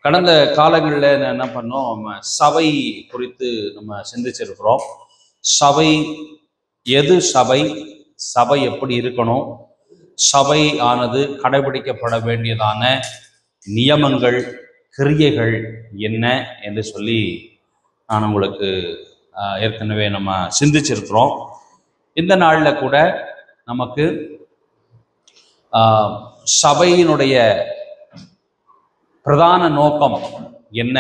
கடந்த காலங்களில் என்ன பண்ணோம், நம்ம சபை குறித்து நம்ம சிந்திச்சிருக்கிறோம். சபை எது சபை, சபை எப்படி இருக்கணும், சபை ஆனது கடைபிடிக்கப்பட வேண்டியதான நியமங்கள், கிரியைகள் என்ன என்று சொல்லி நான் உங்களுக்கு ஏற்கனவே நம்ம சிந்திச்சிருக்கிறோம். இந்த நாளில் கூட நமக்கு சபையினுடைய பிரதான நோக்கம் என்ன,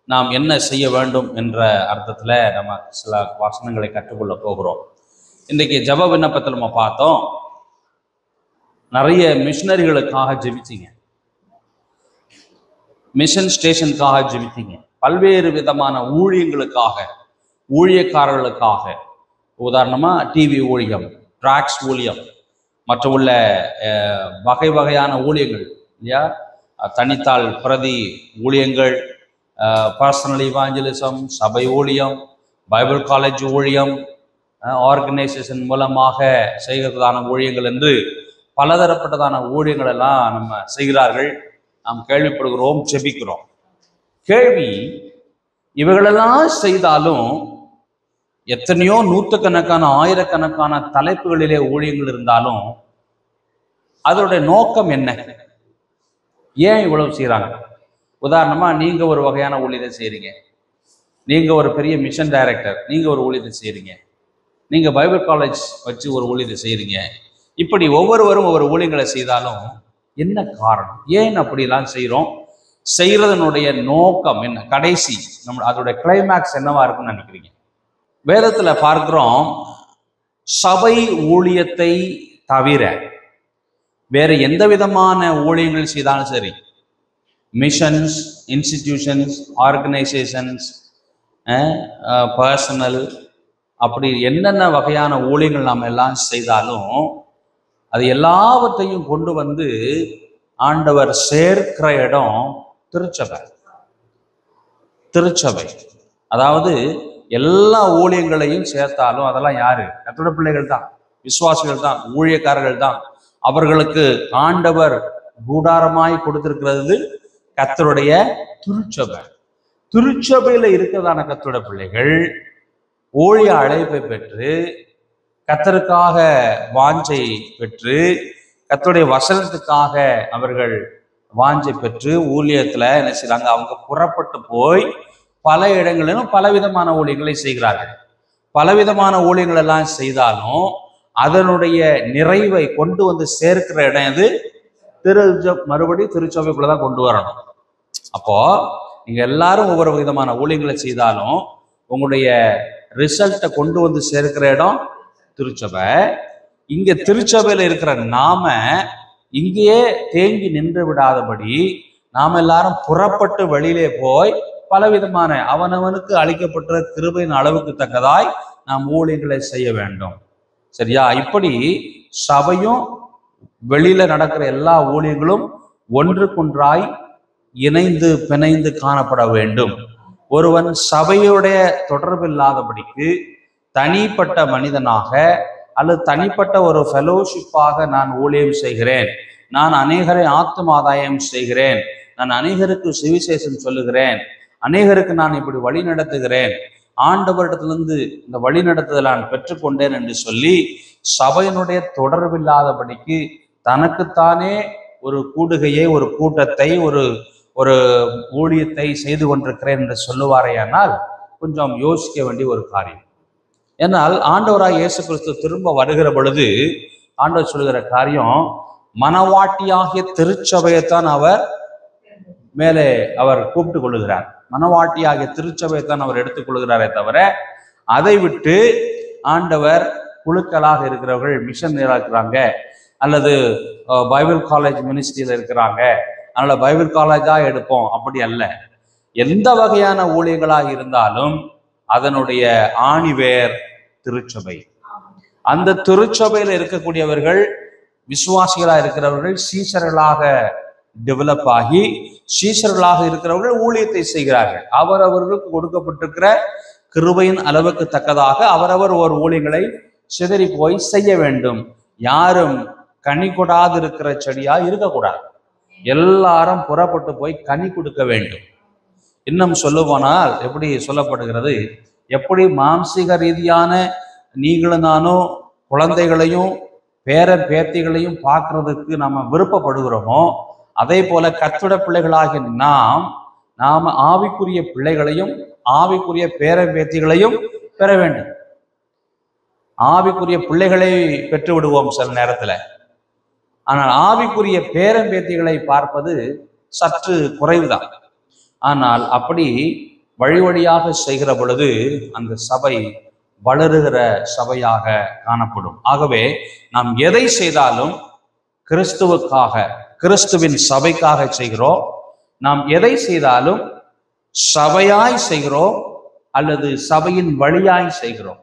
நாம் என்ன செய்ய வேண்டும் என்ற அர்த்தத்தில் நம்ம சில வசனங்களை கற்றுக்கொள்ள போகிறோம். இன்றைக்கு ஜெப விண்ணப்பத்தில் நம்ம பார்த்தோம், நிறைய மிஷனரிகளுக்காக ஜெபிச்சிங்க, மிஷன் ஸ்டேஷனுக்காக ஜெபிச்சிங்க, பல்வேறு விதமான ஊழியங்களுக்காக, ஊழியக்காரர்களுக்காக. உதாரணமாக டிவி ஊழியம், டிராக்ஸ் ஊழியம், மற்ற உள்ள வகை வகையான ஊழியங்கள் இல்லையா, தனித்தாள் பிரதி ஊழியங்கள், பர்சனல் இவாஞ்சலிசம், சபை ஊழியம், பைபிள் காலேஜ் ஊழியம், ஆர்கனைசேஷன் மூலமாக செய்கிறதான ஊழியங்கள் என்று பலதரப்பட்டதான ஊழியங்கள் எல்லாம் நம்ம செய்கிறார்கள். நாம் கேள்விப்படுகிறோம், ஜெபிக்கிறோம். கேள்வி, இவைகளெல்லாம் செய்தாலும் எத்தனையோ நூற்றுக்கணக்கான ஆயிரக்கணக்கான தலைப்புகளிலே ஊழியங்கள் இருந்தாலும் அதனுடைய நோக்கம் என்ன? ஏன் இவ்வளவு செய்கிறாங்க? உதாரணமாக, நீங்கள் ஒரு வகையான ஊழியத்தை செய்கிறீங்க, நீங்கள் ஒரு பெரிய மிஷன் டைரக்டர், நீங்கள் ஒரு ஊழியத்தை செய்கிறீங்க, நீங்கள் பைபிள் காலேஜ் வச்சு ஒரு ஊழியத்தை செய்கிறீங்க. இப்படி ஒவ்வொருவரும் ஒவ்வொரு ஊழியங்களை செய்தாலும் என்ன காரணம்? ஏன் அப்படிலாம் செய்கிறோம்? செய்கிறதனுடைய நோக்கம் என்ன? கடைசி அதோடைய கிளைமேக்ஸ் என்னவா இருக்குன்னு நினைக்கிறீங்க? வேதத்தில் பார்க்கிறோம், சபை ஊழியத்தை தவிர வேறு எந்த விதமான ஊழியங்கள் செய்தாலும் சரி, மிஷன்ஸ், இன்ஸ்டிடியூஷன்ஸ், ஆர்கனைசேஷன்ஸ், பர்சனல், அப்படி என்னென்ன வகையான ஊழியங்கள் நாம் எல்லாம் செய்தாலும் அது எல்லாவற்றையும் கொண்டு வந்து ஆண்டவர் சேர்க்கிற இடம் திருச்சபை. திருச்சபை அதாவது எல்லா ஊழியங்களையும் சேர்த்தாலும் அதெல்லாம் யாரு? கர்த்தருடைய பிள்ளைகள் தான், விசுவாசிகள் தான், ஊழியக்காரர்கள் தான். அவர்களுக்கு ஆண்டவர் கூடாரமாய் கொடுத்திருக்கிறது கர்த்தருடைய திருச்சபை. திருச்சபையில இருக்கிறதான கர்த்தருடைய பிள்ளைகள் ஊழிய அழைப்பை பெற்று, கர்த்தருக்காக வாஞ்சை பெற்று, கர்த்தருடைய வசனத்துக்காக அவர்கள் வாஞ்சை பெற்று ஊழியத்துல என்ன செய்றாங்க? அவங்க புறப்பட்டு போய் பல இடங்களிலும் பலவிதமான ஊழியங்களை செய்கிறார்கள். பலவிதமான ஊழியங்கள் எல்லாம் செய்தாலும் அதனுடைய நிறைவை கொண்டு வந்து சேர்க்கிற இடம் எது? மறுபடியும் திருச்சபைக்குள்ளதான் கொண்டு வரணும். அப்போ நீங்க எல்லாரும் ஒவ்வொரு விதமான ஊழியங்களை செய்தாலும் உங்களுடைய ரிசல்ட்டை கொண்டு வந்து சேர்க்கிற இடம் திருச்சபை. இங்க திருச்சபையில இருக்கிற நாம இங்கேயே தேங்கி நின்று விடாதபடி நாம எல்லாரும் புறப்பட்டு வெளியிலே போய் பலவிதமான அவனவனுக்கு அளிக்கப்பட்ட கிருபையின் அளவுக்கு தக்கதாய் நாம் ஊழியங்களை செய்ய வேண்டும். சரியா? இப்படி சபையும் வெளியில நடக்கிற எல்லா ஊழியங்களும் ஒன்றுக்கொன்றாய் இணைந்து பிணைந்து காணப்பட வேண்டும். ஒருவன் சபையுடைய தொடர்பு இல்லாதபடிக்கு தனிப்பட்ட மனிதனாக அல்லது தனிப்பட்ட ஒரு ஃபெலோஷிப்பாக நான் ஊழியம் செய்கிறேன், நான் அநேகரை ஆத்துமாதாயம் செய்கிறேன், நான் அநேகருக்கு சுவிசேஷம் சொல்லுகிறேன், அநேகருக்கு நான் இப்படி வழி நடத்துகிறேன், ஆண்டவரிடத்திலிருந்து இந்த வழி நடத்துதல் நான் பெற்றுக்கொண்டேன் என்று சொல்லி சபையினுடைய தொடர்பில்லாதபடிக்கு தனக்குத்தானே ஒரு கூடுகையை, ஒரு கூட்டத்தை, ஒரு ஒரு ஊழியத்தை செய்து கொண்டிருக்கிறேன் என்று சொல்லுவாரேயானால் கொஞ்சம் யோசிக்க வேண்டிய ஒரு காரியம். ஏன்னால் ஆண்டவராய் இயேசு கிறிஸ்து திரும்ப வருகிற பொழுது ஆண்டவர் சொல்லுகிற காரியம், மனவாட்டியாகிய திருச்சபையைத்தான் அவர் மேலே அவர் கூப்பிட்டு கொள்ளுகிறார். மனவாட்டியாகிய திருச்சபையைத்தான் அவர் எடுத்துக்கொள்கிறாரே தவிர அதை விட்டு ஆண்டவர் குழுக்களாக இருக்கிறவர்கள் மிஷன் இருக்கிறாங்க அல்லது பைபிள் காலேஜ் மினிஸ்ட்ரியில் இருக்கிறாங்க, அதனால பைபிள் காலேஜா எடுப்போம், அப்படி அல்ல. எந்த வகையான ஊழியங்களாக இருந்தாலும் அதனுடைய ஆணிவேர் திருச்சபை. அந்த திருச்சபையில் இருக்கக்கூடியவர்கள் விசுவாசிகளாக இருக்கிறவர்கள் சீஷர்களாக டெவலப் ஆகி சீஷர்களாக இருக்கிறவர்கள் ஊழியத்தை செய்கிறார்கள். அவரவர்களுக்கு கொடுக்கப்பட்டிருக்கிற கிருபையின் அளவுக்கு தக்கதாக அவரவர் ஒரு ஊழியங்களை சிதறி போய் செய்ய வேண்டும். யாரும் கனி கொடாது இருக்கிற செடியா இருக்கக்கூடாது. எல்லாரும் புறப்பட்டு போய் கனி கொடுக்க வேண்டும். இன்னும் சொல்ல போனால் எப்படி சொல்லப்படுகிறது, எப்படி மாம்சீக ரீதியான நீங்களும் நானும் குழந்தைகளையும் பேர பேத்திகளையும் பார்க்கறதுக்கு நம்ம விருப்பப்படுகிறோமோ, அதே போல கர்த்தருடைய பிள்ளைகளாகிய நாம் ஆவிக்குரிய பிள்ளைகளையும் ஆவிக்குரிய பேர பேத்திகளையும் பெற வேண்டும். ஆவிக்குரிய பிள்ளைகளை பெற்று விடுவோம் சில நேரத்துல, ஆனால் ஆவிக்குரிய பேரம்பேத்திகளை பார்ப்பது சற்று குறைவுதான். ஆனால் அப்படி வழி வழியாக செய்கிற பொழுது அந்த சபை வளருகிற சபையாக காணப்படும். ஆகவே நாம் எதை செய்தாலும் கிறிஸ்துவுக்காக, கிறிஸ்துவின் சபைக்காக செய்கிறோம். நாம் எதை செய்தாலும் சபையாய் செய்கிறோம் அல்லது சபையின் வழியாய் செய்கிறோம்.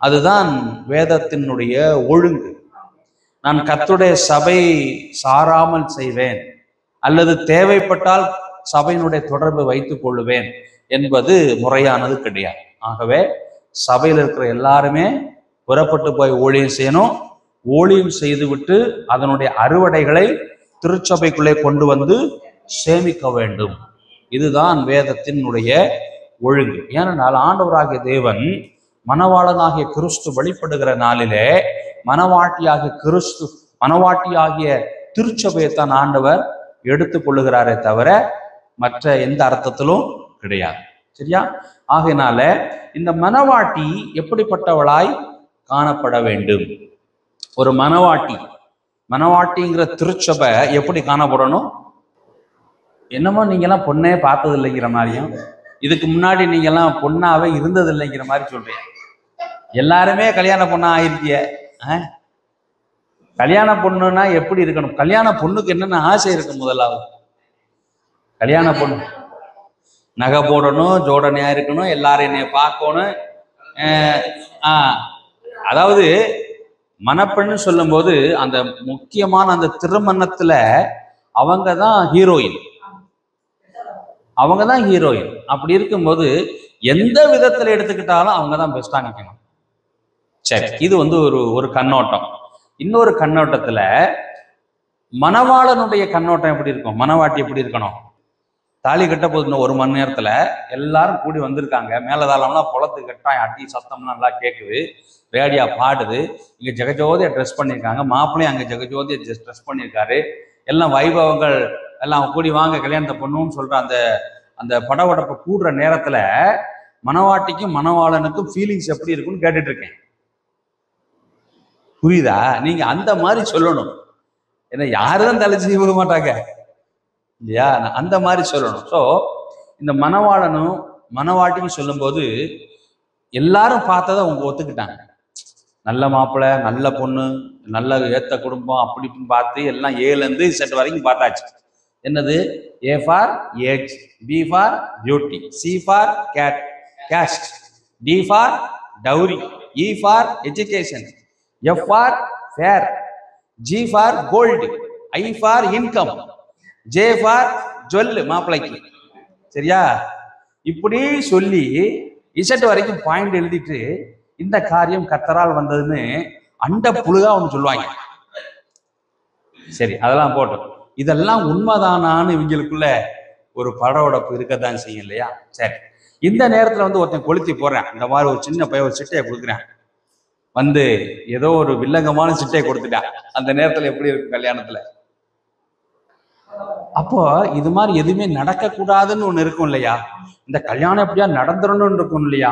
அதுதான் வேதத்தினுடைய ஒழுங்கு. நான் கர்த்தருடைய சபை சாராமல் செய்வேன் அல்லது தேவைப்பட்டால் சபையினுடைய தொடர்பை வைத்துக் கொள்ளுவேன் என்பது முறையானது கிடையாது. ஆகவே சபையில் இருக்கிற எல்லாருமே புறப்பட்டு போய் ஊழியம் செய்யணும். ஊழியம் செய்துவிட்டு அதனுடைய அறுவடைகளை திருச்சபைக்குள்ளே கொண்டு வந்து சேமிக்க வேண்டும். இதுதான் வேதத்தினுடைய ஒழுங்கு. ஏனென்றால் ஆண்டவராகிய தேவன் மணவாளனாகிய கிறிஸ்து வெளிப்படுகிற நாளிலே மணவாட்டியாகிய திருச்சபையைத்தான் ஆண்டவர் எடுத்துக் கொள்ளுகிறாரே தவிர மற்ற எந்த அர்த்தத்திலும் கிடையாது. சரியா? ஆகையினால இந்த மணவாட்டி எப்படிப்பட்டவளாய் காணப்பட வேண்டும்? ஒரு மணவாட்டிங்கிற திருச்சபை எப்படி காணப்படணும்? என்னமோ நீங்கெல்லாம் பொண்ணே பார்த்தது இல்லைங்கிற மாதிரியும், இதுக்கு முன்னாடி நீங்கெல்லாம் பொண்ணாவே இருந்தது இல்லைங்கிற மாதிரி சொல்றீங்க. எல்லாருமே கல்யாண பொண்ணா ஆயிருக்கிய. கல்யாண பொண்ணுன்னா எப்படி இருக்கணும்? கல்யாண பொண்ணுக்கு என்னென்ன ஆசை இருக்கு? முதலாவது கல்யாண பொண்ணு நகை போடணும், ஜோடனையா இருக்கணும், எல்லாரும் என்னைய பார்க்கணும். அதாவது மணப்பெண்ணு சொல்லும் போது அந்த முக்கியமான அந்த திருமணத்துல அவங்க தான் ஹீரோயின். அப்படி இருக்கும்போது எந்த விதத்துல எடுத்துக்கிட்டாலும் அவங்க தான் பெஸ்டா நிற்கணும். சரி, இது ஒரு கண்ணோட்டம். இன்னொரு கண்ணோட்டத்துல மணவாளனுடைய கண்ணோட்டம் எப்படி இருக்கும்? மணவாட்டி எப்படி இருக்கணும்? தாலி கட்ட போதுன்னு 1 மணி நேரத்துல எல்லாரும் கூடி வந்திருக்காங்க. மேலதாளம்லாம் குளத்து கட்டாயம் அடி சத்தம்லாம் நல்லா கேட்குது, ரேடியா பாடுது. இங்க ஜெகஜோதியா ட்ரெஸ் பண்ணியிருக்காங்க, மாப்பிள்ளையும் அங்க ஜெகஜோதியா ட்ரெஸ் பண்ணியிருக்காரு. எல்லாம் வைபவங்கள் எல்லாம் கூடி வாங்க கல்யாணத்தை பண்ணுன்னு சொல்ற அந்த படவடப்பை கூடுற நேரத்துல மணவாட்டிக்கும் மணவாளனுக்கும் ஃபீலிங்ஸ் எப்படி இருக்குன்னு கேட்டுட்டு இருக்கேன். புரியுதா? நீங்க அந்த மாதிரி சொல்லணும். ஏன்னா யாரும் தலைச்சு போக மாட்டாங்க இல்லையா? அந்த மாதிரி சொல்லணும். ஸோ இந்த மணவாளனும் மணவாட்டிக்கும் சொல்லும்போது எல்லாரும் பார்த்ததை அவங்க ஒத்துக்கிட்டாங்க. நல்ல மாப்பிள்ளை, நல்ல பொண்ணு, நல்ல ஏத்த குடும்பம் அப்படி இப்படின்னு பார்த்து எல்லாம் ஏலேருந்து Z வரைக்கும் பார்த்தாச்சு. என்னது? A for age, B for beauty, C for caste, D for dowry, E for education, F for fair, G for gold, I for income, J for jewel மாப்பிள்ளைக்கு. சரியா? இப்படி சொல்லி Z வரைக்கும் பாயிண்ட் எழுதிட்டு இந்த காரியம் கர்த்தரால் வந்ததுன்னு அண்ட புழுகா ஒன்று சொல்லுவாங்க. சரி, அதெல்லாம் போட்டோம். இதெல்லாம் உண்மைதானான்னு இவங்களுக்குள்ள ஒரு படவடப்பு இருக்கத்தான் செய்யும் இல்லையா? சரி, இந்த நேரத்துல ஒருத்தன் கொளுத்தி போடுறேன். இந்த மாதிரி ஒரு சின்ன பையன் ஒரு சிட்டையை கொடுக்குறேன், ஏதோ ஒரு வில்லங்கமான சிட்டையை கொடுத்துட்டான். அந்த நேரத்துல எப்படி இருக்கும் கல்யாணத்துல? அப்போ இது மாதிரி எதுவுமே நடக்கக்கூடாதுன்னு ஒண்ணு இருக்கும் இல்லையா? இந்த கல்யாணம் எப்படியா நடந்துடணும்னு இருக்கும் இல்லையா?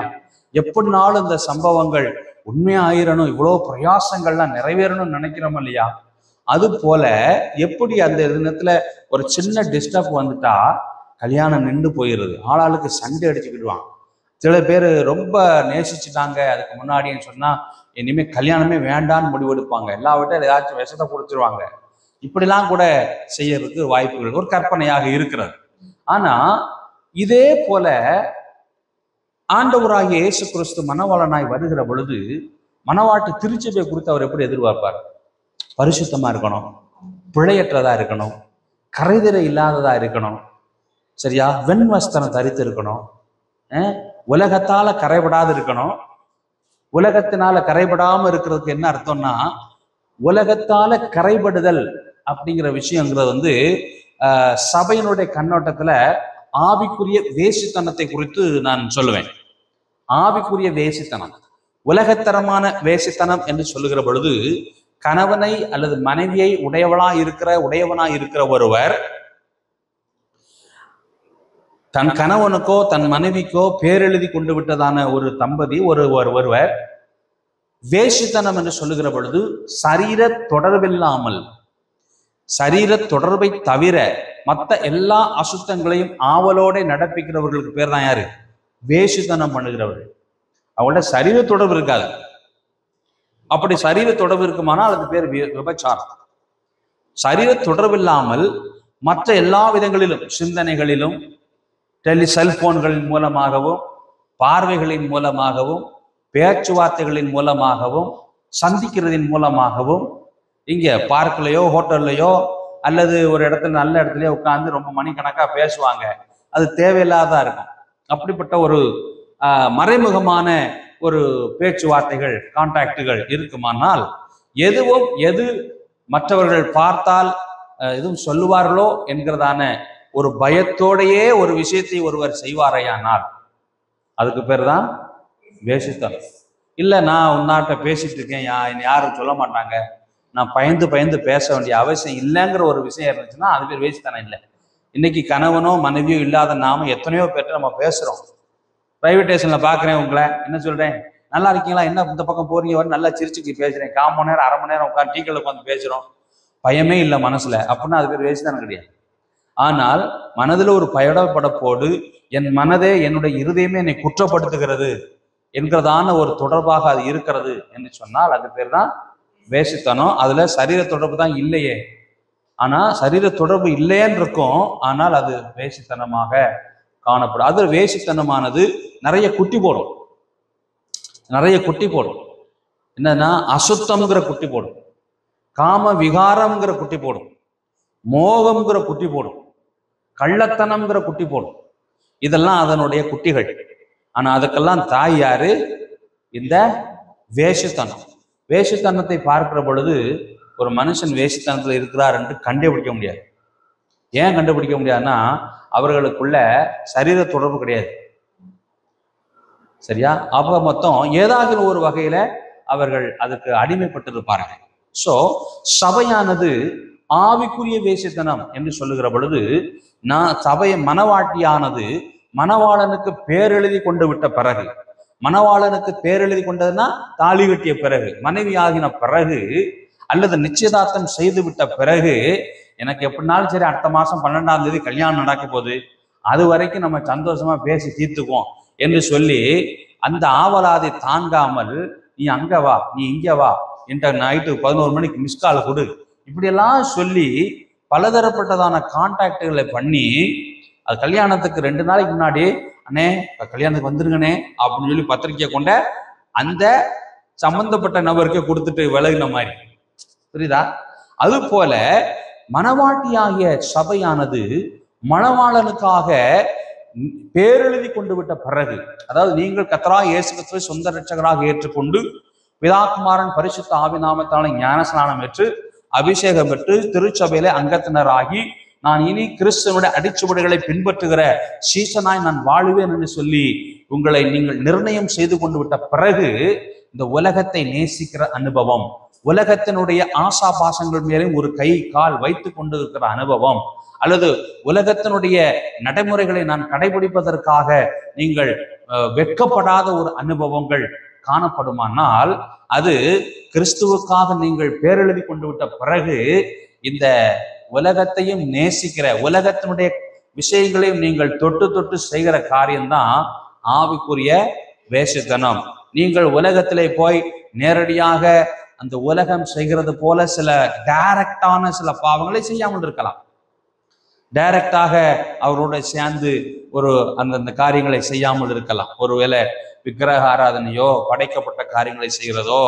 எப்படினாலும் இந்த சம்பவங்கள் உண்மையா ஆயிரணும், இவ்வளவு பிரயாசங்கள்லாம் நிறைவேறணும்னு நினைக்கிறோம் இல்லையா? அது போல எப்படி அந்த தினத்துல ஒரு சின்ன டிஸ்டர்ப் வந்துட்டா கல்யாணம் நின்று போயிடுது. ஆளாளுக்கு சண்டை அடிச்சுக்கிடுவான். சில பேர் ரொம்ப நேசிச்சுட்டாங்க அதுக்கு முன்னாடின்னு சொன்னா இனிமே கல்யாணமே வேண்டான்னு முடிவெடுப்பாங்க. எல்லாவற்றையும் ஏதாச்சும் விஷத்தை கொடுத்துருவாங்க. இப்படிலாம் கூட செய்யறதுக்கு வாய்ப்புகள் ஒரு கற்பனையாக இருக்கிறது. ஆனா இதே போல ஆண்டவராகிய இயேசு கிறிஸ்து மணவாளனாய் வருகிற பொழுது மணவாட்டி திருச்சபை குறித்து அவர் எப்படி எதிர்பார்ப்பார்? பரிசுத்தமா இருக்கணும், பிழையற்றதா இருக்கணும், கரைதிரை இல்லாததா இருக்கணும். சரியா? வெண் வஸ்திரம் தரித்து இருக்கணும், உலகத்தால கரைபடாது இருக்கணும். உலகத்தினால கரைபடாம இருக்கிறதுக்கு என்ன அர்த்தம்னா, உலகத்தால கரைபடுதல் அப்படிங்கிற விஷயங்கிறது சபையினுடைய கண்ணோட்டத்துல ஆவிக்குரிய வேசித்தனத்தை குறித்து நான் சொல்லுவேன். ஆவிக்குரிய வேசித்தனம், உலகத்தரமான வேசித்தனம் என்று சொல்லுகிற பொழுது, கணவனை அல்லது மனைவியை உடையவனா இருக்கிற ஒருவர் தன் கணவனுக்கோ தன் மனைவிக்கோ பேரெழுதி கொண்டு விட்டதான ஒரு தம்பதி ஒருவர் வேசித்தனம் என்று சொல்லுகிற பொழுது, சரீர தொடர்பில்லாமல், சரீர தொடர்பை தவிர மற்ற எல்லா அசுத்தங்களையும் ஆவலோட நடப்பிக்கிறவர்களுக்கு பேர் தான் யாரு? வேசித்தனம் பண்ணுகிறவர்கள். அவங்களோட சரீர தொடர்பு இருக்காது. அப்படி சரீர தொடர்பு இருக்குமானால் அது பேர் விபச்சாரம். சரீர தொடர்பு இல்லாமல் மற்ற எல்லா விதங்களிலும், சிந்தனைகளிலும், செல்போன்களின் மூலமாகவும், பார்வைகளின் மூலமாகவும், பேச்சுவார்த்தைகளின் மூலமாகவும், சந்திக்கிறதின் மூலமாகவும், இங்க பார்க்கலையோ ஹோட்டல்லையோ அல்லது ஒரு இடத்துல நல்ல இடத்துலயோ உட்கார்ந்து ரொம்ப மணிக்கணக்கா பேசுவாங்க. அது தேவையில்லாதா இருக்கும். அப்படிப்பட்ட ஒரு மறைமுகமான ஒரு பேச்சுவார்த்தைகள், கான்டாக்டுகள் இருக்குமானால், எது மற்றவர்கள் பார்த்தால் எதுவும் சொல்லுவார்களோ என்கிறதான ஒரு பயத்தோடையே ஒரு விஷயத்தை ஒருவர் செய்வாரையானால் அதுக்கு பேர் தான் வேசித்தனம். இல்லை, நான் உன்னாட்ட பேசிட்டு இருக்கேன், யாரும் சொல்ல மாட்டாங்க, நான் பயந்து பேச வேண்டிய அவசியம் இல்லைங்கிற ஒரு விஷயம் இருந்துச்சுன்னா அது பேர் வேசித்தனம் இல்லை. இன்னைக்கு கணவனோ மனைவியோ இல்லாத நாம எத்தனையோ பேர்ட்ட நம்ம பேசுறோம். ரயில்வே ஸ்டேஷன்ல பாக்குறேன், உங்களை என்ன சொல்றேன், நல்லா இருக்கீங்களா, என்ன இந்த பக்கம் போறீங்க, நல்லா சிரிச்சுக்கு பேசுறேன், 1/4 மணி நேரம் 1/2 மணி நேரம் உட்காந்து டீக்கல்ல உட்காந்து பேசுறோம், பயமே இல்லை மனசுல, அப்படின்னா அது பேர் வேசித்தனம் கிடையாது. ஆனால் மனதில் ஒரு பயடப்படப்போடு என் மனதே, என்னுடைய இருதயமே என்னை குற்றப்படுத்துகிறது என்கிறதான ஒரு தொடர்பாக அது இருக்கிறது என்று சொன்னால் அது பேர் தான் வேசித்தனம். அதுல சரீர தொடர்பு தான் இல்லையே, ஆனா சரீர தொடர்பு இல்லையன்னு இருக்கும், ஆனால் அது வேசித்தனமாக காணப்படும். அது வேசித்தனமானது நிறைய குட்டி போடும். என்னன்னா, அசுத்தம்ங்கிற குட்டி போடும், காம விகாரம்ங்கிற குட்டி போடும், மோகம்ங்கிற குட்டி போடும், கள்ளத்தனம்ங்கிற குட்டி போடும். இதெல்லாம் அதனுடைய குட்டிகள். ஆனா அதுக்கெல்லாம் தாய் யாரு? இந்த வேசித்தனம். வேசித்தனத்தை பார்க்கிற பொழுது ஒரு மனுஷன் வேசித்தனத்தில் இருக்கிறார் என்று கண்டுபிடிக்க முடியாது. ஏன் கண்டுபிடிக்க முடியாதுன்னா, அவர்களுக்குள்ள சரீர தொடர்பு கிடையாது. சரியா? அப்ப மொத்தம் ஏதாவது ஒரு வகையில அவர்கள் அதுக்கு அடிமைப்பட்டிருப்பார்கள். சோ சபையானது ஆவிக்குரிய வேசித்தனம் என்று சொல்லுகிற பொழுது, சபையை மனவாட்டியானது மணவாளனுக்கு பேரெழுதி கொண்டு விட்ட பிறகு, மணவாளனுக்கு பேரெழுதி கொண்டதுன்னா தாலி கட்டிய பிறகு, மனைவி ஆகின பிறகு, அல்லது நிச்சயதார்த்தம் செய்து விட்ட பிறகு, எனக்கு எப்படினாலும் சரி அடுத்த மாசம் 12ஆம் தேதி கல்யாணம் நடக்க போகுது, அது வரைக்கும் நம்ம சந்தோஷமா பேசி தீர்த்துக்குவோம் என்று சொல்லி அந்த ஆவலாதை தாங்காமல், நீ அங்க வா, நீ இங்க வா, என்ற நைட்டு 11 மணிக்கு மிஸ்கால் கொடு, இப்படியெல்லாம் சொல்லி பலதரப்பட்டதான கான்டாக்டுகளை பண்ணி, அது கல்யாணத்துக்கு 2 நாளைக்கு முன்னாடி, அண்ணே கல்யாணத்துக்கு வந்துருங்கண்ணே அப்படின்னு சொல்லி பத்திரிக்கை கொண்ட அந்த சம்பந்தப்பட்ட நபருக்கே கொடுத்துட்டு விலகின மாதிரி. புரியுதா? அது போல மணவாட்டியாகிய சபையானது மணவாளனுக்காக பேரெழுதி கொண்டு விட்ட பிறகு, அதாவது நீங்கள் கர்த்தராகிய இயேசு கிறிஸ்துவை சொந்த இரட்சகராக ஏற்றுக்கொண்டு பிதாகுமாரன் பரிசுத்த ஆவிநாமத்தால ஞானஸ்நானம் பெற்று அபிஷேகம் பெற்று திருச்சபையில அங்கத்தினராகி, நான் இனி கிறிஸ்துவனுடைய அடிச்சுவடுகளை பின்பற்றுகிற சீசனாய் நான் வாழுவேன் என்று சொல்லி உங்களை நீங்கள் நிர்ணயம் செய்து கொண்டு விட்ட பிறகு, இந்த உலகத்தை நேசிக்கிற அனுபவம், உலகத்தினுடைய ஆசாபாசங்கள் மேலே ஒரு கை கால் வைத்து கொண்டு இருக்கிற அனுபவம், அல்லது உலகத்தினுடைய நடைமுறைகளை நான் கடைபிடிப்பதற்காக நீங்கள் வெட்கப்படாத ஒரு அனுபவங்கள் காணப்படுமானால், அது கிறிஸ்துவுக்காக நீங்கள் பேரெழுதி கொண்டு விட்ட பிறகு இந்த உலகத்தையும் நேசிக்கிற, உலகத்தினுடைய விஷயங்களையும் நீங்கள் தொட்டு செய்கிற காரியம்தான் ஆவிக்குரிய வேசித்தனம். நீங்கள் உலகத்திலே போய் நேரடியாக அந்த உலகம் செய்கிறது போல சில டைரக்டான சில பாவங்களை செய்யாமல் இருக்கலாம். டைரக்டாக அவரோட சேர்ந்து ஒரு அந்த காரியங்களை செய்யாமல் இருக்கலாம். ஒருவேளை விக்கிரக ஆராதனையோ படைக்கப்பட்ட காரியங்களை செய்கிறதோ,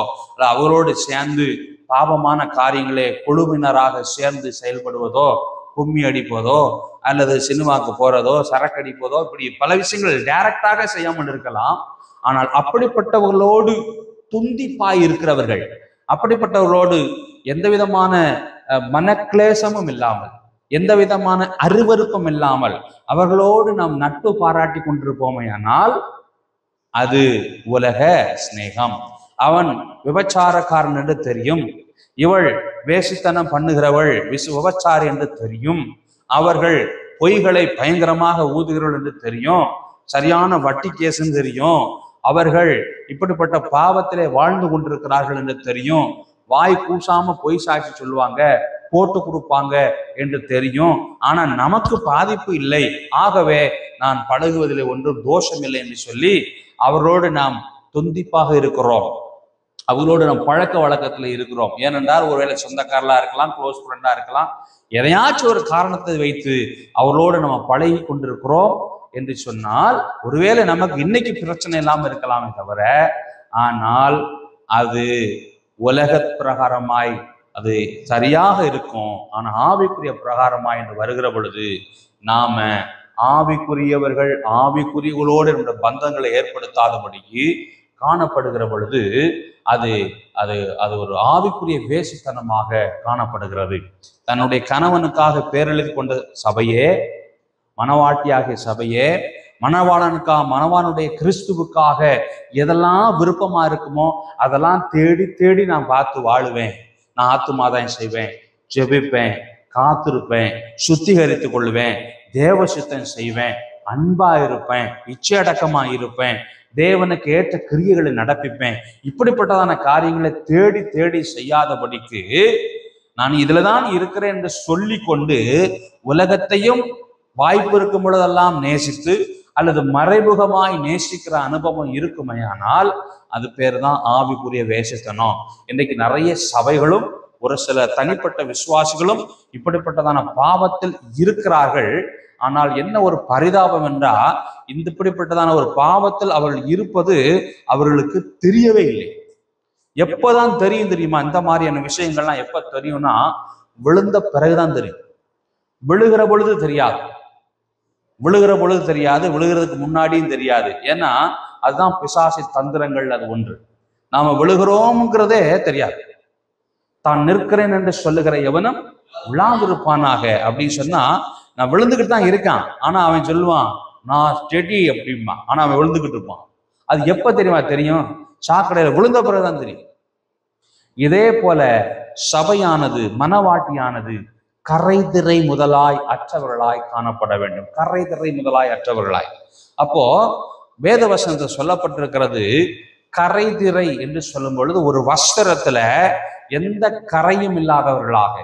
அவரோடு சேர்ந்து பாவமான காரியங்களே குழுவினராக சேர்ந்து செயல்படுவதோ, கும்மி அடிப்பதோ, அல்லது சினிமாவுக்கு போறதோ, சரக்கு அடிப்பதோ, இப்படி பல விஷயங்கள் டைரக்டாக செய்யாமல் இருக்கலாம். ஆனால் அப்படிப்பட்டவர்களோடு துந்திப்பாய் இருக்கிறவர்கள், அப்படிப்பட்டவர்களோடு எந்த விதமான மனக்லேசமும் இல்லாமல், எந்த விதமான அருவருப்பும் இல்லாமல் அவர்களோடு நாம் நட்பு பாராட்டி கொண்டிருப்போமையானால் அது உலக சிநேகம். அவன் விபச்சாரக்காரன் என்று தெரியும், இவள் வேசித்தனம் பண்ணுகிறவள் விபச்சாரி என்று தெரியும், அவர்கள் பொய்களை பயங்கரமாக ஊதுகிறவள் என்று தெரியும், சரியான வட்டி கேசுன்னு தெரியும், அவர்கள் இப்படிப்பட்ட பாவத்திலே வாழ்ந்து கொண்டிருக்கிறார்கள் என்று தெரியும், வாய் கூசாம பொய் சாட்சி சொல்லுவாங்க, போட்டு கொடுப்பாங்க என்று தெரியும். ஆனா நமக்கு பாதிப்பு இல்லை, ஆகவே நான் பழகுவதிலே ஒன்றும் தோஷம் இல்லை என்று சொல்லி அவர்களோடு நாம் தொந்திப்பாக இருக்கிறோம், அவர்களோடு நாம் பழக்க வழக்கத்துல இருக்கிறோம். ஏனென்றால் ஒருவேளை சொந்தக்காரலா இருக்கலாம், க்ளோஸ் ஃப்ரெண்டா இருக்கலாம், எதையாச்சும் ஒரு காரணத்தை வைத்து அவர்களோடு நம்ம பழகி கொண்டிருக்கிறோம் என்று சொன்னால் ஒருவேளை நமக்கு இன்னைக்கு பிரச்சனை இல்லாமல் இருக்கலாமே தவிர, ஆனால் அது உலக பிரகாரமாய் அது சரியாக இருக்கும். ஆனா ஆவிக்குரிய பிரகாரமாய் என்று வருகிற பொழுது நாம ஆவிக்குரியவர்கள் ஆவிக்குரியவர்களோடு இந்த பந்தங்களை ஏற்படுத்தாதபடிக்கு காணப்படுகிற பொழுது அது அது அது ஒரு ஆவிக்குரிய வேசித்தனமாக காணப்படுகிறது. தன்னுடைய கணவனுக்காக பேரெழுதி கொண்ட சபையே, மணவாட்டியாகிய சபையே, மணவாளனுடைய கிறிஸ்துவுக்காக எதெல்லாம் விருப்பமா இருக்குமோ அதெல்லாம் தேடி தேடி நான் பார்த்து வாழுவேன், நான் ஆத்துமாதாயம் செய்வேன், ஜெபிப்பேன், காத்திருப்பேன், சுத்திகரித்து கொள்வேன், தேவ சித்தம் செய்வேன், அன்பா இருப்பேன், இச்சையடக்கமா இருப்பேன், தேவனுக்கு ஏற்ற கிரியைகளை நடப்பிப்பேன், இப்படிப்பட்டதான காரியங்களை தேடி தேடி செய்யாதபடிக்கு நான் இதுலதான் இருக்கிறேன் என்று சொல்லி கொண்டு உலகத்தையும் வாய்ப்பு இருக்கும் பொழுதெல்லாம் நேசித்து அல்லது மறைமுகமாய் நேசிக்கிற அனுபவம் இருக்குமையானால் அது பேர் தான் ஆவிக்குரிய வேசித்தனம். இன்றைக்கு நிறைய சபைகளும் ஒரு சில தனிப்பட்ட விசுவாசிகளும் இப்படிப்பட்டதான பாவத்தில் இருக்கிறார்கள். ஆனால் என்ன ஒரு பரிதாபம் என்றால், இப்படிப்பட்டதான ஒரு பாவத்தில் அவர்கள் இருப்பது அவர்களுக்கு தெரியவே இல்லை. எப்பதான் தெரியும் தெரியுமா? இந்த மாதிரியான விஷயங்கள்லாம் எப்ப தெரியும்னா, விழுந்த பிறகுதான் தெரியும். விழுகிற பொழுது தெரியாது, விழுகிறதுக்கு முன்னாடியும் தெரியாது. ஏன்னா அதுதான் பிசாசு தந்திரங்கள். அது ஒன்று, நாம விழுகிறோம்ங்கிறதே தெரியாது. தான் நிற்கிறேன் என்று சொல்லுகிற எவனும் விழாதிருப்பானாக அப்படின்னு சொன்னா, நான் விழுந்துகிட்டு தான் இருக்கான், ஆனா அவன் சொல்லுவான் நான் ஸ்டெடி அப்படிமா, ஆனா அவன் விழுந்துகிட்டு இருப்பான். அது எப்ப தெரியுமா தெரியும்? சாக்கடையில விழுந்த பிறகுதான் தெரியும். இதே போல சபையானது, மனவாட்டியானது கரைதிரை முதலாய் அற்றவர்களாய் காணப்பட வேண்டும். கரைதிரை முதலாய் அற்றவர்களாய். அப்போ வேத வசனத்தில் சொல்லப்பட்டிருக்கிறது கரைதிரை என்று சொல்லும் பொழுது ஒரு வஸ்திரத்துல எந்த கரையும் இல்லாதவர்களாக,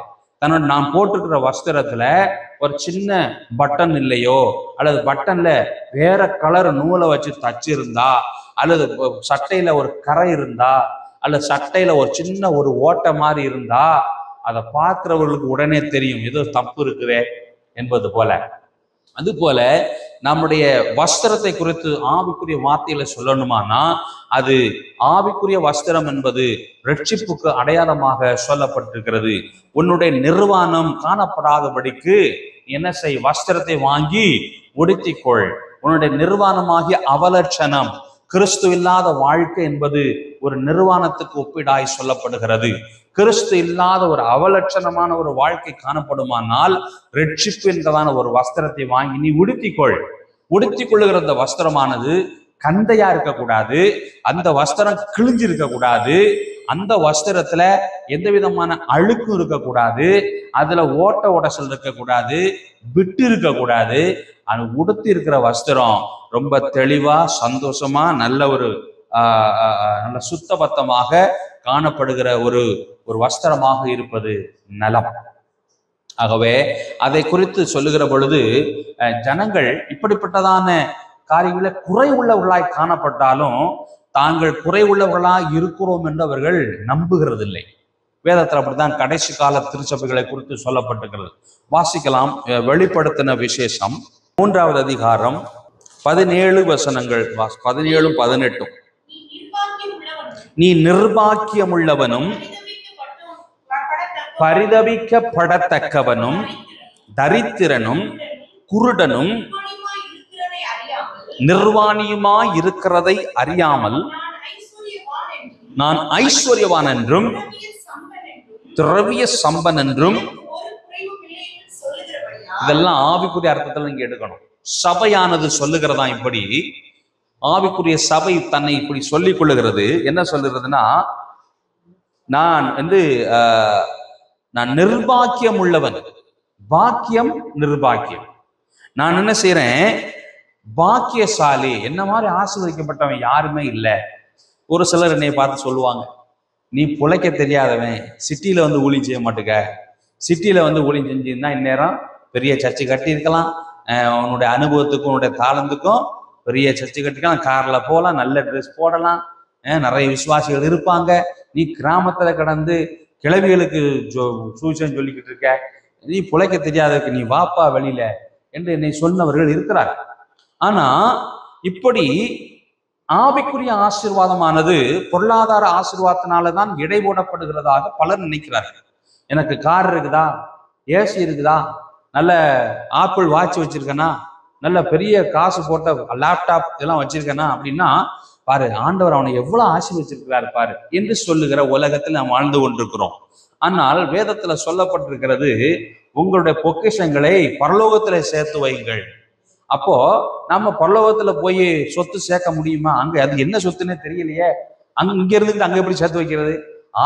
தன்னோட நான் போட்டிருக்கிற வஸ்திரத்துல ஒரு சின்ன பட்டன் இல்லையோ, அல்லது பட்டன்ல வேற கலர் நூலை வச்சு தச்சிருந்தா, அல்லது சட்டையில ஒரு கரை இருந்தா, அல்லது சட்டையில ஒரு சின்ன ஒரு ஓட்டை மாதிரி இருந்தா, அதை பார்க்கிறவர்களுக்கு உடனே தெரியும் ஏதோ தப்பு இருக்குதே என்பது போல. அது போல நம்முடைய வஸ்திரத்தை குறித்து ஆவிக்குரிய வார்த்தையில சொல்லணுமானா, அது ஆவிக்குரிய வஸ்திரம் என்பது ரட்சிப்புக்கு அடையாளமாக சொல்லப்பட்டிருக்கிறது. உன்னுடைய நிர்வாணம் காணப்படாதபடிக்கு என்ன செய்? வஸ்திரத்தை வாங்கி உடுத்திக்கொள். உன்னுடைய நிர்வாணமாகிய அவலட்சணம், கிறிஸ்து இல்லாத வாழ்க்கை என்பது ஒரு நிர்வாணத்துக்கு ஒப்பிடாய் சொல்லப்படுகிறது. கிறிஸ்து இல்லாத ஒரு அவலட்சணமான ஒரு வாழ்க்கை காணப்படுமானால் ரட்சிப்பு என்றதான ஒரு வஸ்திரத்தை வாங்கி நீ உடுத்திக்கொள். உடுத்திக்கொள்ளுகிற அந்த வஸ்திரமானது கந்தையா இருக்கக்கூடாது, அந்த வஸ்திரம் கிழிஞ்சு இருக்கக்கூடாது, அந்த வஸ்திரத்துல எந்த விதமான அழுக்கும் இருக்கக்கூடாது, அதுல ஓட்ட உடசல் இருக்கக்கூடாது, விட்டு இருக்கக்கூடாது. அது உடுத்தி இருக்கிற வஸ்திரம் ரொம்ப தெளிவா, சந்தோஷமா, நல்ல ஒரு நல்ல சுத்தபத்தமாக காணப்படுகிற ஒரு வஸ்திரமாக இருப்பது நலம். ஆகவே அதை குறித்து சொல்லுகிற பொழுது ஜனங்கள் இப்படிப்பட்டதான காரியங்களை குறை உள்ளவர்களாய் காணப்பட்டாலும் தாங்கள் குறை உள்ளவர்களாய் இருக்கிறோம் என்று அவர்கள் நம்புகிறது இல்லை. வேதத்தில் அப்படித்தான் கடைசி கால திருச்சபைகளை குறித்து சொல்லப்பட்டிருக்கிறது. வாசிக்கலாம். வெளிப்படுத்தின விசேஷம் 3வது அதிகாரம் 17 வசனங்கள் 17, 18. நீ நிர்பாக்கியமுள்ளவனும் பரிதபிக்கப்படத்தக்கவனும் தரித்திரனும் குருடனும் நிர்வாணியுமாய் இருக்கிறதை அறியாமல் நான் ஐஸ்வர்யவான் என்றும் திரவிய சம்பன் என்றும். இதெல்லாம் ஆவிக்குரிய அர்த்தத்தில் நீங்க எடுக்கணும். சபையானது சொல்லுகிறதா இப்படி, ஆவிக்குரிய சபை தன்னை இப்படி சொல்லிக் கொள்ளுகிறது. என்ன சொல்லுகிறதுனா, நான் நான் நிர்பாக்கியம் உள்ளவன். பாக்கியம் நிர்பாக்கியம். நான் என்ன செய்யறேன், பாக்கியசாலி. என்ன மாதிரி ஆசீர்வதிக்கப்பட்டவன் யாருமே இல்லை. ஒரு சிலர் என்னை பார்த்து சொல்லுவாங்க, நீ பிழைக்க தெரியாதவன், சிட்டியில ஊழியம் செய்ய மாட்டுக்க. சிட்டியில ஊழியம் செஞ்சிருந்தா இந்நேரம் பெரிய சர்ச்சை கட்டி இருக்கலாம். உன்னுடைய அனுபவத்துக்கும் உன்னுடைய தாளந்துக்கும் பெரிய சர்ச்சை கட்டிக்கலாம், கார்ல போகலாம், நல்ல ட்ரெஸ் போடலாம், நிறைய விசுவாசிகள் இருப்பாங்க. நீ கிராமத்துல கடந்து கிழவிகளுக்கு சூசன் சொல்லிக்கிட்டு இருக்க, நீ பிழைக்க தெரியாததுக்கு நீ வாப்பா வெளியில என்று என்னை சொன்னவர்கள் இருக்கிறார். ஆனா இப்படி ஆவிக்குரிய ஆசீர்வாதமானது பொருளாதார ஆசீர்வாதத்தினாலதான் எடை போடப்படுகிறதாக பலர் நினைக்கிறார்கள். எனக்கு கார் இருக்குதா, ஏசி இருக்குதா, நல்ல ஆப்பிள் வாட்ச் வச்சிருக்கேனா, நல்ல பெரிய காசு போட்ட லேப்டாப் இதெல்லாம் வச்சிருக்கேனா அப்படின்னா, பாரு ஆண்டவர் அவனை எவ்வளவு ஆசீர்வச்சிருக்கிறாரு பாரு என்று சொல்லுகிற உலகத்தில் நாம் வாழ்ந்து கொண்டிருக்கிறோம். ஆனால் வேதத்துல சொல்லப்பட்டிருக்கிறது, உங்களுடைய பொக்கிஷங்களை பரலோகத்துல சேர்த்து வையுங்கள். அப்போ நம்ம பரலோகத்துல போய் சொத்து சேர்க்க முடியுமா? அங்க அது என்ன சொத்துன்னே தெரியலையே, இங்க இருந்துட்டு அங்க எப்படி சேர்த்து வைக்கிறது?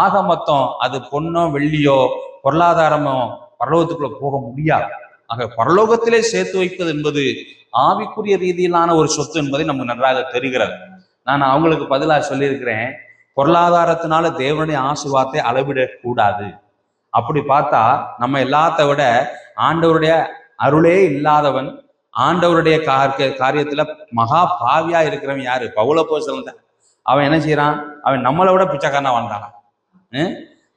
ஆக மொத்தம் அது பொண்ணோ வெள்ளியோ பொருளாதாரமோ பரலோகத்துக்குள்ள போக முடியாது. ஆக பரலோகத்திலே சேர்த்து வைப்பது என்பது ஆவிக்குரிய ரீதியிலான ஒரு சொத்து என்பதை நமக்கு நன்றாக தெரிகிறது. நான் அவங்களுக்கு பதிலாக சொல்லியிருக்கிறேன், பொருளாதாரத்தினால தேவனுடைய ஆசீர்வாதத்தை அளவிடக்கூடாது. அப்படி பார்த்தா நம்ம எல்லாத்த விட ஆண்டவருடைய அருளே இல்லாதவன், ஆண்டவருடைய காரியத்துல மகா பாவியா இருக்கிறவன் யாரு? பவுலப்போஸ்தலன் தான். அவன் என்ன செய்யறான்? அவன் நம்மளை விட பிச்சைக்காரனா வாழ்ந்தான்.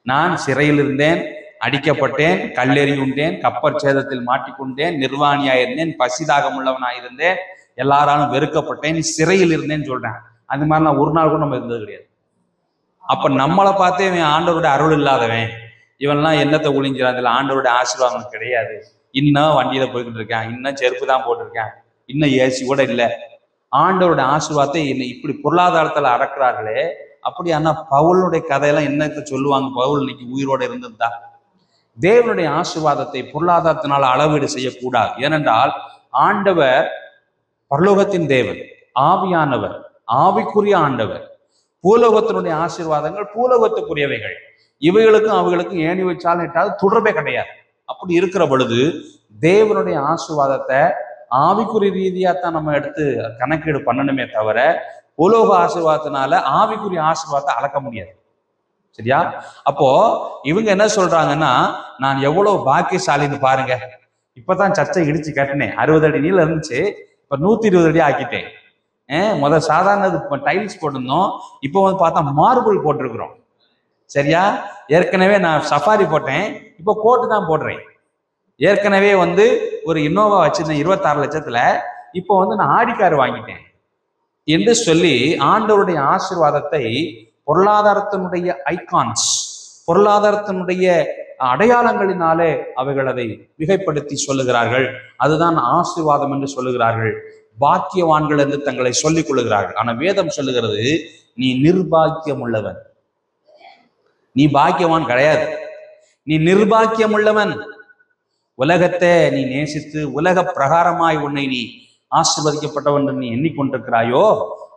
நான் சிறையில் இருந்தேன், அடிக்கப்பட்டேன், கல்லெறி உண்டேன், கப்பற் சேதத்தில் மாட்டிக்கொண்டேன், நிர்வாணியாயிருந்தேன், பசிதாகம் உள்ளவனாயிருந்தேன், எல்லாராலும் வெறுக்கப்பட்டேன், சிறையில் இருந்தேன்னு சொல்றேன். அது மாதிரி நான் ஒரு நாள் கூட நம்ம இருந்தது கிடையாது. அப்ப நம்மளை பார்த்தே இவன் ஆண்டவருடைய அருள் இல்லாதவன், இவன்லாம் என்னத்தை ஒளிஞ்சிடான், இதுல ஆண்டவருடைய ஆசீர்வாதம் கிடையாது, இன்னும் வண்டியில போய்கிட்டு இருக்கேன், இன்னும் செருப்பு தான் போட்டிருக்கேன், இன்னும் ஏசி கூட இல்லை, ஆண்டவருடைய ஆசீர்வாதத்தை இப்படி பொருளாதாரத்துல அடக்குறார்களே. அப்படியானா பவுலுடைய கதையெல்லாம் என்னத்தை சொல்லுவாங்க? பவுல் இன்னைக்கு உயிரோடு இருந்திருந்தா. தேவனுடைய ஆசீர்வாதத்தை பொருளாதாரத்தினால அளவீடு செய்யக்கூடாது. ஏனென்றால் ஆண்டவர் பரலோகத்தின் தேவன், ஆவியானவர், ஆவிக்குரிய ஆண்டவர். பூலோகத்தினுடைய ஆசீர்வாதங்கள் பூலோகத்துக்குரியவைகள். இவைகளுக்கும் அவைகளுக்கும் ஏணி வச்சாலும் இட்டாலும் தொடர்பே கிடையாது. அப்படி இருக்கிற பொழுது தேவனுடைய ஆசீர்வாதத்தை ஆவிக்குரிய ரீதியாத்தான் நம்ம எடுத்து கணக்கீடு பண்ணணுமே தவிர பூலோக ஆசீர்வாதத்தினால ஆவிக்குரிய ஆசீர்வாதத்தை அளக்க முடியாது. சரியா? அப்போ இவங்க என்ன சொல்றாங்கன்னா, நான் எவ்வளவு பாக்கியசாலின்னு பாருங்க, இப்பதான் சர்ச்சை இடிச்சு கட்டினேன், 60 அடி நீளம் இருந்துச்சு, இப்ப 120 அடி ஆக்கிட்டேன். முதல் சாதாரண டைல்ஸ் போட்டிருந்தோம், இப்போ பார்த்தா மார்பிள் போட்டிருக்கிறோம். சரியா? ஏற்கனவே நான் சஃபாரி போட்டேன், இப்போ கோட்டு தான் போடுறேன். ஏற்கனவே ஒரு இன்னோவா வச்சிருந்தேன் 26 லட்சத்துல, இப்போ நான் ஆடி கார் வாங்கிட்டேன் என்று சொல்லி ஆண்டவருடைய ஆசீர்வாதத்தை பொருளாதாரத்தினுடைய ஐகான்ஸ், பொருளாதாரத்தினுடைய அடையாளங்களினாலே அவைகள் அதை மிகைப்படுத்தி சொல்லுகிறார்கள். அதுதான் ஆசீர்வாதம் என்று சொல்லுகிறார்கள். பாக்கியவான்கள் என்று தங்களை சொல்லிக் கொள்ளுகிறார்கள். ஆனா வேதம் சொல்லுகிறது, நீ நிர்பாக்கியம் உள்ளவன், நீ பாக்கியவான் கிடையாது, நீ நிர்பாக்கியம் உள்ளவன். உலகத்தை நீ நேசித்து உலக பிரகாரமாய் உன்னை நீ ஆசீர்வதிக்கப்பட்டவன் நீ எண்ணிக்கொண்டிருக்கிறாயோ,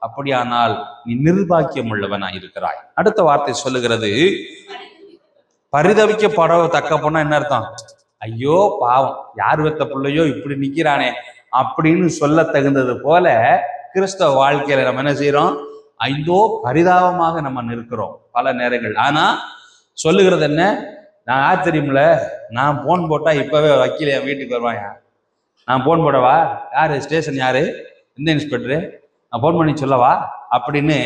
அப்படியானால் நீ நிர்பாக்கியம் உள்ளவனாய் இருக்கிறாய். அடுத்த வார்த்தை சொல்லுகிறது, பரிதவிக்கப்படத்தக்க பொண்ணா என்ன அர்த்தம்? ஐயோ பாவம், யார் வெத்த பிள்ளையோ இப்படி நிக்கிறானே அப்படின்னு சொல்ல தகுந்தது போல கிறிஸ்தவ வாழ்க்கையில நம்ம என்ன செய்யறோம்? ஐயோ பரிதாபமாக நம்ம நிற்கிறோம் பல நேரங்கள். ஆனா சொல்லுகிறது என்ன? நான் யார் தெரியுமில்ல, நான் போன் போட்டா இப்பவே வக்கீல் என் வீட்டுக்கு வருவாயா, நான் போன் போடவா, யாரு ஸ்டேஷன், யாரு இந்த இன்ஸ்பெக்டரு, நான் போன் பண்ணி சொல்லவா அப்படின்னு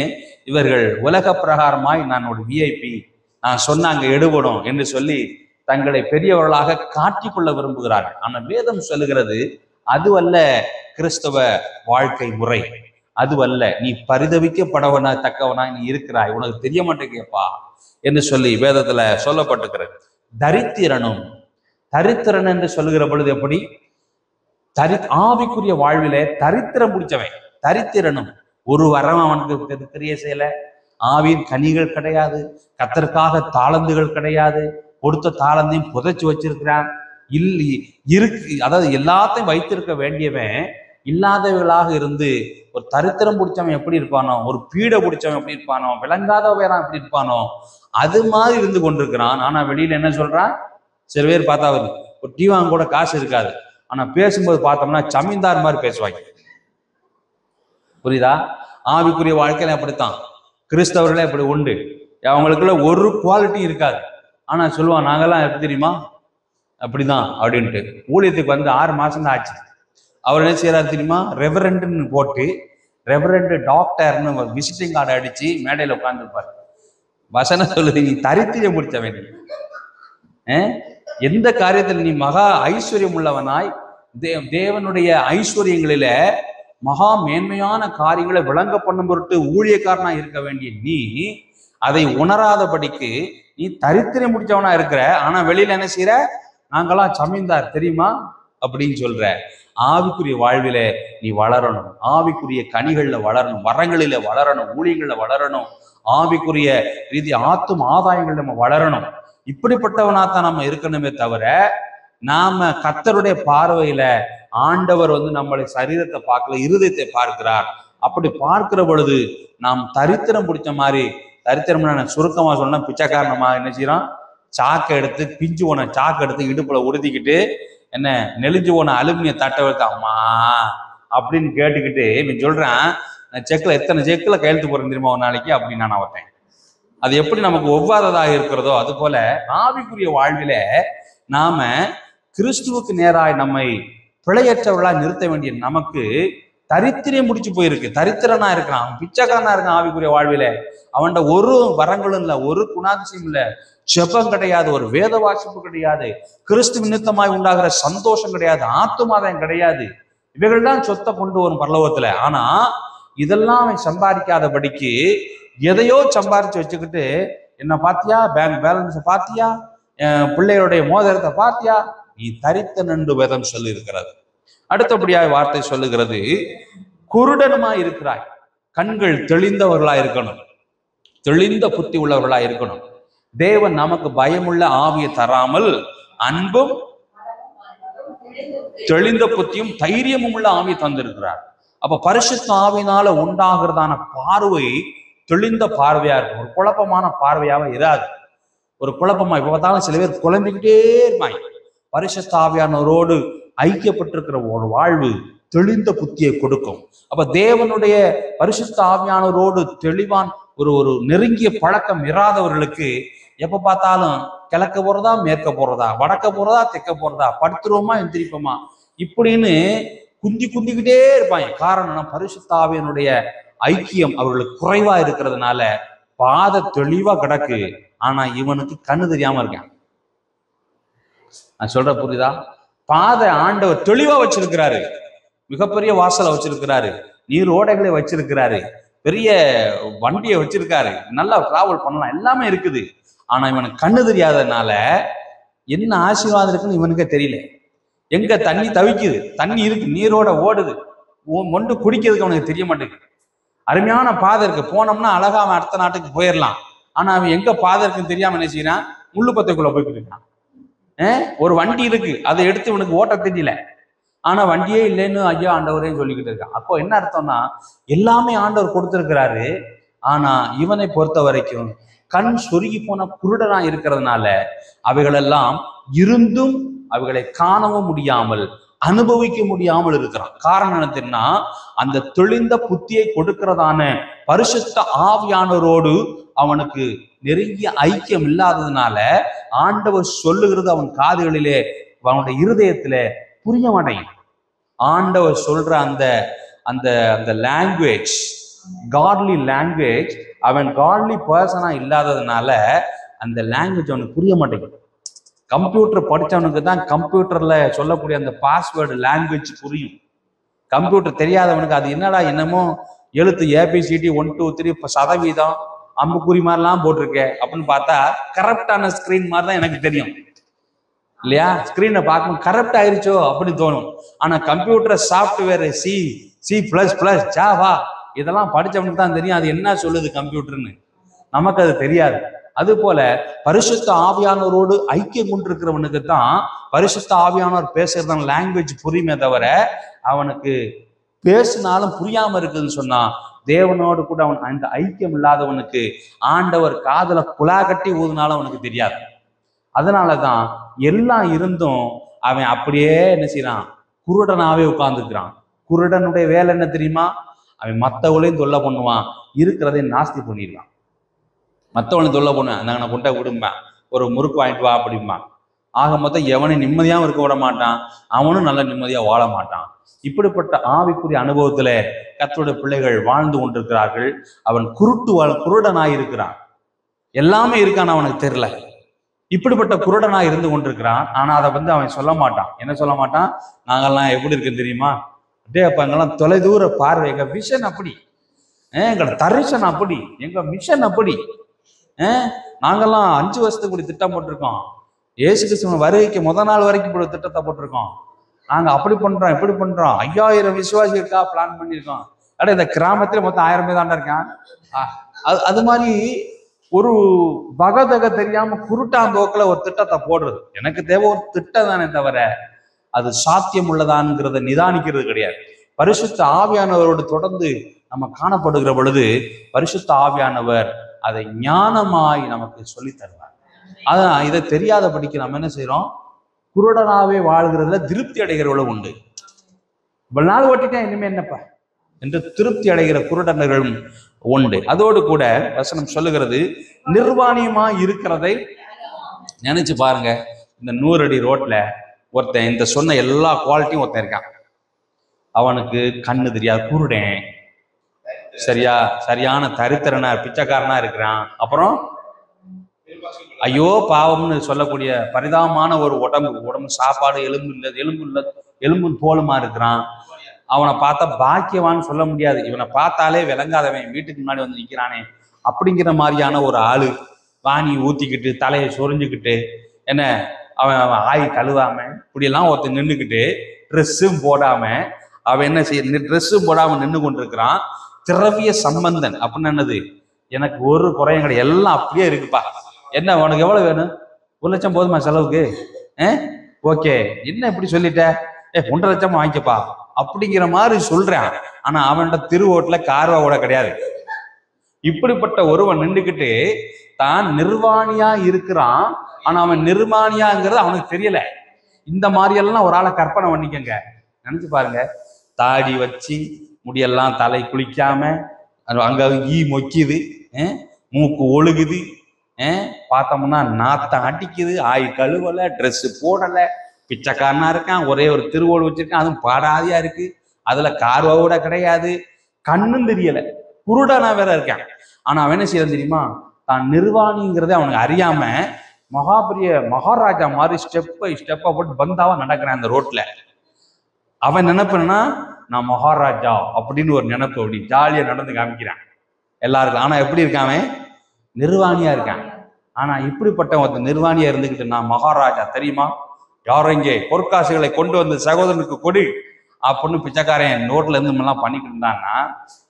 இவர்கள் உலக பிரகாரமாய் நான் ஒரு விஐபி, நான் சொன்ன அங்க எடுபடும் என்று சொல்லி தங்களை பெரியவர்களாக காட்டிக்கொள்ள விரும்புகிறார்கள். ஆனால் வேதம் சொல்லுகிறது, அதுவல்ல கிறிஸ்தவ வாழ்க்கை முறை, அதுவல்ல. நீ பரிதவிக்கப்படவனா தக்கவனாய் நீ இருக்கிறாய், உனக்கு தெரிய மாட்டேங்கப்பா என்று சொல்லி வேதத்துல சொல்லப்பட்டிருக்கிறது. தரித்திரனும், தரித்திரன் என்று சொல்லுகிற பொழுது எப்படி? ஆவிக்குரிய வாழ்விலே தரித்திரம் பிடிச்சவன் தரித்திரனும். ஒரு வரம் அவனுக்கு தெரிய செய்யல, ஆவியின் கனிகள் கிடையாது, கர்த்தருக்காக தாளந்துகள் கிடையாது, கொடுத்த தாளந்தையும் புதைச்சு வச்சிருக்கிறான். இருக்கு, அதாவது எல்லாத்தையும் வைத்திருக்க வேண்டியவன் இல்லாதவர்களாக இருந்து ஒரு தரித்திரம் பிடிச்சவன் எப்படி இருப்பானோ, ஒரு பீடை பிடிச்சவன் எப்படி இருப்பானோ, விளங்காதவன் எப்படி இருப்பானோ, அது மாதிரி இருந்து கொண்டிருக்கிறான். ஆனா வெளியில என்ன சொல்றான்? சில பேர் பார்த்தா ஒரு டீ வாங்க கூட காசு இருக்காது, ஆனா பேசும்போது பார்த்தோம்னா ஜமீன்தார் மாதிரி பேசுவாங்க. புரியுதா? ஆவிக்குரிய வாழ்க்கையில அப்படித்தான், கிறிஸ்தவர்களே அப்படி உண்டு. அவங்களுக்குள்ள ஒரு குவாலிட்டி இருக்காது, ஆனா சொல்லுவான் நாங்கெல்லாம் எப்படி தெரியுமா அப்படிதான் அப்படின்ட்டு. ஊழியத்துக்கு வந்து 6 மாசம் தான் ஆச்சு. அவர் என்ன செய்யறாரு தெரியுமா? ரெவரண்ட்னு போட்டு ரெவரண்ட் டாக்டர்னு விசிட்டிங் கார்டு அடிச்சு மேடையில உட்கார்ந்துருப்பார். வசனம் சொல்லுது, நீ தரித்திரம் முடிச்சவன், எந்த காரியத்தில் நீ மகா ஐஸ்வர்யம் உள்ளவனாய் தேவனுடைய ஐஸ்வர்யங்களில மகா மேன்மையான காரியங்களை விளங்க பண்ணும் பொருட்டு ஊழியக்காரனா இருக்க வேண்டிய நீ அதை உணராதபடிக்கு நீ தரித்திரம் முடிச்சவனா இருக்கிற. ஆனா வெளியில என்ன செய்யற? நாங்கெல்லாம் ஜமீன்தார் தெரியுமா அப்படின்னு சொல்ற. ஆவிக்குரிய வாழ்வில நீ வளரணும், ஆவிக்குரிய கனிகள்ல வளரணும், வரங்களில வளரணும், ஊழியங்கள்ல வளரணும், ஆவிக்குரிய ரீதி ஆத்தும் ஆதாயங்கள் நம்ம வளரணும். இப்படிப்பட்டவனாத்தான் நம்ம இருக்கணுமே தவிர, நாம கர்த்தருடைய பார்வையில ஆண்டவர் வந்து நம்மளை சரீரத்தை பார்க்கல, இருதயத்தை பார்க்கிறார். அப்படி பார்க்கிற பொழுது நாம் தரித்திரம் பிடிச்ச மாதிரி, தரித்திரம் சுருக்கமா சொன்னா பிச்சைக்காரணமா என்ன செய்யறோம்? சாக்கை எடுத்து, பிஞ்சு போன சாக்கை எடுத்து இடுப்புல உறுதிக்கிட்டு, என்ன நெலிஞ்சு போன அலுமினிய தட்டை வைத்த அம்மா அப்படின்னு கேட்டுக்கிட்டு இவன் சொல்றான், செக்ல எத்தனை செக்ல கையெழுத்து போறேன் தெரியுமா ஒரு நாளைக்கு அப்படின்னு நான் அவத்தேன். அது எப்படி நமக்கு ஒவ்வாததாக இருக்கிறதோ அது போல ஆவிக்குரிய வாழ்வில நாம கிறிஸ்துவுக்கு நேராய் நம்மை பிழையற்றவர்களா நிறுத்த வேண்டிய நமக்கு தரித்திரம் முடிச்சு போயிருக்கு. தரித்திரனா இருக்கிறான், அவன் பிச்சைக்காரனா இருக்கான். ஆவிக்குரிய வாழ்வில அவன்கிட்ட ஒரு வரங்களும் இல்லை, ஒரு குணாதிசயம் இல்லை, ஜெபம் கிடையாது, ஒரு வேத வாசிப்பு கிடையாது, கிறிஸ்து நிமித்தமாய் உண்டாகிற சந்தோஷம் கிடையாது, ஆத்துமாதாயம் கிடையாது. இவைகள் தான் சொத்தை கொண்டு வரும் பரலோகத்துல. ஆனா இதெல்லாம் அவன் சம்பாதிக்காதபடிக்கு எதையோ சம்பாரிச்சு வச்சுக்கிட்டு, என்ன பாத்தியா, பேங்க் பேலன்ஸ் பாத்தியா, பிள்ளைகளுடைய மோதிரத்தை பாத்தியா, நீ தரித்தன் என்று வேதம் சொல்லி இருக்கிறது. அடுத்தபடியாக வார்த்தை சொல்லுகிறது, குருடனுமா இருக்கிறாய், கண்கள் தெளிந்தவர்களா இருக்கணும், தெளிந்த புத்தி உள்ளவர்களா இருக்கணும். தேவன் நமக்கு பயமுள்ள ஆவியை தராமல் அன்பும் தெளிந்த புத்தியும் தைரியமும் உள்ள ஆவியை தந்திருக்கிறார். அப்ப பரிசுத்த ஆவியினால உண்டாகிறதான பார்வை தெளிந்த பார்வையா இருக்கும், ஒரு குழப்பமான பார்வையாக இராது. ஒரு குழப்பமா இப்ப பார்த்தாலும் சில பேர் குழம்பிக்கிட்டே இருப்பாங்க. பரிசுத்த ஆவியானவரோடு ஐக்கியப்பட்டிருக்கிற ஒரு வாழ்வு தெளிந்த புத்தியை கொடுக்கும். அப்ப தேவனுடைய பரிசுத்த ஆவியானவரோடு தெளிவான் ஒரு நெருங்கிய பழக்கம் இராதவர்களுக்கு எப்ப பார்த்தாலும் கிழக்க போறதா, மேற்க போறதா, வடக்க போறதா, தெற்க போறதா, படுத்துருவோமா எந்திரிப்போமா இப்படின்னு குந்திக்கிட்டே இருப்பாங்க. காரணம், பரிசுத்த ஆவியானுடைய ஐக்கியம் அவர்களுக்கு குறைவா இருக்கிறதுனால பாதை தெளிவா கிடக்கு, ஆனா இவனுக்கு கண்ணு தெரியாம இருக்கான். நான் சொல்ற புரியுதா? பாதை ஆண்டவர் தெளிவா வச்சிருக்கிறாரு, மிகப்பெரிய வாசலை வச்சிருக்கிறாரு, நீர் ஓடைகளை வச்சிருக்கிறாரு, பெரிய வண்டியை வச்சிருக்காரு, நல்லா டிராவல் பண்ணலாம், எல்லாமே இருக்குது. ஆனா இவனுக்கு கண்ணு தெரியாததுனால என்ன ஆசீர்வாதம் இருக்குன்னு இவனுக்கே தெரியல. எங்க தண்ணி தவிக்குது, தண்ணி இருக்கு, நீரோட ஓடுது, மொண்டு குடிக்கிறதுக்கு அவனுக்கு தெரிய மாட்டேங்குது. அருமையான பாதை இருக்கு, போனோம்னா அழகா அவன் அடுத்த நாட்டுக்கு போயிடலாம். ஆனா அவன் எங்க பாதை இருக்குன்னு தெரியாம என்ன செய்யறான்? முள்ளு பத்தைக்குள்ள போய்கிட்டு இருக்கான். ஒரு வண்டி இருக்கு, அதை எடுத்து இவனுக்கு ஓட்ட தெரியல, ஆனா வண்டியே இல்லைன்னு ஐயா ஆண்டவரே சொல்லிக்கிட்டு இருக்கான். அப்போ என்ன அர்த்தம்னா, எல்லாமே ஆண்டவர் கொடுத்திருக்கிறாரு, ஆனா இவனை பொறுத்த வரைக்கும் கண் சொருகி போன குருடனா இருக்கிறதுனால அவைகளெல்லாம் இருந்தும் அவைகளை காணவும் முடியாமல் அனுபவிக்க முடியாமல் இருக்கிறான். காரணம் என்ன தெரியுமா? அந்த தெளிந்த புத்தியை கொடுக்கிறதான பரிசுத்த ஆவியானவரோடு அவனுக்கு நெருங்கிய ஐக்கியம் இல்லாததுனால ஆண்டவர் சொல்லுகிறது அவன் காதுகளிலே, அவனுடைய இருதயத்திலே புரிய மாட்டேங்குது. ஆண்டவர் சொல்ற அந்த அந்த அந்த லாங்குவேஜ், காட்லி லாங்குவேஜ், அவன் காட்லி பர்சனா இல்லாததுனால அந்த லாங்குவேஜ் அவனுக்கு புரிய மாட்டேங்குது. கம்ப்யூட்டர் படித்தவனுக்கு தான் கம்ப்யூட்டர்ல சொல்லக்கூடிய அந்த பாஸ்வேர்டு லாங்குவேஜ் புரியும். கம்ப்யூட்டர் தெரியாதவனுக்கு அது என்னடா என்னமோ எழுத்து ABCD 1 2 3 சதவீதம் அம்புக்குறி மாதிரிலாம் போட்டிருக்கேன் அப்படின்னு பார்த்தா கரப்டான ஸ்கிரீன் மாதிரி தான் எனக்கு தெரியும் இல்லையா? ஸ்கிரீனை பார்க்கணும், கரப்ட் ஆயிருச்சோ அப்படின்னு தோணும். ஆனா கம்ப்யூட்டர் சாஃப்ட்வேர் C++, ஜாவா இதெல்லாம் படிச்சவனுக்கு தான் தெரியும் அது என்ன சொல்லுது கம்ப்யூட்டர்னு. நமக்கு அது தெரியாது. அது போல பரிசுத்த ஆவியானவரோடு ஐக்கியம் கொண்டிருக்கிறவனுக்கு தான் பரிசுத்த ஆவியானவர் பேசுறதான லாங்குவேஜ் புரியுமே தவிர அவனுக்கு பேசினாலும் புரியாம இருக்குதுன்னு சொன்னா தேவனோடு கூட அவன் அந்த ஐக்கியம் இல்லாதவனுக்கு ஆண்டவர் காதுல குலா கட்டி ஊதுனாலும் அவனுக்கு தெரியாது. அதனாலதான் எல்லாம் இருந்தும் அவன் அப்படியே என்ன செய்யறான், குருடனாவே உட்கார்ந்துக்கிறான். குருடனுடைய வேலை என்ன தெரியுமா? அவன் மற்றவங்களையும் தொல்லை பண்ணுவான், இருக்கிறதையும் நாஸ்தி பண்ணிடுவான். மற்றவனை தொல்லை பண்ணுவேன், நாங்கள் கொண்ட விடும்பேன், ஒரு முறுக்கு வாங்கிட்டு வா அப்படிம்பா. ஆக மொத்தம் எவனையும் நிம்மதியாகவும் இருக்க விட மாட்டான், அவனும் நல்ல நிம்மதியாக வாழ மாட்டான். இப்படிப்பட்ட ஆவிக்குரிய அனுபவத்துல கர்த்தருடைய பிள்ளைகள் வாழ்ந்து கொண்டிருக்கிறார்கள். அவன் குருடனாயிருக்கிறான், எல்லாமே இருக்கான்னு அவனுக்கு தெரியல. இப்படிப்பட்ட குருடனா இருந்து கொண்டிருக்கிறான். ஆனா அதை அவன் சொல்ல மாட்டான். என்ன சொல்ல மாட்டான்? நாங்கெல்லாம் எப்படி இருக்குன்னு தெரியுமா? அப்படியே அப்ப எங்கெல்லாம் தொலைதூர பார்வை, எங்க விஷன் அப்படி, எங்களோட தரிசனம் அப்படி, எங்க மிஷன் அப்படி, நாங்கெல்லாம் 5 வருஷத்துக்கு இப்படி திட்டம் போட்டிருக்கோம். இயேசு கிறிஸ்துவின் வருகைக்கு முதல் நாள் வரைக்கும் இப்படி திட்டத்தை போட்டிருக்கோம். நாங்க அப்படி பண்றோம், இப்படி பண்றோம், 5000 விசுவாசிகளுக்கா பிளான் பண்ணியிருக்கோம். அட இந்த கிராமத்துல மொத்தம் 1000 பேர் தாண்டா இருக்கான். அது மாதிரி ஒரு வகதக தெரியாம குருட்டாந்தோக்கில ஒரு திட்டத்தை போடுறது. எனக்கு தேவை ஒரு திட்டம் தானே தவிர அது சாத்தியம் உள்ளதான்ங்கிறத நிதானிக்கிறது கிடையாது. பரிசுத்த ஆவியானவரோடு தொடர்ந்து நம்ம காணப்படுகிற பொழுது பரிசுத்த ஆவியானவர் அதை ஞானமாய் நமக்கு சொல்லி தருவார். அதான் இதை தெரியாதபடிக்கு நம்ம என்ன செய்யறோம்? குருடனாவே வாழ்கிறதுல திருப்தி அடைகிறவளும் உண்டு. இவ்வளவு நாள் ஓட்டிட்டேன், இனிமே என்னப்பா என்று திருப்தி அடைகிற குருடனர்களும் உண்டு. அதோடு கூட வசனம் சொல்லுகிறது, நிர்வாணியமா இருக்கிறதை நினைச்சு பாருங்க. இந்த 100 அடி ரோட்ல ஒருத்தன் இந்த சொன்ன எல்லா குவாலிட்டியும் ஒருத்தன் இருக்கான். அவனுக்கு கண்ணு தெரியாது, குருடன், சரியான தரித்திரனா பிச்சைக்காரனா இருக்கிறான். அப்புறம் ஐயோ பாவம்னு சொல்லக்கூடிய பரிதாபமான ஒரு உடம்பு சாப்பாடு எலும்பு தோலுமா இருக்கிறான். அவனை பார்த்தா பாக்கியவான்னு சொல்ல முடியாது. இவனை பார்த்தாலே விளங்காதவன், வீட்டுக்கு முன்னாடி வந்து நிற்கிறானே அப்படிங்கிற மாதிரியான ஒரு ஆளு. வாணி ஊத்திக்கிட்டு தலையை சொரிஞ்சுக்கிட்டு என்ன அவன் ஆய் கழுவாம இப்படியெல்லாம் ஒருத்தர் நின்றுக்கிட்டு ட்ரெஸ்ஸும் போடாம அவன் என்ன செய்ய ட்ரெஸ்ஸும் போடாம நின்று கொண்டிருக்கிறான். திரவிய சம்பந்தன் அப்படின்னு என்னது? எனக்கு ஒரு குறையும் கிடையாது, எல்லாம் அப்படியே இருக்குப்பா. என்ன உனக்கு எவ்வளவு வேணும்? 1 லட்சம் போதுமா செலவுக்கு? ஓகே, என்ன இப்படி சொல்லிட்ட? 1.5 லட்சம் வாங்கிக்கப்பா அப்படிங்கிற மாதிரி சொல்றான். ஆனா அவன்கிட்ட திருவோட்டுல கார்வாவோட கிடையாது. இப்படிப்பட்ட ஒருவன் நின்றுக்கிட்டு தான் நிர்வாணியா இருக்கிறான். ஆனா அவன் நிர்வாணியாங்கிறது அவனுக்கு தெரியல. இந்த மாதிரி எல்லாம் ஒரு ஆளை கற்பனை பண்ணிக்கங்க, நினைச்சு பாருங்க. தாடி வச்சு முடியெல்லாம் தலை குளிக்காம அங்க ஈ மொக்கிது, மூக்கு ஒழுகுது, பார்த்தோம்னா நாத்தம் அடிக்குது, ஆய் கழுவலை, ட்ரெஸ் போடலை, பிச்சைக்காரனா இருக்கான், ஒரே ஒரு திருவோடு வச்சிருக்கான், அதுவும் பாடாதியா இருக்கு, அதுல கார்வோட கிடையாது, கண்ணும் தெரியல, குருடனா வேற இருக்கான். ஆனா அவன் என்ன செய்யறது தெரியுமா? தான் நிர்வாணிங்கிறத அவனுக்கு அறியாம மகாராஜா மாதிரி ஸ்டெப்பை போட்டு பந்தாவா நடக்கிறான் அந்த ரோட்ல. அவன் நினைப்புன்னா நான் மகாராஜா அப்படின்னு ஒரு நினைப்பு, அப்படி ஜாலியா நடந்து காமிக்கிறான் எல்லாருக்கும். ஆனா எப்படி இருக்கான்? நிர்வாணியா இருக்கான். ஆனா இப்படிப்பட்ட ஒருத்த நிர்வாணியா இருந்துகிட்டு நான் மகாராஜா தெரியுமா, யாரும் இங்கே பொற்காசுகளை கொண்டு வந்து சகோதரனுக்கு கொடு அப்படின்னு பிச்சைக்காரன் நோட்ல இருந்து எல்லாம் பண்ணிக்கிட்டு இருந்தான்னா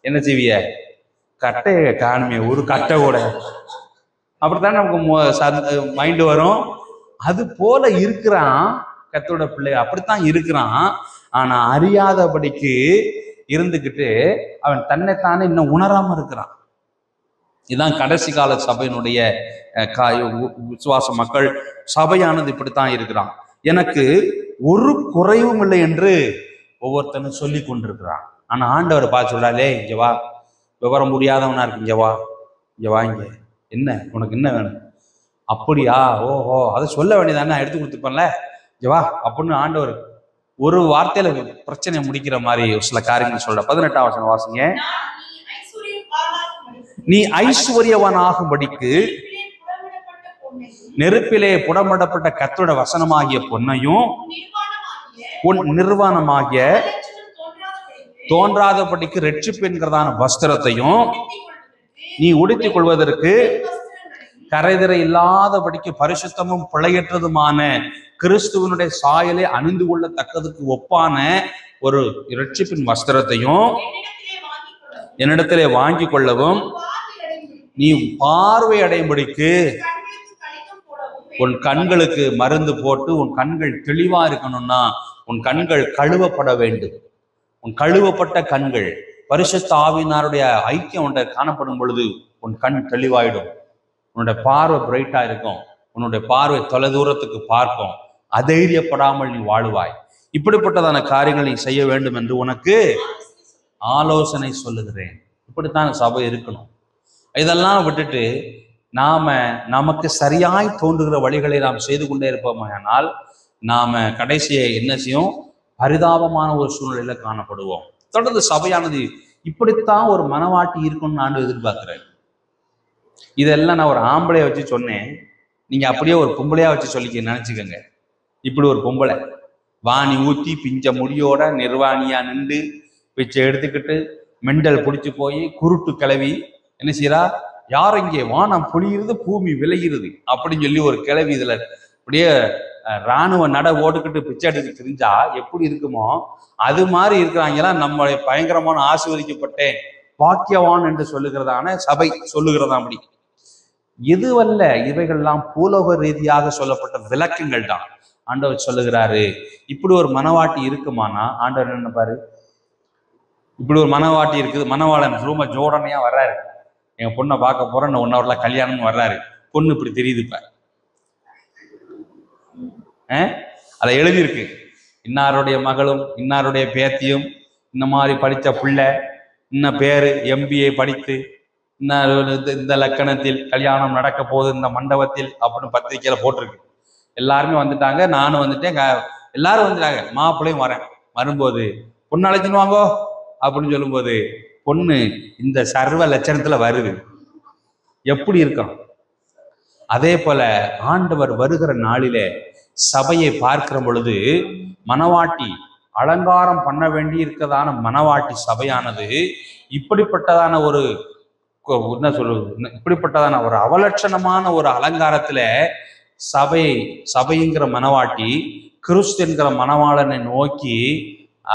என்ன செய்விய? கட்டையை காணுமே, ஒரு கட்டை கூட. அப்படித்தானே நமக்கு மைண்டு வரும். அது போல இருக்கிறான் கர்த்தரோட பிள்ளை, அப்படித்தான் இருக்கிறான். ஆனா அறியாதபடிக்கு இருந்துகிட்டு அவன் தன்னைத்தானே இன்னும் உணராம இருக்கிறான். இதுதான் கடைசி கால சபையினுடைய விசுவாச மக்கள் சபையானது இப்படித்தான் இருக்கிறான். எனக்கு ஒரு குறைவும் இல்லை என்று ஒவ்வொருத்தனும் சொல்லி கொண்டிருக்கிறான். ஆனா ஆண்டவர் பார்த்து சொல்றாலே, இங்க வா, விவரம் முடியாதவனா இருக்கு, இங்க வா, இங்க வா, இங்க என்ன உனக்கு என்ன வேணும்? அப்படியா? ஓஹோ, அதை சொல்ல வேண்டியதானே, எடுத்து கொடுத்துப்பேன்ல, இங்க வா அப்படின்னு ஆண்டவர் ஒரு வார்த்தையில பிரச்சனை முடிக்கிற மாதிரி சில காரியங்கள் சொல்ற. 18ஆம் வசனம் வாசிங்க. நீ ஐஸ்வர்யவனாகும்படிக்கு நெருப்பிலே புடமிடப்பட்ட கர்த்தருடைய வசனமாகிய பொன்னையும் உன் நிர்வாணமாகிய தோன்றாதபடிக்கு ரட்சிப்பு என்கிறதான வஸ்திரத்தையும் நீ உடுத்திக் கொள்வதற்கு கரைதிரை இல்லாதபடிக்கு பரிசுத்தமும் பிழையற்றதுமான கிறிஸ்துவனுடைய சாயலை அணிந்து கொள்ளத்தக்கதுக்கு ஒப்பான ஒரு ரட்சிப்பின் வஸ்திரத்தையும் என்னிடத்திலே வாங்கி கொள்ளவும் நீ பார்வை அடையும்படிக்கு உன் கண்களுக்கு மருந்து போட்டு உன் கண்கள் தெளிவா இருக்கணும்னா உன் கண்கள் கழுவப்பட வேண்டும். உன் கழுவப்பட்ட கண்கள் பரிசுத்த ஆவியினாருடைய ஐக்கியம் உன்னை காணப்படும் பொழுது உன் கண் தெளிவாயிடும். உன்னுடைய பார்வை பிரைட்டா இருக்கும். உன்னுடைய பார்வை தொலை தூரத்துக்கு பார்க்கும். அதைரியப்படாமல் நீ வாழுவாய். இப்படிப்பட்டதான காரியங்கள் நீ செய்ய வேண்டும் என்று உனக்கு ஆலோசனை சொல்லுகிறேன். இப்படித்தான் சபை இருக்கணும். இதெல்லாம் விட்டுட்டு நமக்கு சரியாய் தோன்றுகிற வழிகளை நாம் செய்து கொண்டே இருப்போமானால் நாம கடைசியை என்ன செய்யும்? பரிதாபமான ஒரு சூழ்நிலையில காணப்படுவோம். தொடர்ந்து சபையானது இப்படித்தான் ஒரு மனவாட்டி இருக்கும்னு நான் எதிர்பார்க்கிறேன். இதெல்லாம் நான் ஒரு ஆம்பளைய வச்சு சொன்னேன். நீங்க அப்படியே ஒரு பொம்பளையா வச்சு சொல்லிக்க நினைச்சுக்கோங்க. இப்படி ஒரு பொம்பளை வாணி ஊத்தி பிஞ்ச முடியோட நிர்வாணியா நின்று பிச்சை எடுத்துக்கிட்டு மெண்டல் பிடிச்சு போய் குருட்டு கிளவி என்ன செய்யறா? யார் இங்கே வானம் பொழியுறது பூமி விளைகிறது அப்படின்னு சொல்லி ஒரு கிளவி இதுல அப்படியே இராணுவ நட ஓட்டுக்கிட்டு பிச்சை எடுத்து தெரிஞ்சா எப்படி இருக்குமோ அது மாதிரி இருக்கிறாங்கலாம். நம்மளை பயங்கரமான ஆசீர்வதிக்கப்பட்டேன் பாக்கியவான் என்று சொல்லுகிறதான சபை சொல்லுகிறதா. அப்படி எதுவல்ல, இவைகள்லாம் பூலோக ரீதியாக சொல்லப்பட்ட விளக்கங்கள் தான். ஆண்டவர் சொல்லுகிறாரு, இப்படி ஒரு மனவாட்டி இருக்குமானா ஆண்டவர் என்ன பாரு, இப்படி ஒரு மனவாட்டி இருக்குது. மனவாளன் ரொம்ப ஜோடனையா வர்றாரு. என் பொண்ணை பார்க்க போறேன், 1 hourல கல்யாணம்னு வர்றாரு. பொண்ணு இப்படி தெரியுது. இப்ப அதை எழுதியிருக்கு. இன்னாருடைய மகளும் இன்னாருடைய பேத்தியும் இந்த மாதிரி படித்த பிள்ளை இன்ன பேரு MBA படித்து இந்த லக்கணத்தில் கல்யாணம் நடக்க போகுது இந்த மண்டபத்தில் அப்படின்னு பத்திரிக்கையில போட்டிருக்கு. எல்லாருமே வந்துட்டாங்க, நானும் வந்துட்டேன், எல்லாரும் வந்துட்டாங்க. மாப்பிள்ளையும் வரேன். வரும்போது பொண்ணு அழைச்சின்னு வாங்கோ அப்படின்னு சொல்லும்போது பொண்ணு இந்த சர்வ லட்சணத்துல வருது. எப்படி இருக்கும்? அதே போல ஆண்டவர் வருகிற நாளிலே சபையை பார்க்கிற பொழுது மனவாட்டி அலங்காரம் பண்ண வேண்டி இருக்கதான மனவாட்டி சபையானது இப்படிப்பட்டதான ஒரு என்ன சொல்றது, இப்படிப்பட்டதான ஒரு அவலட்சணமான ஒரு அலங்காரத்துல சபைங்கிற மனவாட்டி கிறிஸ்து என்கிற மணவாளனை நோக்கி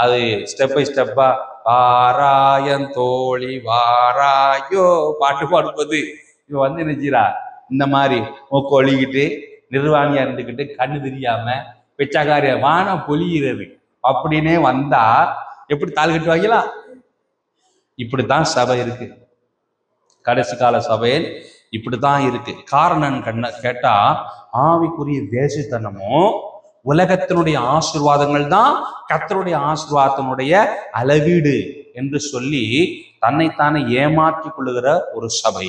அது ஸ்டெப் பை ஸ்டெப்பா வாராயன் தோழி வாராயோ பாட்டு பாடும்போது இவ வந்து நினைச்சிரா இந்த மாதிரி ஒழிக்கிட்டு நிர்வாணியா இருந்துக்கிட்டு கண்ணு தெரியாம பிச்சைக்காரிய வானம் பொழிகிறது அப்படின்னே வந்தா எப்படி தாள் கட்டுவாங்களா? இப்படித்தான் சபை இருக்கு. கடைசி கால சபையில் இப்படித்தான் இருக்கு. காரணம் கேட்டா ஆவிக்குரிய வேசித்தனமும் உலகத்தினுடைய ஆசீர்வாதங்கள் தான் கர்த்தருடைய ஆசீர்வாதத்தினுடைய அளவீடு என்று சொல்லி தன்னைத்தானே ஏமாற்றி கொள்ளுகிற ஒரு சபை,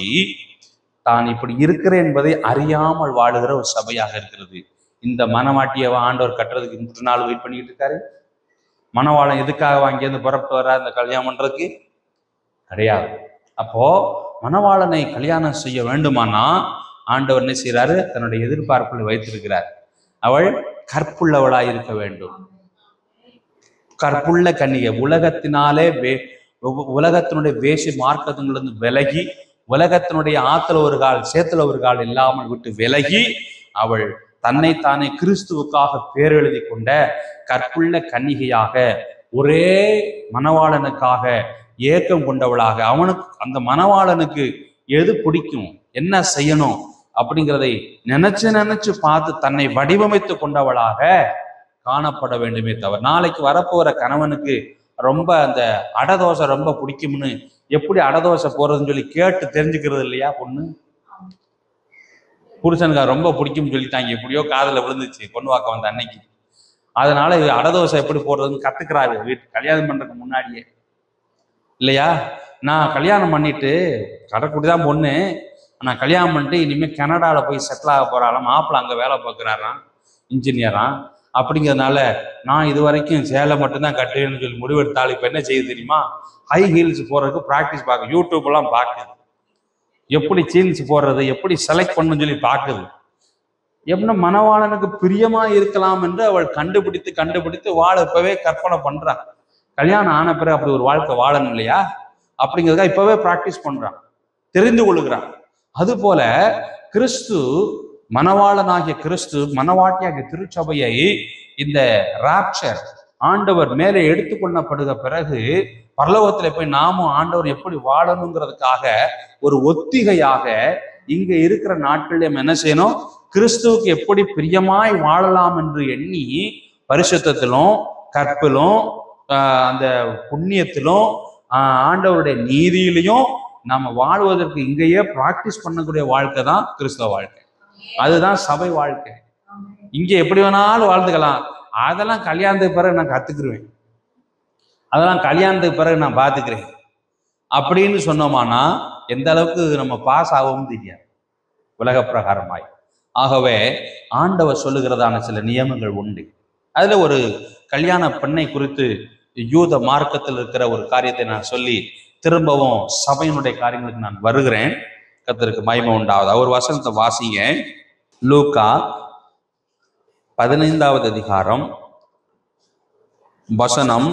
தான் இப்படி இருக்கிறேன் என்பதை அறியாமல் வாழுகிற ஒரு சபையாக இருக்கிறது. இந்த மனவாட்டியை ஆண்டவர் கட்டுறதுக்கு 3 நாள் வெயிட் பண்ணிட்டு இருக்காரு. மனவாளம் எதுக்காக வாங்கியிருந்து புறப்பட்டு வர இந்த கல்யாணம் பண்றதுக்கு கிடையாது. அப்போ மனவாளனை கல்யாணம் செய்ய வேண்டுமானா ஆண்டவர் என்ன செய்யறாரு? தன்னுடைய எதிர்பார்ப்புகளை வைத்திருக்கிறார். அவள் கற்புள்ளவளாய் இருக்க வேண்டும். கற்புள்ள கன்னிகை, உலகத்தினுடைய வேசி மார்க்கத்திலிருந்து விலகி, உலகத்தினுடைய ஆத்துல ஒரு கால் சேத்துல ஒரு கால் இல்லாமல் விட்டு விலகி, அவள் தன்னைத்தானே கிறிஸ்துவுக்காக பேரெழுதி கொண்ட கற்புள்ள கன்னிகையாக ஒரே மணவாளனுக்காக ஏக்கம் கொண்டவளாக, அவனுக்கு அந்த மணவாளனுக்கு எது பிடிக்கும், என்ன செய்யணும் அப்படிங்கிறதை நினைச்சு பார்த்து தன்னை வடிவமைத்து கொண்டவளாக காணப்பட வேண்டுமே தவிர, நாளைக்கு வரப்போற கணவனுக்கு ரொம்ப அந்த அடதோசை ரொம்ப பிடிக்கும்னு எப்படி அடதோசை போறதுன்னு சொல்லி கேட்டு தெரிஞ்சுக்கிறது இல்லையா? பொண்ணு புருஷனுக்கு ரொம்ப பிடிக்கும்னு சொல்லிட்டாங்க, எப்படியோ காதல விழுந்துச்சு பொண்ணு வாக்க வந்த அன்னைக்கு. அதனால அடதோசை எப்படி போடுறதுன்னு கத்துக்கிறாரு கல்யாணம் பண்றதுக்கு முன்னாடியே இல்லையா? நான் கல்யாணம் பண்ணிட்டு கடைக்குடிதான் பொண்ணு, நான் கல்யாணம் பண்ணிட்டு இனிமேல் கனடால போய் செட்டில் ஆக போறாளாம், மாப்பிள்ள அங்கே வேலை பார்க்குறாராம், இன்ஜினியராம். அப்படிங்கிறதுனால நான் இது வரைக்கும் சேலை மட்டும்தான் கட்டுவேன்னு சொல்லி முடிவெடுத்தாலும் இப்போ என்ன செய்யுது தெரியுமா? ஹை ஹீல்ஸ் போடுறதுக்கு ப்ராக்டிஸ் பார்க்க யூடியூப்லாம் பார்க்குது, எப்படி ஜீன்ஸ் போடுறது எப்படி செலக்ட் பண்ணுன்னு சொல்லி பார்க்குது. எப்படின்னா மணவாளனுக்கு பிரியமா இருக்கலாம் என்று அவள் கண்டுபிடித்து வாழ இப்பவே கற்பனை பண்றான். கல்யாணம் ஆன பிறகு அப்படி ஒரு வாழ்க்கை வாழணும் இல்லையா? அப்படிங்கிறதுக்காக இப்பவே ப்ராக்டிஸ் பண்றான், தெரிந்து கொள்ளுகிறான். அது போல கிறிஸ்து மணவாளனாகிய கிறிஸ்து மணவாட்டியாகிய திருச்சபையை இந்த ராப்சர் ஆண்டவர் மேலே எடுத்துக்கொள்ளப்படுகிற பிறகு பரலோகத்துல போய் நாமும் ஆண்டவர் எப்படி வாழணுங்கிறதுக்காக ஒரு ஒத்திகையாக இங்க இருக்கிற நாட்கள் நம்ம என்ன செய்யணும், கிறிஸ்துவுக்கு எப்படி பிரியமாய் வாழலாம் என்று எண்ணி பரிசுத்தத்திலும் கற்பிலும் அந்த புண்ணியத்திலும் ஆண்டவருடைய நீதியிலையும் நம்ம வாழ்வதற்கு இங்கேயே பிராக்டிஸ் பண்ணக்கூடிய வாழ்க்கை தான் கிறிஸ்தவ வாழ்க்கை. அதுதான் சபை வாழ்க்கை. இங்க எப்படி வேணாலும் வாழ்ந்துக்கலாம், அதெல்லாம் கல்யாணத்துக்கு பிறகு நான் கத்துக்கிருவேன், அதெல்லாம் கல்யாணத்துக்கு பிறகு நான் பார்த்துக்கிறேன் அப்படின்னு சொன்னோமானா எந்த அளவுக்கு நம்ம பாஸ் ஆகவும் தெரியாது உலக பிரகாரமாய். ஆகவே ஆண்டவர் சொல்லுகிறதான சில நியமங்கள் உண்டு. அதுல ஒரு கல்யாண பெண்ணை குறித்து யூத மார்க்கத்தில் இருக்கிற ஒரு காரியத்தை நான் சொல்லி திரும்பவும் சபையினுடைய காரியங்களுக்கு நான் வருகிறேன். கர்த்தருக்கு மகிமை உண்டாவது. அவர் வசனத்தை வாசிங்க. லூக்கா 15வது அதிகாரம் வசனம்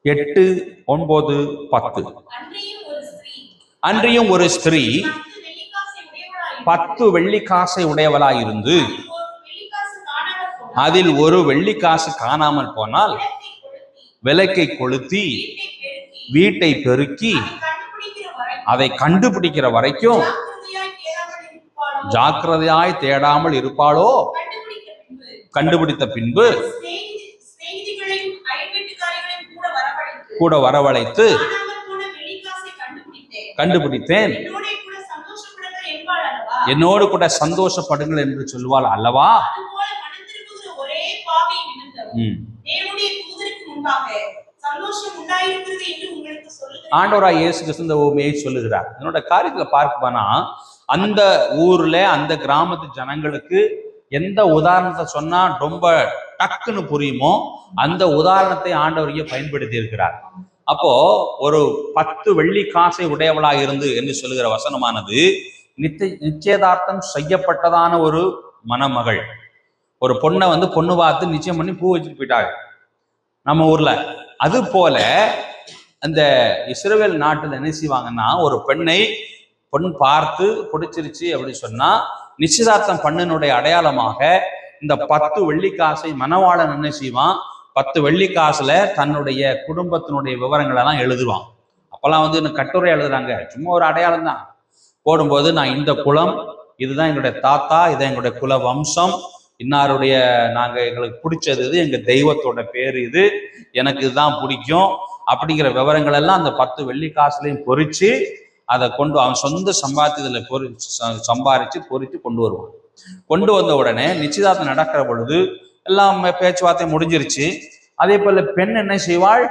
8, 9, 10. அன்றியும் ஒரு ஸ்திரீ 10 வெள்ளிக்காசை உடையவளாயிருந்து அதில் ஒரு வெள்ளிக்காசு காணாமல் போனால் விளக்கை கொளுத்தி வீட்டை பெருக்கி அதை கண்டுபிடிக்கிற வரைக்கும் ஜாக்கிரதையாய் தேடாமல் இருப்பாளோ? கண்டுபிடித்த பின்பு கூட வரவழைத்து கண்டுபிடித்தேன், என்னோடு கூட சந்தோஷப்படுங்கள் என்று சொல்வாள் அல்லவா? ஆண்டவராய் இயேசு கிறிஸ்து இந்த உண்மையை சொல்லுகிறார். என்னோட காரியத்துல பார்க்கணும்னா அந்த ஊர்ல அந்த கிராமத்து ஜனங்களுக்கு எந்த உதாரணத்தை சொன்னா ரொம்ப டக்குன்னு புரியுமோ அந்த உதாரணத்தை ஆண்டவரையே பயன்படுத்தி இருக்கிறார். அப்போ ஒரு 10 வெள்ளிக்காசை உடையவளாக இருந்து என்று சொல்லுகிற வசனமானது நிச்சயதார்த்தம் செய்யப்பட்டதான ஒரு மணமகள். ஒரு பொண்ணை பொண்ணு பார்த்து நிச்சயம் பண்ணி பூ வச்சுட்டு போயிட்டாங்க நம்ம ஊர்ல. அது போல அந்த இஸ்ரவேல் நாட்டுல என்ன செய்வாங்கன்னா, ஒரு பொண்ணு பார்த்து பிடிச்சிருச்சு அப்படின்னு சொன்னா நிச்சயதார்த்தம் பண்ணினுடைய அடையாளமாக இந்த 10 வெள்ளிக்காசை மணவாளன் என்ன செய்வான், 10 வெள்ளிக்காசுல தன்னுடைய குடும்பத்தினுடைய விவரங்கள் எல்லாம் எழுதுவான். அப்பெல்லாம் இந்த கட்டுரை எழுதுறாங்க, சும்மா ஒரு அடையாளம் தான். போடும்போது நான் இந்த குலம், இதுதான் எங்களுடைய தாத்தா, இதான் எங்களுடைய குல வம்சம், இன்னாருடைய எங்களுக்கு பிடிச்சது இது, எங்க தெய்வத்தோட பேர் இது, எனக்கு இதுதான் பிடிக்கும் அப்படிங்கிற விவரங்கள் எல்லாம் அந்த 10 வெள்ளிக்காசுலையும் பொறிச்சு அதை கொண்டு அவன் சொந்த சம்பாத்தியத்துல சம்பாரிச்சு பொறித்து கொண்டு வருவான். கொண்டு வந்த உடனே நிச்சயதார்த்தம் நடக்கிற பொழுது எல்லாம் பேச்சுவார்த்தை முடிஞ்சிருச்சு. அதே போல பெண் என்ன செய்வாள்,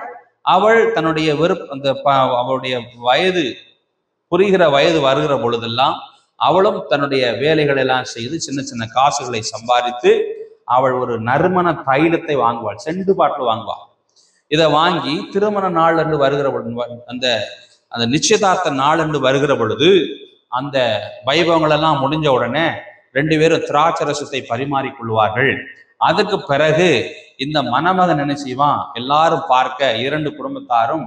அவள் தன்னுடைய அவளுடைய வயது புரிகிற வயது வருகிற பொழுதெல்லாம் அவளும் தன்னுடைய வேலைகள் எல்லாம் செய்து சின்ன சின்ன காசுகளை சம்பாதித்து அவள் ஒரு நறுமண தைலத்தை வாங்குவாள், செண்டு பாட்டில் வாங்குவாள். இதை வாங்கி திருமண நாள் என்று வருகிற அந்த நிச்சயதார்த்த நாள் என்று வருகிற பொழுது அந்த வைபவங்கள் எல்லாம் முடிஞ்ச உடனே 2 பேரும் திராட்சரசத்தை பரிமாறிக்கொள்வார்கள். அதுக்கு பிறகு இந்த மணமகன் என்ன செய்வான், எல்லாரும் பார்க்க, 2 குடும்பத்தாரும்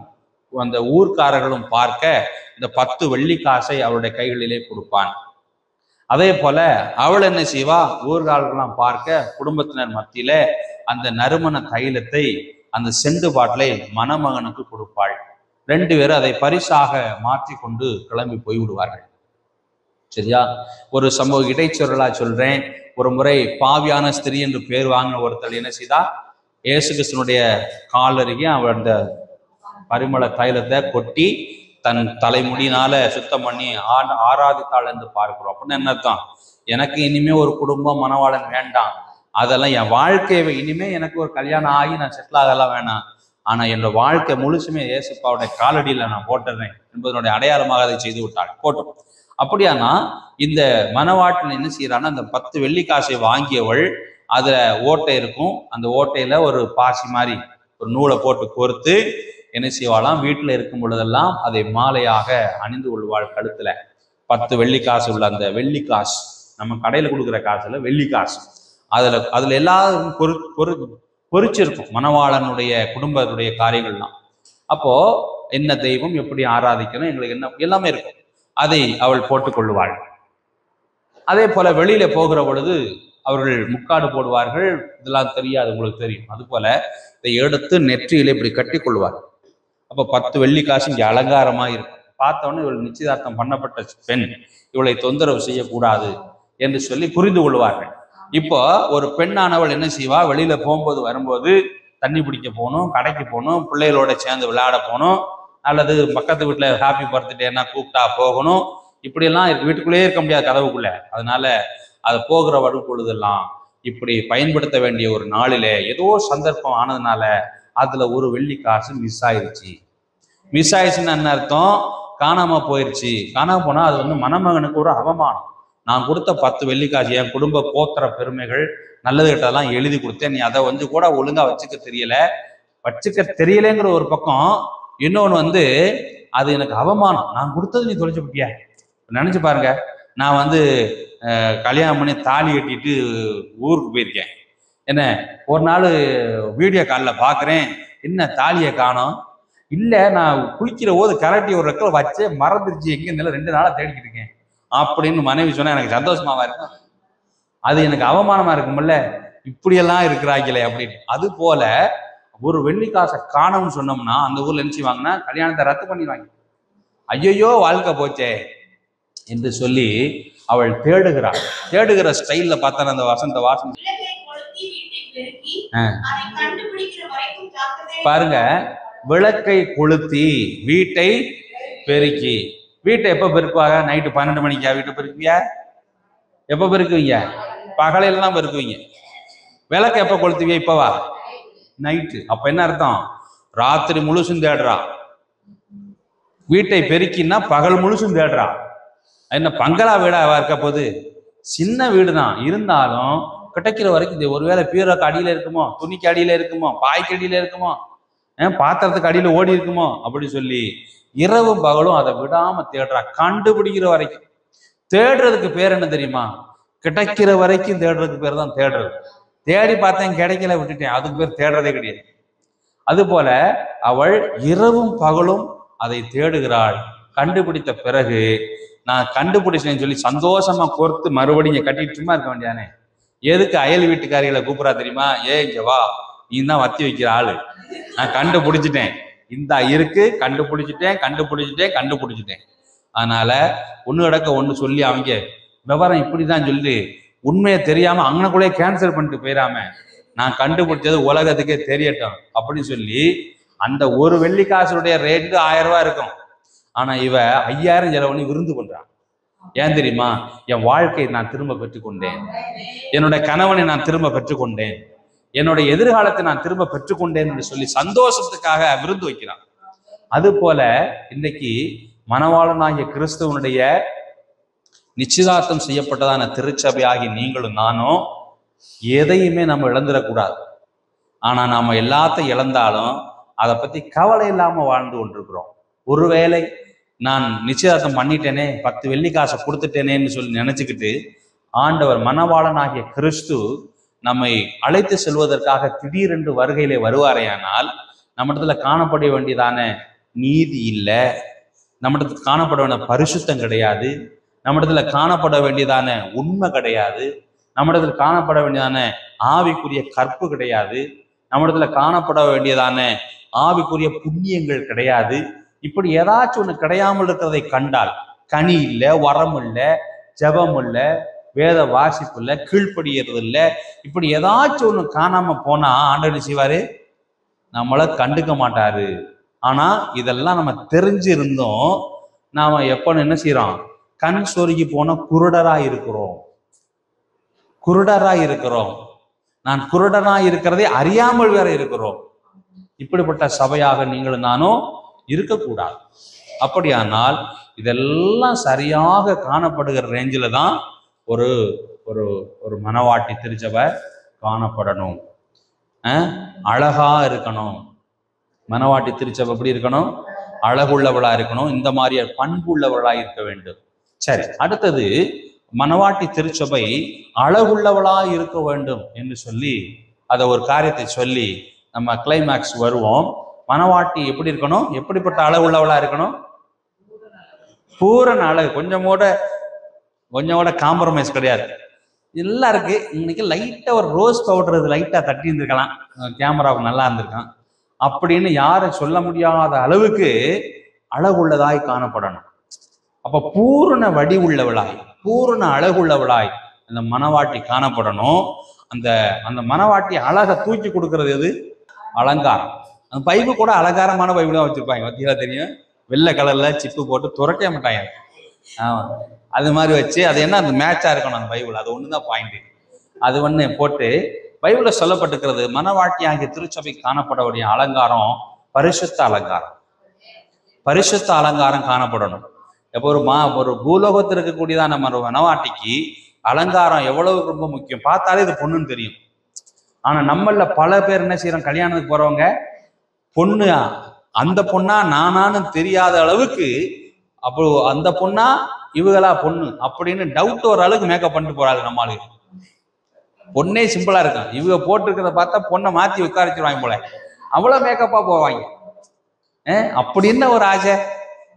அந்த ஊர்க்காரர்களும் பார்க்க இந்த 10 வெள்ளிக்காசை அவருடைய கைகளிலே கொடுப்பான். அதே போல அவள் என்ன செய்வா, ஊர்காலர்கள்லாம் பார்க்க குடும்பத்தினர் மத்தியில அந்த நறுமண தைலத்தை அந்த செண்டு பாட்டிலை மணமகனுக்கு கொடுப்பாள். 2 பேரும் அதை பரிசாக மாற்றி கொண்டு கிளம்பி போய்விடுவார்கள். சரியா? ஒரு சம்பவ இடைச்சொல்லா சொல்றேன். ஒரு முறை பாவியான ஸ்திரீ என்று பேர் வாங்கின ஒருத்தர் என்ன செய்தா, இயேசு கிறிஸ்துனுடைய கால் அருகே அவள் அந்த பரிமள தைலத்தை கொட்டி தன் தலைமுடியினால சுத்தம் பண்ணி ஆராதித்தாள் என்று பார்க்கிறோம். அப்படின்னு என்ன அர்த்தம், எனக்கு இனிமே ஒரு குடும்பம் மணவாளன் வேண்டாம், அதெல்லாம் என் வாழ்க்கையை இனிமே எனக்கு ஒரு கல்யாணம் ஆகி நான் செட்டில் ஆகலாம் வேணாம், ஆனா என்னோட வாழ்க்கை முழுசுமே இயேசுப்பாவுடைய காலடியில நான் போட்டுறேன் என்பதனுடைய அடையாளமாக அதை செய்து விட்டாள். போட்டோம். அப்படியானா இந்த மணவாட்டில் என்ன செய்யறான்னா, அந்த 10 வெள்ளிக்காசை வாங்கியவள் அதுல ஓட்டை இருக்கும், அந்த ஓட்டையில ஒரு பாசி மாதிரி ஒரு நூலை போட்டு கோர்த்து என்ன செய்வாளாம், வீட்டுல இருக்கும் பொழுதெல்லாம் அதை மாலையாக அணிந்து கொள்வாள் கழுத்துல. 10 வெள்ளிக்காசு உள்ள அந்த வெள்ளிக்காசு, நம்ம கடையில கொடுக்குற காசுல வெள்ளிக்காசு, அதுல எல்லாரும் பொறிச்சிருக்கும் மணவாளனுடைய குடும்பத்துடைய காரியங்கள்லாம். அப்போ என்ன தெய்வம், எப்படி ஆராதிக்கணும், எங்களுக்கு என்ன எல்லாமே இருக்கும், அதை அவள் போட்டுக்கொள்ளுவாள். அதே போல வெளியில போகிற பொழுது அவர்கள் முக்காடு போடுவார்கள், இதெல்லாம் தெரியாது, உங்களுக்கு தெரியும். அது போல இதை எடுத்து நெற்றியில இப்படி கட்டி கொள்வார். அப்போ 10 வெள்ளி காசு இங்கே அலங்காரமாக இருக்கும். பார்த்தவொடனே இவள் நிச்சயதார்த்தம் பண்ணப்பட்ட பெண், இவளை தொந்தரவு செய்யக்கூடாது என்று சொல்லி புரிந்து கொள்வார்கள். இப்போ ஒரு பெண்ணானவள் என்ன செய்வா, வெளியில போகும்போது வரும்போது தண்ணி பிடிக்க போகணும், கடைக்கு போகணும், பிள்ளைகளோட சேர்ந்து விளையாட போகணும், அல்லது பக்கத்து வீட்டில் ஹாப்பி பர்த்டேன்னா கூப்பிட்டா போகணும். இப்படியெல்லாம் வீட்டுக்குள்ளேயே இருக்க முடியாது கதவுக்குள்ள. அதனால அது போகிற வரும் பொழுதெல்லாம் இப்படி பயன்படுத்த வேண்டிய ஒரு நாளிலே ஏதோ சந்தர்ப்பம் ஆனதுனால அதுல ஒரு வெள்ளி காசு மிஸ் ஆயிடுச்சு. மிஸ் ஆயிடுச்சுன்னு என்ன அர்த்தம்? காணாம போயிடுச்சு. காணாம போனா அது வந்து மணமகனுக்கு ஒரு அவமானம். நான் கொடுத்த 10 வெள்ளி காசு, என் குடும்ப கோத்திர பெருமைகள் நல்லது கிட்டதெல்லாம் எழுதி கொடுத்தேன், நீ அதை வந்து கூட ஒழுங்கா வச்சுக்க தெரியலங்கிற ஒரு பக்கம். இன்னொன்று வந்து அது எனக்கு அவமானம், நான் கொடுத்தது நீ தொலைச்சு போட்டியா. நினைச்சு பாருங்க, நான் வந்து கல்யாணம் பண்ணி தாலி கட்டிட்டு ஊருக்கு போயிருக்கேன். என்ன ஒரு நாள் வீடியோ காலில் பார்க்குறேன், என்ன தாலியை காணோம். இல்லை, நான் குளிக்கிற போது கரட்டி ஒரு ரெக்கில் வச்சு மறந்துருச்சு, எங்கே இருந்தாலும் 2 நாளாக தேடிக்கிட்டு இருக்கேன் அப்படின்னு மனைவி சொன்னா எனக்கு சந்தோஷமாவா இருக்கும்? அது எனக்கு அவமானமா இருக்கும்ல, இப்படியெல்லாம் இருக்கிறாங்களே அப்படின்னு. அது போல ஒரு வெள்ளி காசை காணோம்னு சொன்னோம்னா அந்த ஊர்ல என்ன செய்வாங்கன்னா கல்யாணத்தை ரத்து பண்ணிடுவாங்க. ஐயோ வாழ்க்கை போச்சே என்று சொல்லி அவள் தேடுகிறாள். தேடுகிற ஸ்டைல்ல பார்த்தா அந்த வசந்த வாசம் பாருங்க, விளக்கை கொளுத்தி வீட்டை பெருக்கி. வீட்டை எப்ப பெருக்குவாங்க? நைட்டு 12 மணிக்கா வீட்டை பெருக்குவியா? எப்ப பெருக்குவீங்க? பகலையில தான் பெருக்குவீங்க. விளக்கு எப்ப கொளுத்துவியா? இப்பவா? நைட்டு. அப்ப என்ன அர்த்தம்? ராத்திரி முழுசும் தேடுறா. வீட்டை பெருக்கின்னா பகல் முழுசும் தேடுறா. என்ன பங்களா வீடா இருக்க போது? சின்ன வீடு தான் இருந்தாலும் கிடைக்கிற வரைக்கும் ஒருவேளை பீரோக்கு அடியில இருக்குமோ, துணிக்கு அடியில இருக்குமோ, பாய்க்கு அடியில இருக்குமோ, பாத்திரத்துக்கு அடியில ஓடி இருக்குமோ அப்படி சொல்லி இரவும் பகலும் அதை விடாம தேடுறா, கண்டுபிடிக்கிற வரைக்கும். தேடுறதுக்கு பேர் என்ன தெரியுமா? கிடைக்கிற வரைக்கும் தேடுறதுக்கு பேர் தான் தேடுறது. தேடி பார்த்தேன் கிடைக்கல விட்டுட்டேன், அதுக்கு பேர் தேடுறதே கிடையாது. அது போல அவள் இரவும் பகலும் அதை தேடுகிறாள். கண்டுபிடித்த பிறகு நான் கண்டுபிடிச்சேன்னு சொல்லி சந்தோஷமா கோர்த்து மறுபடியும் கட்டிட்டு சும்மா இருக்க வேண்டியானே. எதுக்கு அயல் வீட்டுக்காரிகளை கூப்பிடா தெரியுமா? இங்க வா, நீ தான் வத்தி வைக்கிற ஆளு, நான் கண்டுபிடிச்சிட்டேன், இந்த இருக்கு, கண்டுபிடிச்சிட்டேன். அதனால ஒண்ணு கிடக்க ஒண்ணு சொல்லி அவங்க விவரம் இப்படிதான் சொல்லி உண்மையை தெரியாம அங்கனக்குள்ளே கேன்சல் பண்ணிட்டு போயிடாம நான் கண்டுபிடிச்சது உலகத்துக்கே தெரியட்டும் அப்படின்னு சொல்லி அந்த ஒரு வெள்ளி காசுடைய ரேட்டு 1000 ரூபாய் இருக்கும். ஆனா இவ 5000 செலவணி விருந்து பண்றான். ஏன் தெரியுமா? என் வாழ்க்கையை நான் திரும்ப பெற்றுக்கொண்டேன், என்னோட கணவனை நான் திரும்ப பெற்றுக்கொண்டேன், என்னுடைய எதிர்காலத்தை நான் திரும்ப பெற்றுக்கொண்டேன் என்று சொல்லி சந்தோஷத்துக்காக விருந்து வைக்கிறான். அது போல இன்னைக்கு மணவாளனாகிய கிறிஸ்துவனுடைய நிச்சயதார்த்தம் செய்யப்பட்டதான திருச்சபையாகி நீங்களும் நானும் எதையுமே நம்ம இழந்துடக்கூடாது. ஆனா நாம எல்லாத்தையும் இழந்தாலும் அதை பத்தி கவலை இல்லாம வாழ்ந்து கொண்டிருக்கிறோம். ஒருவேளை நான் நிச்சயதார்த்தம் பண்ணிட்டேனே, 10 வெள்ளி காசை கொடுத்துட்டேனேன்னு சொல்லி நினைச்சுக்கிட்டு ஆண்டவர் மணவாளனாகிய கிறிஸ்து நம்மை அழைத்து செல்வதற்காக திடீரென்று வருகையிலே வருவாரேயானால் நம்மிடத்துல காணப்பட வேண்டியதான நீதி இல்லை, நம்மிடத்துல காணப்பட வேண்டிய பரிசுத்தம் கிடையாது, நம்மிடத்துல காணப்பட வேண்டியதான உண்மை கிடையாது, நம்மிடத்துல காணப்பட வேண்டியதான ஆவிக்குரிய கற்பு கிடையாது, நம்மிடத்துல காணப்பட வேண்டியதான ஆவிக்குரிய புண்ணியங்கள் கிடையாது. இப்படி ஏதாச்சும் ஒண்ணு கிடையாமல் இருக்கிறதை கண்டால், கனி இல்லை, வரம் இல்லை, ஜபம் இல்லை, வேத வாசிப்பு இல்லை, கீழ்ப்படியறது இல்லை, இப்படி ஏதாச்சும் ஒண்ணு காணாம போனா ஆண்டவர் செய்வாரு, நம்மளை கண்டுக்க மாட்டாரு. ஆனா இதெல்லாம் நம்ம தெரிஞ்சிருந்தோம் நாம எப்ப என்ன செய்யறோம்? கண் சொருகி போன குருடரா இருக்கிறோம். நான் குருடரா இருக்கிறதை அறியாமல் வேற இருக்கிறோம். இப்படிப்பட்ட சபையாக நீங்களும் நானும் இருக்கக்கூடாது. அப்படியானால் இதெல்லாம் சரியாக காணப்படுகிற ரேஞ்சில தான் ஒரு ஒரு ஒரு மணவாட்டி திருச்சபை காணப்படணும். அழகா இருக்கணும். மணவாட்டி திருச்சபை எப்படி இருக்கணும்? அழகுள்ளவளா இருக்கணும். இந்த மாதிரி பண்புள்ளவளா இருக்க வேண்டும். சரி, அடுத்தது மணவாட்டி திருச்சபை அழகுள்ளவளா இருக்க வேண்டும் என்று சொல்லி அதை ஒரு காரியத்தை சொல்லி நம்ம கிளைமேக்ஸ் வருவோம். மணவாட்டி எப்படி இருக்கணும்? எப்படிப்பட்ட அழகுள்ளவளா இருக்கணும்? பூரண அழகு. கொஞ்சம் கூட காம்ப்ரமைஸ் கிடையாது. எல்லாம் இருக்கு. இன்னைக்கு லைட்டா ஒரு ரோஸ் பவுடர் லைட்டா தட்டி இருந்திருக்கலாம், கேமராவுக்கு நல்லா இருந்திருக்கான். அப்படின்னு யாரும் சொல்ல முடியாத அளவுக்கு அழகுள்ளதாய் காணப்படணும். அப்ப பூரண வடிவுள்ளவளாய், பூரண அழகுள்ளவளாய் அந்த மணவாட்டி காணப்படணும். அந்த அந்த மணவாட்டி அழகை தூக்கி கொடுக்கறது எது? அலங்காரம். அந்த பைபிள் கூட அலங்காரமான பைபிள் தான் வச்சிருப்பாங்க. பார்த்தீங்களா தெரியும், வெள்ளை கலர்ல சிப்பு போட்டு துறக்க மாட்டாங்க. அது மாதிரி வச்சு அது என்ன அந்த மேட்சா இருக்கணும் அந்த பைபிள். அது ஒண்ணுதான் பாயிண்ட். அது ஒண்ணு போட்டு பைபிள்ல சொல்லப்பட்டிருக்கிறது. மணவாட்டி ஆகிய திருச்சபை காணப்படக்கூடிய அலங்காரம் பரிசுத்த அலங்காரம். பரிசுத்த அலங்காரம் காணப்படணும். எப்போ ஒரு பூலோகத்தில் இருக்கக்கூடியதான் நம்ம மணவாட்டிக்கு அலங்காரம் எவ்வளவு ரொம்ப முக்கியம். பார்த்தாலே இது பொண்ணுன்னு தெரியும். ஆனா நம்மள பல பேர் என்ன செய்யறோம், கல்யாணத்துக்கு போறவங்க பொண்ணு அந்த பொண்ணா நானான்னு தெரியாத அளவுக்கு, அப்போ அந்த பொண்ணா இவங்களா பொண்ணு அப்படின்னு டவுட் வர அளவுக்கு மேக்கப் பண்ணிட்டு போறாங்க. நம்மளுக்கு பொண்ணே சிம்பிளா இருக்கும், இவங்க போட்டிருக்கிறத பார்த்தா பொண்ணை மாத்தி உட்காரிச்சிருவாங்க போல, அவ்வளவு மேக்கப்பா போவாங்க. அப்படின்னு ஒரு ஆசை.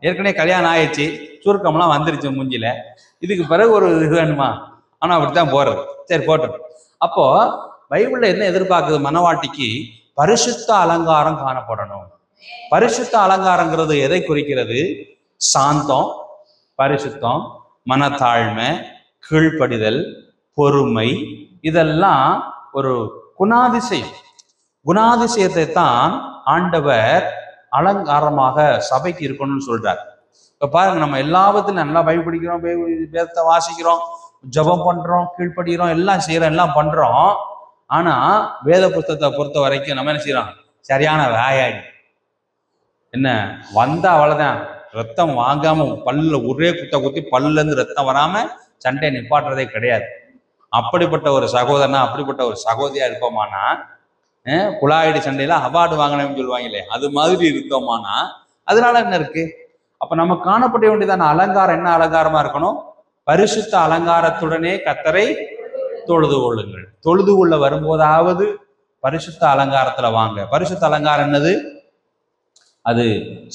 ஏற்கனவே கல்யாணம் ஆயிடுச்சு, சுருக்கம்லாம் வந்துருச்சு மூஞ்சில, இதுக்கு பிறகு ஒரு இது வேணுமா? ஆனா அப்படித்தான் போறது. சரி போட்டோம். அப்போ பைபிள்ல என்ன எதிர்பார்க்குது? மணவாட்டிக்கு பரிசுத்த அலங்காரம் காணப்படணும். பரிசுத்த அலங்காரங்கிறது எதை குறிக்கிறது? சாந்தம், பரிசுத்தம், மனத்தாழ்மை, கீழ்ப்படிதல், பொறுமை, இதெல்லாம் ஒரு குணாதிசயம். குணாதிசயத்தை தான் ஆண்டவர் அலங்காரமாக சபைக்கு இருக்கணும்னு சொல்றார். இப்ப பாருங்க, நம்ம எல்லாவத்திலும் நல்லா பைபிள் படிக்கிறோம், வேதத்தை வாசிக்கிறோம், ஜபம் பண்றோம், கீழ்ப்படுகிறோம், எல்லாம் செய்யறோம், எல்லாம் பண்றோம். ஆனா வேத புத்தகத்தை பொறுத்த வரைக்கும் நம்ம என்ன செய்யறோம்? சரியான வாயாடி. என்ன வந்தா அவ்வளவுதான், ரத்தம் வாங்காம பல்ல ஒரே குத்தி பல்லுல இருந்து ரத்தம் வராம சண்டையை நிப்பாட்டுறதே கிடையாது. அப்படிப்பட்ட ஒரு சகோதரனா, அப்படிப்பட்ட ஒரு சகோதரியா இருப்போமானா, குழாயடி சண்டையில அவார்டு வாங்கணும்னு சொல்லுவாங்களே, அது மாதிரி இருந்தோமானா அதனால என்ன இருக்கு? அப்ப நம்ம காணப்பட வேண்டியதான அலங்காரம் என்ன அலங்காரமா இருக்கணும்? பரிசுத்த அலங்காரத்துடனே கர்த்தரை தொழுது கொள்ளுங்கள். தொழுது கொள்ள வரும்போதாவது பரிசுத்த அலங்காரத்துல வாங்க. பரிசுத்த அலங்காரம் என்னது? அது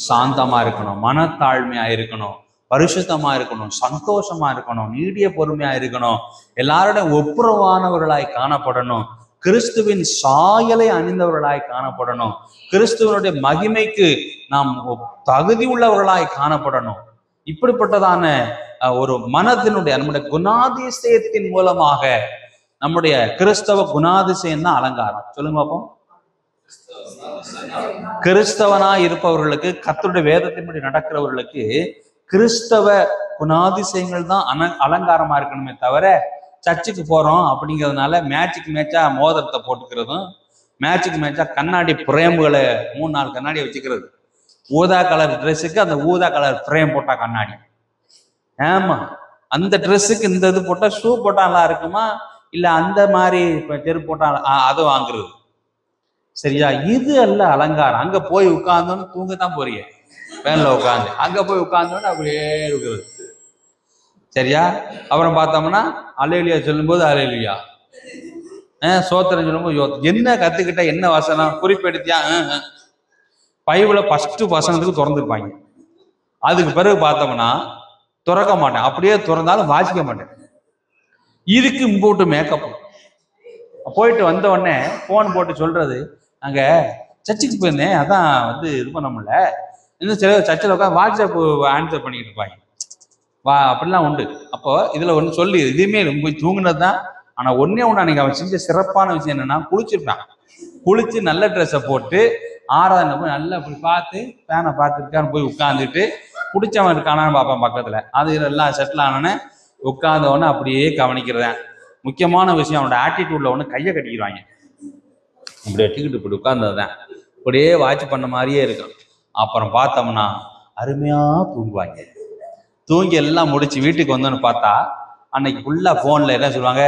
சாந்தமா இருக்கணும், மனத்தாழ்மையா இருக்கணும், பரிசுத்தமா இருக்கணும், சந்தோஷமா இருக்கணும், நீடிய பொறுமையா இருக்கணும், எல்லாருடைய ஒப்புரவானவர்களாய் காணப்படணும், கிறிஸ்துவின் சாயலை அணிந்தவர்களாய் காணப்படணும், கிறிஸ்துவனுடைய மகிமைக்கு நாம் தகுதி உள்ளவர்களாய் காணப்படணும். இப்படிப்பட்டதான ஒரு மனத்தினுடைய நம்முடைய குணாதிசயத்தின் மூலமாக, நம்முடைய கிறிஸ்தவ குணாதிசயம் தான் அலங்காரம். சொல்லுங்க பாப்போம். கிறிஸ்தவனா இருப்பவர்களுக்கு, கர்த்தருடைய வேதத்தின்படி நடக்கிறவர்களுக்கு கிறிஸ்தவ குணாதிசயங்கள் தான் அலங்காரமா இருக்கணுமே தவிர, சர்ச்சுக்கு போறோம் அப்படிங்கிறதுனால மேட்சுக்கு மேட்சா மோதிரத்தை போட்டுக்கிறதும், மேட்சுக்கு மேட்சா கண்ணாடி பிரேம்களை 3-4 கண்ணாடியை வச்சுக்கிறது, ஊதா கலர் ட்ரெஸ்ஸுக்கு அந்த ஊதா கலர் ஃப்ரேம் போட்டா கண்ணாடி, ஆமா அந்த ட்ரெஸ்ஸுக்கு இந்த இது போட்டா, ஷூ போட்டா நல்லா இருக்குமா, இல்ல அந்த மாதிரி செருப்பு போட்டா அது வாங்குறது. சரியா? இது அல்ல அலங்காரம். அங்க போய் உட்கார்ந்தோன்னு தூங்கத்தான் போறீங்க, வேன்ல உட்காந்து அங்க போய் உட்கார்ந்தோன்னு அப்படியே இருக்கிறது. சரியா? அப்புறம் பார்த்தோம்னா அல்லேலூயா சொல்லும்போது அல்லேலூயா, சோத்திரம் சொல்லும்போது என்ன கத்துக்கிட்ட, என்ன வசனம் குறிப்பெடுத்தியா, பைபிளை ஃபர்ஸ்ட் வசனத்துக்கு திறந்துருப்பாங்க. அதுக்கு பிறகு பார்த்தோம்னா திறக்க மாட்டேன், அப்படியே திறந்தாலும் வாசிக்க மாட்டேன். இதுக்கு போட்டு மேக்கப் போயிட்டு வந்த உடனே போன் போட்டு சொல்றது, அங்க சர்ச்சுக்கு போயிருந்தேன், அதான் வந்து இது பண்ண முடியல, இன்னும் சில சர்ச்சில் உட்காந்து வாட்ஸ்அப் ஆன்சர் பண்ணிக்கிட்டு இருப்பாங்க. அப்படிலாம் உண்டு. அப்போ இதுல ஒன்று சொல்லி இதுவுமே போய் தூங்குனது தான். ஆனா ஒன்னே ஒன்று அன்னைக்கு அவன் செஞ்ச சிறப்பான விஷயம் என்னன்னா, குளிச்சிருப்பான். குளிச்சு நல்ல ட்ரெஸ்ஸை போட்டு ஆராதனை போய் நல்லா இப்படி பார்த்து ஃபேனை பார்த்துருக்கான்னு போய் உட்காந்துட்டு, பிடிச்சவன் இருக்கானான்னு பார்ப்பான் பக்கத்துல. அது எல்லாம் செட்டில் ஆனோன்னு உட்கார்ந்தவொடனே அப்படியே கவனிக்கிறேன். முக்கியமான விஷயம், அவனோட ஆட்டிடியூட்ல ஒன்று கையை கட்டிக்கிறாங்க, இப்படி வச்சுக்கிட்டு இப்படி உட்கார்ந்ததுதான், இப்படியே வாட்ச் பண்ண மாதிரியே இருக்கும். அப்புறம் பார்த்தோம்னா அருமையா தூங்குவாங்க. தூங்கி எல்லாம் முடிச்சு வீட்டுக்கு வந்தோன்னு பார்த்தா அன்னைக்கு ஃபுல்லா போன்ல என்ன சொல்லுவாங்க,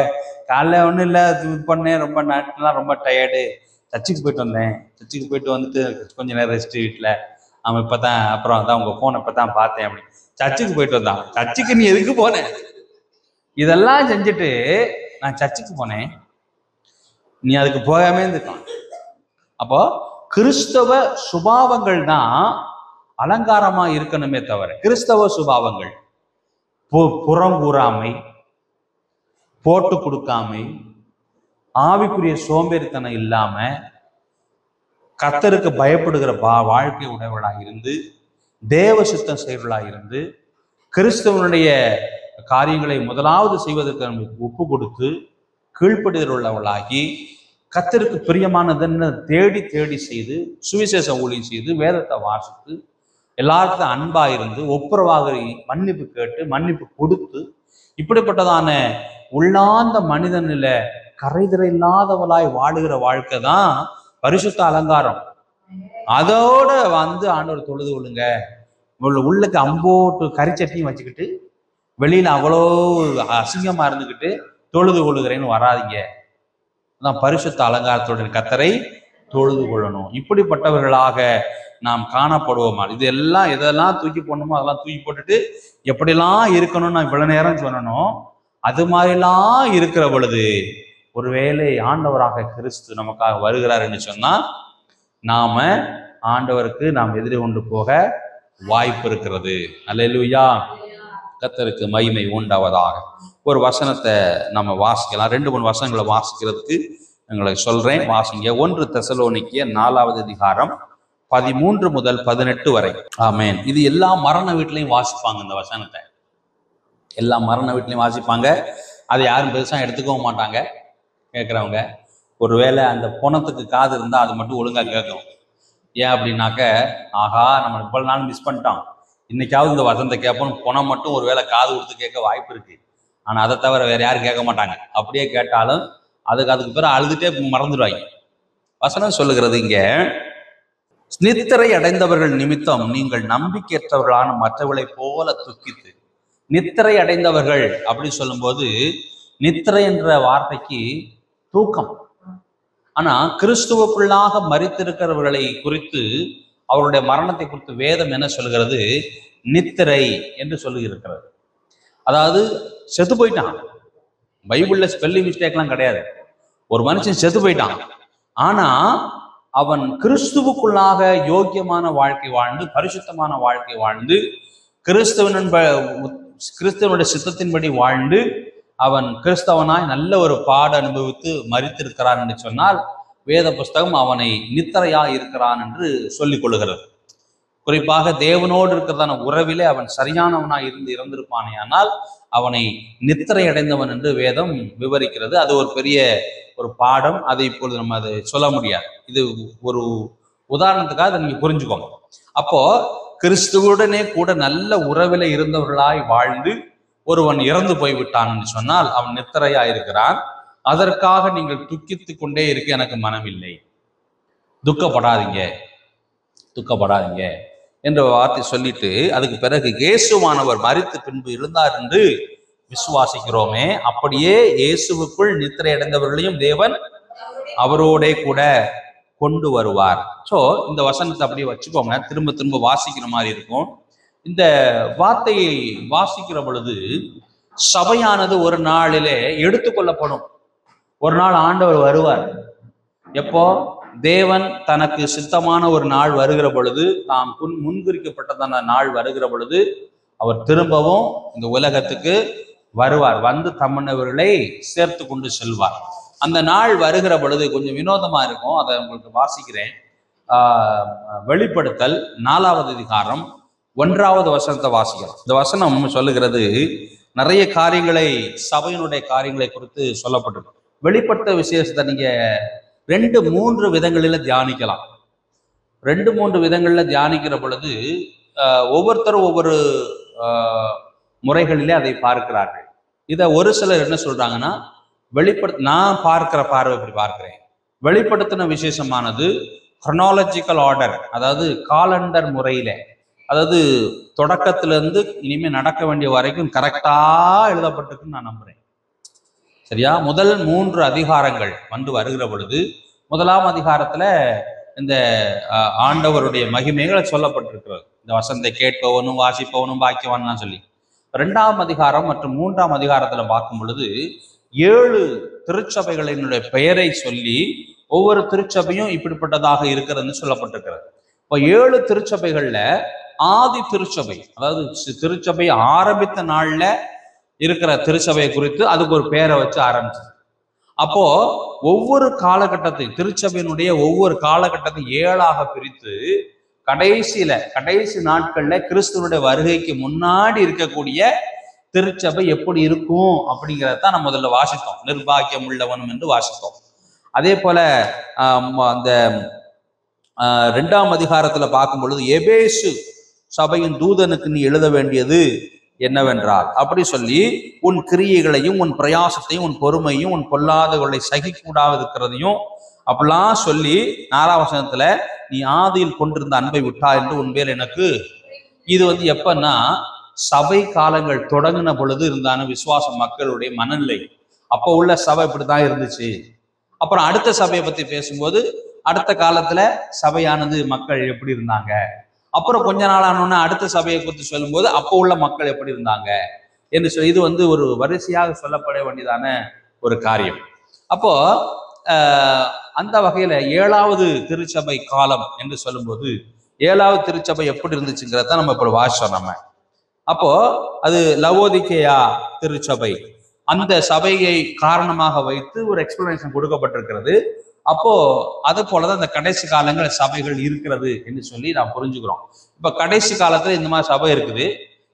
காலைல ஒன்றும் இல்லை இது பண்ணேன், ரொம்ப நாட்கள்லாம் ரொம்ப டயர்டு, சர்ச்சுக்கு போயிட்டு வந்தேன், சர்ச்சுக்கு போயிட்டு வந்துட்டு கொஞ்ச நேரம் ரெஸ்ட் வீட்டில், அவன் இப்பதான் அப்புறம் அதான் உங்க போனை இப்பதான் பார்த்தேன் அப்படி. சர்ச்சுக்கு போயிட்டு வந்தான். சர்ச்சுக்கு நீ எதுக்கு போனேன்? இதெல்லாம் செஞ்சுட்டு நான் சர்ச்சுக்கு போனேன், நீ அதுக்கு போகாமே இருந்துக்கலாம். அப்போ கிறிஸ்தவ சுபாவங்கள் தான் அலங்காரமா இருக்கணுமே தவிர, கிறிஸ்தவ சுபாவங்கள் புறங்கூறாமை, போட்டு கொடுக்காமை, ஆவிக்குரிய சோம்பேறித்தனம் இல்லாம, கர்த்தருக்கு பயப்படுகிற வாழ்க்கை உடையவர்களாக இருந்து, தேவ சித்தம் செய்வர்களாக இருந்து, கிறிஸ்தவனுடைய காரியங்களை முதலாவது செய்வதற்கு நமக்கு ஒப்பு கொடுத்து கீழ்ப்படிதல் உள்ளவர்களாகி, கர்த்தருக்கு பிரியமானதுன்னு தேடி தேடி செய்து, சுவிசேஷ ஊழியம் செய்து, வேதத்தை வாசித்து, எல்லாருக்கும் அன்பா இருந்து, ஒப்புரவாக மன்னிப்பு கேட்டு மன்னிப்பு கொடுத்து, இப்படிப்பட்டதான உள்ளார்ந்த மனிதனில கரைதிரை இல்லாதவளாய் வாழுகிற வாழ்க்கை தான் பரிசுத்த அலங்காரம். அதோட ஆண்டவர் தொழுது கொள்ளுங்க. உள்ளுக்கு அம்போட்டு கரிச்சட்டியும் வச்சுக்கிட்டு வெளியில அவ்வளோ அசிங்கமா இருந்துக்கிட்டு தொழுது கொள்ளுகிறேன்னு வராதிங்க. அதான் பரிசுத்த அலங்காரத்துடைய கர்த்தரை தொழுது கொள்ளணும். இப்படிப்பட்டவர்களாக நாம் காணப்படுவோமா? எதெல்லாம் தூக்கி போடணுமோ அதெல்லாம் தூக்கி போட்டுட்டு எப்படிலாம் இருக்கணும்னு நான் இவ்வளவு நேரம் சொன்னனும், அது மாதிரிலாம் இருக்கிற பொழுது ஒருவேளை ஆண்டவராக கிறிஸ்து நமக்காக வருகிறார் என்று சொன்னா, நாம ஆண்டவருக்கு நாம் எதிரி கொண்டு போக வாய்ப்பு இருக்கிறது. அல்லேலூயா. கர்த்தருக்கு மகிமை உண்டாவதாக. ஒரு வசனத்தை நம்ம வாசிக்கலாம். 2-3 வசனங்களை வாசிக்கிறதுக்கு உங்களுக்கு சொல்றேன், வாசிங்க. 1 தெசலோனிக்கேயர் 4வது அதிகாரம் 13 முதல் 18 வரை. ஆமென். இது எல்லா மரண வீட்லையும் வாசிப்பாங்க. இந்த வசனத்தை எல்லா மரண வீட்லையும் வாசிப்பாங்க. அதை யாரும் பெருசா எடுத்துக்கவும் மாட்டாங்க. கேட்குறவங்க ஒருவேளை அந்த பொணத்துக்கு காது இருந்தால் அது மட்டும் ஒழுங்கா கேட்கும். ஏன் அப்படின்னாக்க, ஆகா நம்ம இவ்வளவு நாள் மிஸ் பண்ணிட்டோம், இன்னைக்காவது இந்த வசனத்தை கேட்போம். பொணம் மட்டும் ஒருவேளை காது கொடுத்து கேட்க வாய்ப்பு இருக்கு. ஆனா அதை தவிர வேற யாரும் கேட்க மாட்டாங்க. அப்படியே கேட்டாலும் அதுக்கு பிறகு அழுதுட்டே மறந்துடுவாங்க. வசனம் சொல்லுகிறது இங்க, நித்திரை அடைந்தவர்கள் நிமித்தம் நீங்கள் நம்பிக்கையற்றவர்களான மற்றவர்களை போல துக்கித்து. நித்திரை அடைந்தவர்கள் அப்படின்னு சொல்லும்போது, நித்திரை என்ற வார்த்தைக்கு தூக்கம். ஆனா கிறிஸ்துவுக்குள்ளாக மரித்திருக்கிறவர்களை குறித்து, அவருடைய மரணத்தை குறித்து வேதம் என்ன சொல்கிறது? நித்திரை என்று சொல்லி இருக்கிறது. அதாவது செத்து போயிட்டான். பைபிள்ல ஸ்பெல்லிங் மிஸ்டேக்லாம் கிடையாது. ஒரு மனுஷன் செத்து போயிட்டான், ஆனா அவன் கிறிஸ்துவுக்குள்ளாக யோக்கியமான வாழ்க்கை வாழ்ந்து, பரிசுத்தமான வாழ்க்கை வாழ்ந்து, கிறிஸ்தவனுடைய சித்தத்தின்படி வாழ்ந்து, அவன் கிறிஸ்தவனாய் நல்ல ஒரு பாட அனுபவித்து மரித்திருக்கிறான் என்று சொன்னால், வேத புஸ்தகம் அவனை நித்திரையா இருக்கிறான் என்று சொல்லிக் கொள்ளுகிறது. குறிப்பாக தேவனோடு இருக்கிறதான உறவிலே அவன் சரியானவனாய் இறந்திருப்பானே, ஆனால் அவனை நித்திரை அடைந்தவன் என்று வேதம் விவரிக்கிறது. அது ஒரு பெரிய ஒரு பாடம். அதை இப்பொழுது நம்ம அதை சொல்ல முடியாது. இது ஒரு உதாரணத்துக்காக அதை நீங்க புரிஞ்சுக்கோங்க. அப்போ கிறிஸ்துவுடனே கூட நல்ல உறவில இருந்தவர்களாய் வாழ்ந்து ஒருவன் இறந்து போய்விட்டான் என்று சொன்னால் அவன் நித்திரையா இருக்கிறான். அதற்காக நீங்கள் துக்கித்து கொண்டே இருக்க எனக்கு மனமில்லை. துக்கப்படாதீங்க என்ற வார்த்தை சொல்லிட்டு, அதுக்கு பிறகு இயேசுவானவர் மரித்து பின்பு எழுந்தார் என்று விசுவாசிக்கிறோமே, அப்படியே இயேசுவுக்குள் நித்திரை அடைந்தவர்களையும் தேவன் அவரோட கூட கொண்டு வருவார். ஸோ இந்த வசனத்தை அப்படியே வச்சுக்கோங்க. திரும்ப திரும்ப வாசிக்கிற மாதிரி இருக்கும். இந்த வார்த்தையை வாசிக்கிற பொழுது சபையானது ஒரு நாளிலே எடுத்துக்கொள்ளப்படும். ஒரு நாள் ஆண்டவர் வருவார். எப்போ? தேவன் தனக்கு சித்தமான ஒரு நாள் வருகிற பொழுது, தாம் முன்குறிக்கப்பட்டதான நாள் வருகிற பொழுது அவர் திரும்பவும் இந்த உலகத்துக்கு வருவார். வந்து தம்மனவர்களை சேர்த்து கொண்டு செல்வார். அந்த நாள் வருகிற பொழுது கொஞ்சம் வினோதமா இருக்கும். அதை உங்களுக்கு வாசிக்கிறேன். வெளிப்படுத்தல் 4வது அதிகாரம் 1வது வசனத்தை வாசிக்கலாம். இந்த வசனம் சொல்லுகிறது, நிறைய காரியங்களை, சபையினுடைய காரியங்களை குறித்து சொல்லப்பட்டிருக்கு. வெளிப்படுத்த விசேஷத்தை நீங்க 2-3 விதங்களில தியானிக்கலாம். 2-3 விதங்கள்ல தியானிக்கிற பொழுது ஒவ்வொருத்தரும் ஒவ்வொரு முறைகளிலே அதை பார்க்கிறார்கள். இதை ஒரு சிலர் என்ன சொல்றாங்கன்னா, நான் பார்க்கிற பார்வை இப்படி பார்க்கிறேன். வெளிப்படுத்தின விசேஷமானது குரோனாலஜிக்கல் ஆர்டர், அதாவது காலண்டர் முறையில, அதாவது தொடக்கத்திலிருந்து இனிமே நடக்க வேண்டிய வரைக்கும் கரெக்டா எழுதப்பட்டிருக்குன்னு நான் நம்புறேன். சரியா? முதல் 3 அதிகாரங்கள் வருகிற பொழுது, 1ஆம் அதிகாரத்துல இந்த ஆண்டவருடைய மகிமைகள் சொல்லப்பட்டிருக்கிறது. இந்த வசனத்தை கேட்பவனும் வாசிப்பவனும் பாக்கியவான்லாம் சொல்லி. 2ஆம் அதிகாரம் மற்றும் 3ஆம் அதிகாரத்துல பார்க்கும் பொழுது 7 திருச்சபைகளினுடைய பெயரை சொல்லி ஒவ்வொரு திருச்சபையும் இப்படிப்பட்டதாக இருக்கிறதுன்னு சொல்லப்பட்டிருக்கிறது. இப்போ 7 திருச்சபைகள்ல ஆதி திருச்சபை, அதாவது திருச்சபை ஆரம்பித்த நாள்ல இருக்கிற திருச்சபையை குறித்து அதுக்கு ஒரு பேரை வச்சு ஆரம்பிச்சது. அப்போ ஒவ்வொரு காலகட்டத்தையும் திருச்சபையினுடைய ஒவ்வொரு காலகட்டத்தையும் 7ஆக பிரித்து கடைசி நாட்கள்ல கிறிஸ்துவனுடைய வருகைக்கு முன்னாடி இருக்கக்கூடிய திருச்சபை எப்படி இருக்கும் அப்படிங்கிறத நம்ம முதல்ல வாசித்தோம். நிர்பாக்கியம் உள்ளவனும் என்று வாசித்தோம். அதே போல அந்த 2ஆம் அதிகாரத்துல பார்க்கும் பொழுது எபேசு சபையின் தூதனுக்கு நீ எழுத வேண்டியது என்னவென்றால் அப்படி சொல்லி உன் கிரியைகளையும் உன் பிரயாசத்தையும் உன் பொறுமையும் உன் பொல்லாதவர்களை சகிக்கூடாது இருக்கிறதையும் அப்படிலாம் சொல்லி 4ஆம் வசனத்துல நீ ஆதியில் கொண்டிருந்த அன்பை விட்டா என்று உன்பேர் எனக்கு. இது எப்பன்னா சபை காலங்கள் தொடங்கின பொழுது இருந்தான விசுவாச மக்களுடைய மனநிலை. அப்போ உள்ள சபை இப்படிதான் இருந்துச்சு. அப்புறம் அடுத்த சபையை பத்தி பேசும்போது அடுத்த காலத்துல சபையானது மக்கள் எப்படி இருந்தாங்க, அப்புறம் கொஞ்ச நாள் ஆனோன்னா அடுத்த சபையை குறித்து சொல்லும்போது அப்போ உள்ள மக்கள் எப்படி இருந்தாங்க என்று சொல்லி இது ஒரு வரிசையாக சொல்லப்பட வேண்டியதான ஒரு காரியம். அப்போ அந்த வகையில 7வது திருச்சபை காலம் என்று சொல்லும்போது 7வது திருச்சபை எப்படி இருந்துச்சுங்கிறத நம்ம இப்போ வாசிச்சோம். அப்போ அது லவோதிக்கேயா திருச்சபை, அந்த சபையை காரணமாக வைத்து ஒரு எக்ஸ்பிளனேஷன் கொடுக்கப்பட்டிருக்கிறது. அப்போ அது போலதான் இந்த கடைசி காலங்கள் சபைகள் இருக்கிறது என்று சொல்லி நாம் புரிஞ்சுக்கிறோம். இப்ப கடைசி காலத்துல இந்த மாதிரி சபை இருக்குது.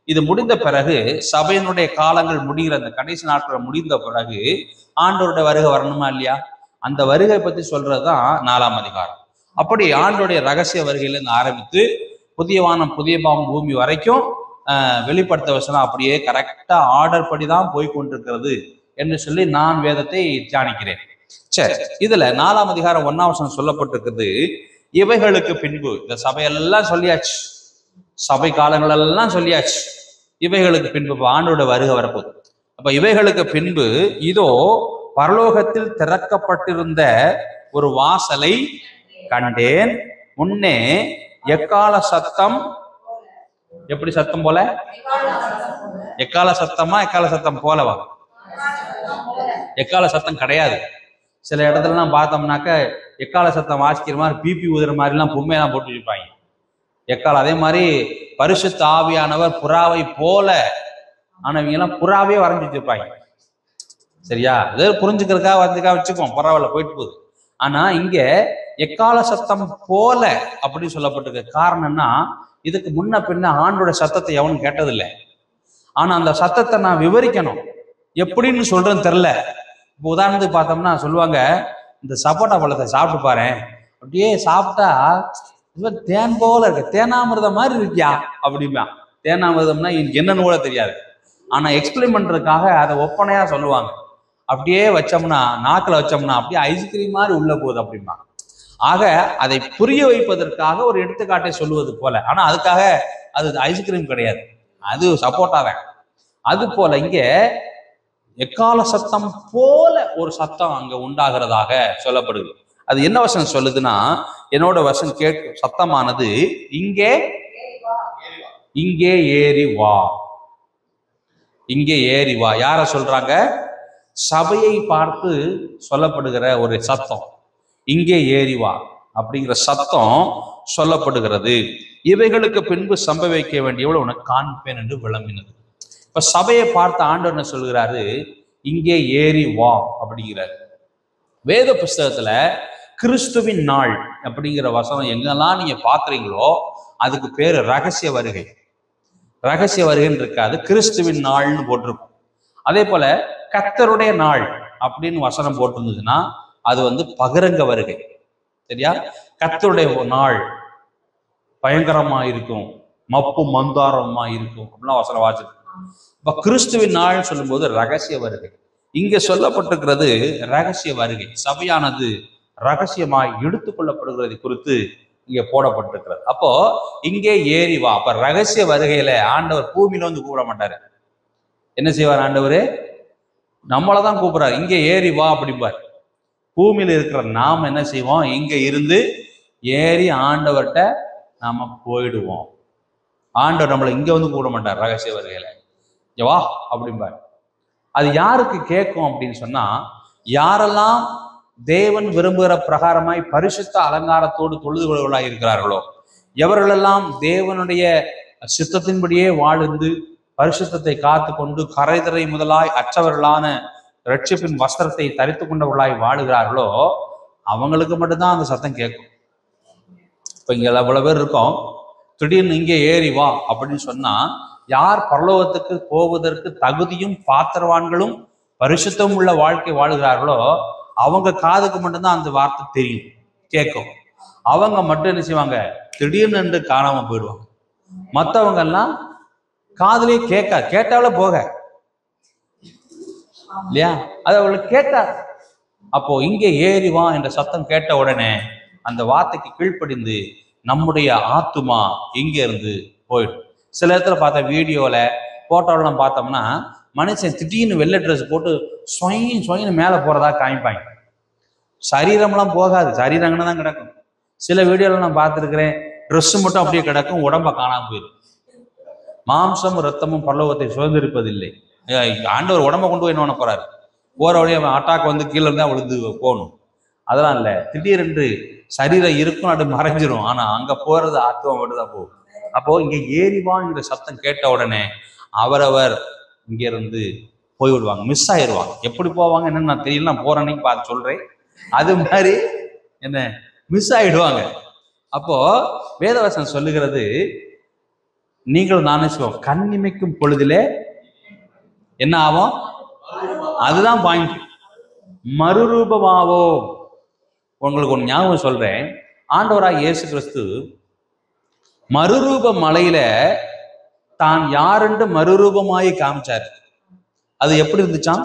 இது முடிந்த பிறகு சபையினுடைய காலங்கள் முடிகிற அந்த கடைசி நாட்கள் முடிந்த பிறகு ஆண்டவருடைய வருகை வரணுமா இல்லையா? அந்த வருகை பத்தி சொல்றதுதான் 4ஆம் அதிகாரம். அப்படி ஆண்டோடைய ரகசிய வருகையிலிருந்து ஆரம்பித்து புதிய வானம் புதிய பூமி வரைக்கும் வெளிப்படுத்த வசனம் அப்படியே கரெக்டா ஆர்டர் படிதான் போய் கொண்டிருக்கிறது என்று சொல்லி நான் வேதத்தை தியானிக்கிறேன். சரி, இதுல 4ஆம் அதிகாரம் 1ஆம் வசனம் சொல்லப்பட்டிருக்குது. இவைகளுக்கு பின்பு இந்த சபையெல்லாம் சொல்லியாச்சு, சபை காலங்கள் எல்லாம் சொல்லியாச்சு. இவைகளுக்கு பின்பு ஆண்டோட வருகை வரப்போகுது. அப்ப இவைகளுக்கு பின்பு இதோ பரலோகத்தில் திறக்கப்பட்டிருந்த ஒரு வாசலை கண்டேன். முன்னே எக்கால சத்தம், எப்படி சத்தம் போல? எக்கால சத்தமா எக்கால சத்தம் போலவா? எக்கால சத்தம் கிடையாது. சில இடத்துலலாம் பார்த்தோம்னாக்க எக்கால சத்தம் வாசிக்கிற மாதிரி பிபி ஊதுற மாதிரிலாம் பொம்மையெல்லாம் போட்டு வச்சுருப்பாங்க எக்கால. அதே மாதிரி பரிசுத்த ஆவியானவர் புறாவை போல ஆனவங்க எல்லாம் புறாவே வரைஞ்சி வச்சிருப்பாங்க. சரியா? அது புரிஞ்சுக்கிறதுக்காக வச்சுக்கோம், பரவாயில்ல, போயிட்டு போகுது. ஆனா இங்க எக்கால சத்தம் போல அப்படின்னு சொல்லப்பட்டிருக்கு. காரணம்னா இதுக்கு முன்ன பின்ன ஆண்டோட சத்தத்தை எவனும் கேட்டதில்லை. ஆனா அந்த சத்தத்தை நான் விவரிக்கணும், எப்படின்னு சொல்றேன்னு தெரில. இப்போ உதாரணத்துக்கு பார்த்தோம்னா சொல்லுவாங்க, இந்த சப்போட்டா பழத்தை சாப்பிட்டு பாரு, அப்படியே சாப்பிட்டா தேன் போல இருக்கு, தேனாமிர்தம் மாதிரி இருக்கியா அப்படிமா. தேனாமிர்தம்னா என்னன்னு கூட தெரியாது. ஆனா எக்ஸ்பிளைன் பண்றதுக்காக அதை ஒப்பனையா சொல்லுவாங்க. அப்படியே வச்சோம்னா நாக்கில் வச்சோம்னா அப்படியே ஐஸ்கிரீம் மாதிரி உள்ள போகுது அப்படிமா. ஆக அதை புரிய வைப்பதற்காக ஒரு எடுத்துக்காட்டை சொல்லுவது போல. ஆனா அதுக்காக அது ஐஸ்கிரீம் கிடையாது, அது சப்போட்டாவே. அது போல இங்க எக்கால சத்தம் போல ஒரு சத்தம் அங்க உண்டாகிறதாக சொல்லப்படுது. அது என்ன வசனம் சொல்லுதுன்னா, என்னோட வசனம் கேட்கும் சத்தமானது இங்கே ஏறி வா, இங்கே ஏறி வா. யார சொல்றாங்க? சபையை பார்த்து சொல்லப்படுகிற ஒரு சத்தம், இங்கே ஏறி வா அப்படிங்கிற சத்தம் சொல்லப்படுகிறது. இவைகளுக்கு பின்பு சம்பவிக்க வேண்டியவளை உனக்கு காண்பேன் என்று விளம்பினது. இப்ப சபையை பார்த்து ஆண்டவர் என்ன சொல்கிறாரு? இங்கே ஏறி வா அப்படிங்கிறாரு. வேத புஸ்தகத்துல கிறிஸ்துவின் நாள் அப்படிங்கிற வசனம் எங்கெல்லாம் நீங்க பாக்குறீங்களோ அதுக்கு பேரு ரகசிய வருகை. ரகசிய வருகைன்னு இருக்காது, கிறிஸ்துவின் நாள்னு போட்டிருக்கும். அதே போல கர்த்தருடைய நாள் அப்படின்னு வசனம் போட்டிருந்ததுன்னா அது பகிரங்க வருகை. சரியா? கர்த்தருடைய நாள் பயங்கரமா இருக்கும், மப்பு மந்தாரமா இருக்கும் அப்படிலாம் வசனம் வாசிச்சு. இப்ப கிறிஸ்துவின் நாள் சொல்லும்போது ரகசிய வருகை. இங்க சொல்லப்பட்டிருக்கிறது ரகசிய வருகை. சபையானது ரகசியமாய் எடுத்துக்கொள்ளப்படுகிறது குறித்து இங்க போடப்பட்டிருக்கிறது. அப்போ இங்கே ஏறி வா. அப்ப ரகசிய வருகையில ஆண்டவர் பூமியில கூப்பிட மாட்டாரு. என்ன செய்வார் ஆண்டவர்? நம்மளதான் கூப்பிடுறாரு. இங்கே ஏறி வா அப்படிம்பார். பூமியில இருக்கிற நாம் என்ன செய்வோம்? இங்க இருந்து ஏறி ஆண்டவர்கிட்ட நாம போயிடுவோம். ஆண்டவர் நம்மளை இங்க கூப்பிட மாட்டார் ரகசிய வருகையில. வா அப்படிம்பார். அது யாருக்கு கேட்கும் அப்படின்னு சொன்னா, யாரெல்லாம் தேவன் விரும்புகிற பிரகாரமாய் பரிசுத்த அலங்காரத்தோடு தொழுது கொள்வர்களாய் இருக்கிறார்களோ, எவர்களெல்லாம் தேவனுடைய சித்தத்தின்படியே வாழ்ந்து பரிசுத்தத்தை காத்து கொண்டு கரைதரை முதலாய் அற்றவர்களான ரட்சிப்பின் வஸ்திரத்தை தரித்து கொண்டவர்களாய் வாழுகிறார்களோ அவங்களுக்கு மட்டும்தான் அந்த சத்தம் கேட்கும். இப்போ இங்கே எவ்வளவு பேர் இருக்கோம், திடீர்னு இங்கே ஏறி வா அப்படின்னு சொன்னா யார் பரலோகத்துக்கு போவதற்கு தகுதியும் பாத்திரவான்களும் பரிசுத்தம் உள்ள வாழ்க்கை வாழுகிறார்களோ அவங்க காதுக்கு மட்டும்தான் அந்த வார்த்தை தெரியும், கேட்கும். அவங்க மட்டும் என்ன செய்வாங்க, திடீர்னு காணாம போயிடுவாங்க. மற்றவங்க எல்லாம் காதுலயே கேட்டாலும் போக இல்லையா, அது அவளுக்கு கேட்டா. அப்போ இங்கே ஏறி வா என்ற சத்தம் கேட்ட உடனே அந்த வார்த்தைக்கு கீழ்ப்படிந்து நம்முடைய ஆத்துமா இங்க இருந்து போயிடும். சில இடத்துல பார்த்தா வீடியோல போட்டோலாம் பார்த்தோம்னா மனுஷன் திடீர்னு வெள்ளை ட்ரெஸ் போட்டு சொயின்னு மேலே போறதா காமிப்பாங்க. சரீரம்லாம் போகாது, சரீரங்கன்னு தான் கிடக்கும். சில வீடியோல நான் பார்த்துருக்கிறேன், ட்ரெஸ் மட்டும் அப்படியே கிடக்கும், உடம்ப காணாம போயிடும். மாம்சமும் ரத்தமும் பரலோகத்தை சுதந்திரிப்பதில்லை. ஆண்டவர் உடம்ப கொண்டு போய் என்ன பண்ண போறாரு, போற வழியை அட்டாக் வந்து கீழே இருந்தா விழுந்து போகணும், அதெல்லாம் இல்லை. திடீரென்று சரீரம் இருக்கும், அது மறைஞ்சிரும். ஆனா அங்க போறது ஆத்மா மட்டும்தான் போகும். அப்போ இங்க ஏறிவாங்கிற சத்தம் கேட்ட உடனே அவரவர் இங்க இருந்து போய்விடுவாங்க, மிஸ் ஆயிடுவாங்க. எப்படி போவாங்க என்னன்னு நான் தெரியல, நான் போற அன்னைக்கு பார்த்து சொல்றேன். அது மாதிரி என்ன மிஸ் ஆயிடுவாங்க. அப்போ வேதவசனம் சொல்லுகிறது, நீங்களும் நானே சொல்லுவோம், கண் இமைக்கும் பொழுதிலே என்ன ஆகும், அதுதான் பாயிண்ட், மறுரூபமாவோ. உங்களுக்கு ஒரு ஞாபகம் சொல்றேன், ஆண்டவராய் இயேசு கிறிஸ்து மறுரூப மலையில தான் யாருன்னு மறுரூபமாயி காமிச்சாரு. அது எப்படி இருந்துச்சான்,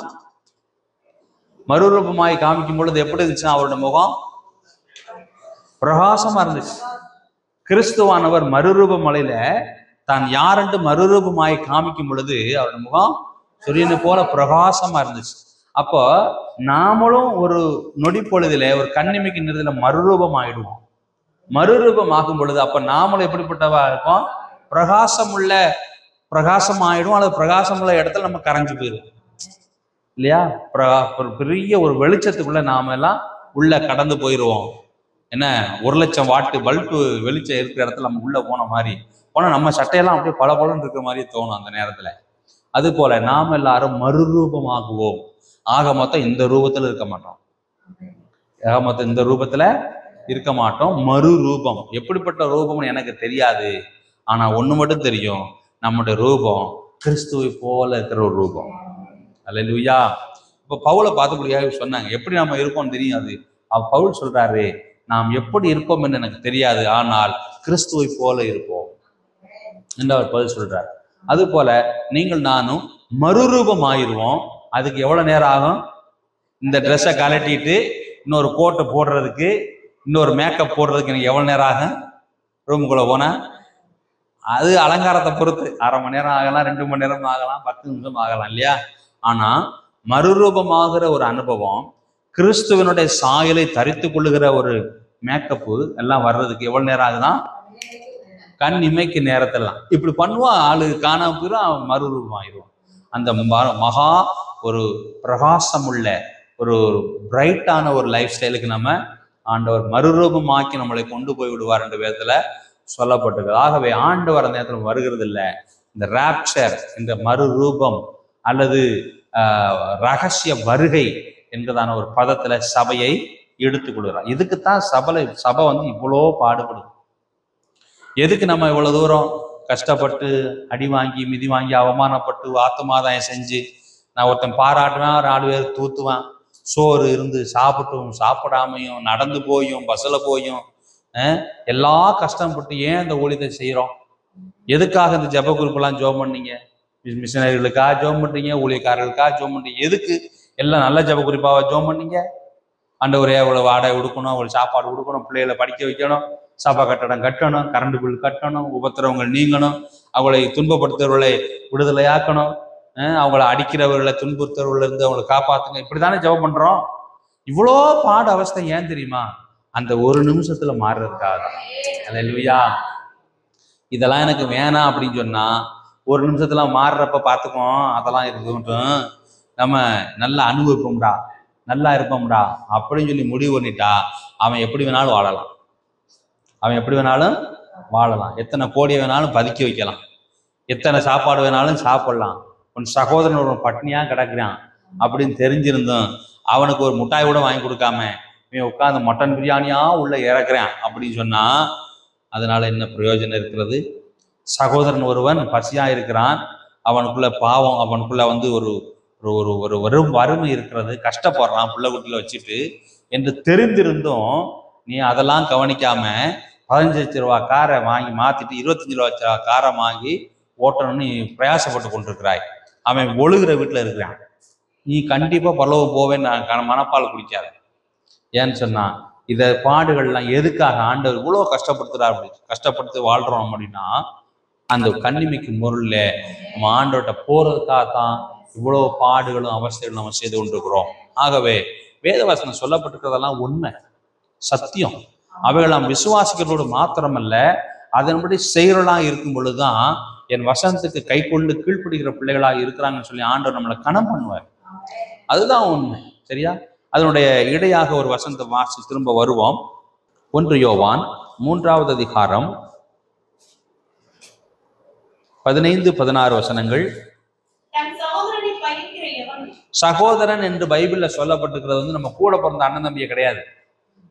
மறுரூபமாயி காமிக்கும் பொழுது எப்படி இருந்துச்சுன்னா அவரோட முகம் பிரகாசமா இருந்துச்சு. கிறிஸ்துவானவர் மறுரூப மலையில தான் யாருன்னு மறுரூபமாயி காமிக்கும் பொழுது அவரோட முகம் சூரியனை போல பிரகாசமா இருந்துச்சு. அப்போ நாமளும் ஒரு நொடி பொழுதுல ஒரு கண்ணிமைக்கு நிறத்துல மறுரூபம் ஆயிடுவோம். மறுரூபம் ஆகும் பொழுது அப்ப நாமளும் எப்படிப்பட்டவா இருக்கோம், பிரகாசம் ஆயிடும், அல்லது பிரகாசம் உள்ள இடத்துல நம்ம கரைஞ்சு போயிடும் இல்லையா. ஒரு பெரிய ஒரு வெளிச்சத்துக்குள்ள நாம எல்லாம் உள்ள கடந்து போயிடுவோம். என்ன 1,00,000 வாட்டு பல்பு வெளிச்சம் இருக்கிற இடத்துல நம்ம உள்ள போன மாதிரி போனா நம்ம சட்டையெல்லாம் அப்படியே பலபலன்னு இருக்கிற மாதிரி தோணும் அந்த நேரத்துல. அது போல நாம் எல்லாரும் மறுரூபமாகுவோம். ஆக மொத்தம் இந்த ரூபத்துல இருக்க மாட்டோம், இந்த ரூபத்துல இருக்க மாட்டோம். மறுரூபம் எப்படிப்பட்ட ரூபம்னு எனக்கு தெரியாது, ஆனா ஒண்ணு மட்டும் தெரியும், நம்முடைய ரூபம் கிறிஸ்துவை போல இருக்கிற ஒரு ரூபம். அல்லேலூயா. இப்ப பவுலை பார்த்தபடியாக சொன்னாங்க, எப்படி நம்ம இருக்கோம் தெரியாது. பவுல் சொல்றாரு, நாம் எப்படி இருப்போம் என்று எனக்கு தெரியாது, ஆனால் கிறிஸ்துவை போல இருப்போம் என்று அவர் பதில் சொல்றார். அது போல நீங்கள் நானும் மறுரூபம் ஆயிடுவோம். அதுக்கு எவ்வளவு நேரம் ஆகும், இந்த ட்ரெஸ்ஸை கலட்டிட்டு இன்னொரு கோட்டை போடுறதுக்கு, இன்னொரு மேக்கப் போடுறதுக்கு எனக்கு எவ்வளவு நேரம் ஆகும். ரூமுக்குள்ள போனா அது அலங்காரத்தை பொறுத்து 1/2 மணி நேரம் ஆகலாம், 2 மணி நேரம் ஆகலாம், 10 நிமிஷம் ஆகலாம் இல்லையா. ஆனா மறுரூபமாகிற ஒரு அனுபவம், கிறிஸ்துவனுடைய சாயலை தரித்து கொள்ளுகிற ஒரு மேக்கப்பு எல்லாம் வர்றதுக்கு எவ்வளவு நேரம் ஆகுதான், கண் இமைக்கு நேரத்தெல்லாம் இப்படி பண்ணுவான். ஆளு காணாம போயிடும், அவன் மறுரூபம் ஆயிடுவான். அந்த மகா ஒரு பிரகாசமுள்ள ஒரு பிரைட்டான ஒரு லைஃப் ஸ்டைலுக்கு நம்ம ஆண்டவர் மறுரூபமாக்கி நம்மளை கொண்டு போய் விடுவார் என்று வேதத்துல சொல்லப்பட்டிருக்கு. ஆகவே ஆண்டவர் அந்த நேரத்தில் வருகிறது இல்லை, இந்த ராப்சர் என்ற மறுரூபம் அல்லது ரகசிய வருகை என்கிறதான ஒரு பதத்துல சபையை எடுத்துக் கொள்கிறார். இதுக்குத்தான் சபை வந்து இவ்வளோ பாடுபடும். எதுக்கு நம்ம இவ்வளவு தூரம் கஷ்டப்பட்டு அடி வாங்கி மிதி வாங்கி அவமானப்பட்டு ஆத்துமாதாயம் செஞ்சு, நான் ஒருத்தன் பாராட்டுவேன், ஒரு 4 பேர் தூத்துவேன், சோறு இருந்து சாப்பிட்டும் சாப்பிடாமையும் நடந்து போயும் பஸ்ஸில் போயும் எல்லா கஷ்டப்பட்டு ஏன் இந்த ஊழியத்தை செய்கிறோம்? எதுக்காக இந்த ஜெப குரூப்பெல்லாம் ஜோம் பண்ணீங்க? மிஷனரிகளுக்காக ஜோம் பண்ணுறீங்க, ஊழியக்காரர்களுக்காக ஜோம் பண்ணுறீங்க. எதுக்கு எல்லாம் நல்ல ஜெப குறிப்பாக ஜோம் பண்ணீங்க? ஆண்டவரே அவ்வளோ வாடகை கொடுக்கணும், அவ்வளோ சாப்பாடு கொடுக்கணும், பிள்ளைகளை படிக்க வைக்கணும், சபா கட்டடம் கட்டணும், கரண்ட் பில் கட்டணும், உபத்திரவங்கள் நீங்கணும், அவங்களை துன்பப்படுத்துறவர்களை விடுதலையாக்கணும், அவங்கள அடிக்கிறவர்களை துன்புறுத்துறவர்களை இருந்து அவங்களை காப்பாத்துங்க. இப்படித்தானே ஜெபம் பண்றோம். இவ்வளோ பாடு அவஸ்தை ஏன் தெரியுமா? அந்த ஒரு நிமிஷத்துல மாறுறதுக்காக. அல்லேலூயா. இதெல்லாம் எனக்கு வேணாம் அப்படின்னு சொன்னா ஒரு நிமிஷத்துல மாறுறப்ப பார்த்துக்கோம், அதெல்லாம் இருக்கட்டும், நம்ம நல்லா அனுபவிப்போம்டா, நல்லா இருப்போம்டா அப்படின்னு சொல்லி முடிவு பண்ணிட்டா அவன் எப்படி வேணாலும் வாழலாம். எத்தனை கோடியை வேணாலும் பதுக்கி வைக்கலாம், எத்தனை சாப்பாடு வேணாலும் சாப்பிடலாம். உன் சகோதரன் ஒரு பட்னியா கிடக்குறான், அப்படின்னு தெரிஞ்சிருந்தோம் அவனுக்கு ஒரு முட்டாய் கூட வாங்கி கொடுக்காம இவன் உட்காந்து மட்டன் பிரியாணியா உள்ள இறக்குறேன் அப்படின்னு சொன்னா அதனால என்ன பிரயோஜனம் இருக்கிறது? சகோதரன் ஒருவன் பசியா இருக்கிறான், அவனுக்குள்ள பாவம், அவனுக்குள்ள வந்து ஒரு ஒரு ஒரு வரும் வறுமை இருக்கிறது, கஷ்டப்படுறான் புள்ள குட்டில வச்சுட்டு என்று தெரிந்திருந்தும் நீ அதெல்லாம் கவனிக்காம 15 லட்ச ரூபா காரை வாங்கி மாத்திட்டு 25 லட்ச ரூபா காரை வாங்கி ஓட்டணும்னு நீ பிரயாசப்பட்டு கொண்டிருக்கிறாய். அவன் ஒழுகிற வீட்டுல இருக்கிறான், நீ கண்டிப்பா பரலோகம் போவேன்னு மனப்பால் குடிக்காத. ஏன்னு சொன்னா இத பாடுகள்லாம் எதுக்காக ஆண்டவர் இவ்வளவு கஷ்டப்படுத்துறாரு? அப்படி கஷ்டப்படுத்தி வாழ்றோம் அப்படின்னா அந்த கண்ணிமைக்கு முறையில நம்ம ஆண்டவர்கிட்ட போறதுக்காகத்தான் இவ்வளவு பாடுகளும் அவசியங்களும் நம்ம செய்து கொண்டிருக்கிறோம். ஆகவே வேதவசனம் சொல்லப்பட்டிருக்கிறதெல்லாம் உண்மை, சத்தியம். அவைகள் நாம் விசுவாசிக்கிறதோடு மாத்திரமல்ல அதன்படி செய்கிறவர்களா இருக்கும் பொழுதுதான் என் வசனத்துக்கு கை கொண்டு கீழ்ப்படுகிற பிள்ளைகளாக இருக்கிறாங்கன்னு சொல்லி ஆண்டவர் நம்மளை கனம் பண்ணுவார். அதுதான் உண்மை. சரியா? அதனுடைய இடையாக ஒரு வசனத்தை வாசி திரும்ப வருவோம். 1 யோவான் 3வது அதிகாரம் 15-16 வசனங்கள். சகோதரன் என்று பைபிள்ல சொல்லப்பட்டிருக்கிறது வந்து நம்ம கூட பிறந்த அண்ணன் தம்பியே கிடையாது.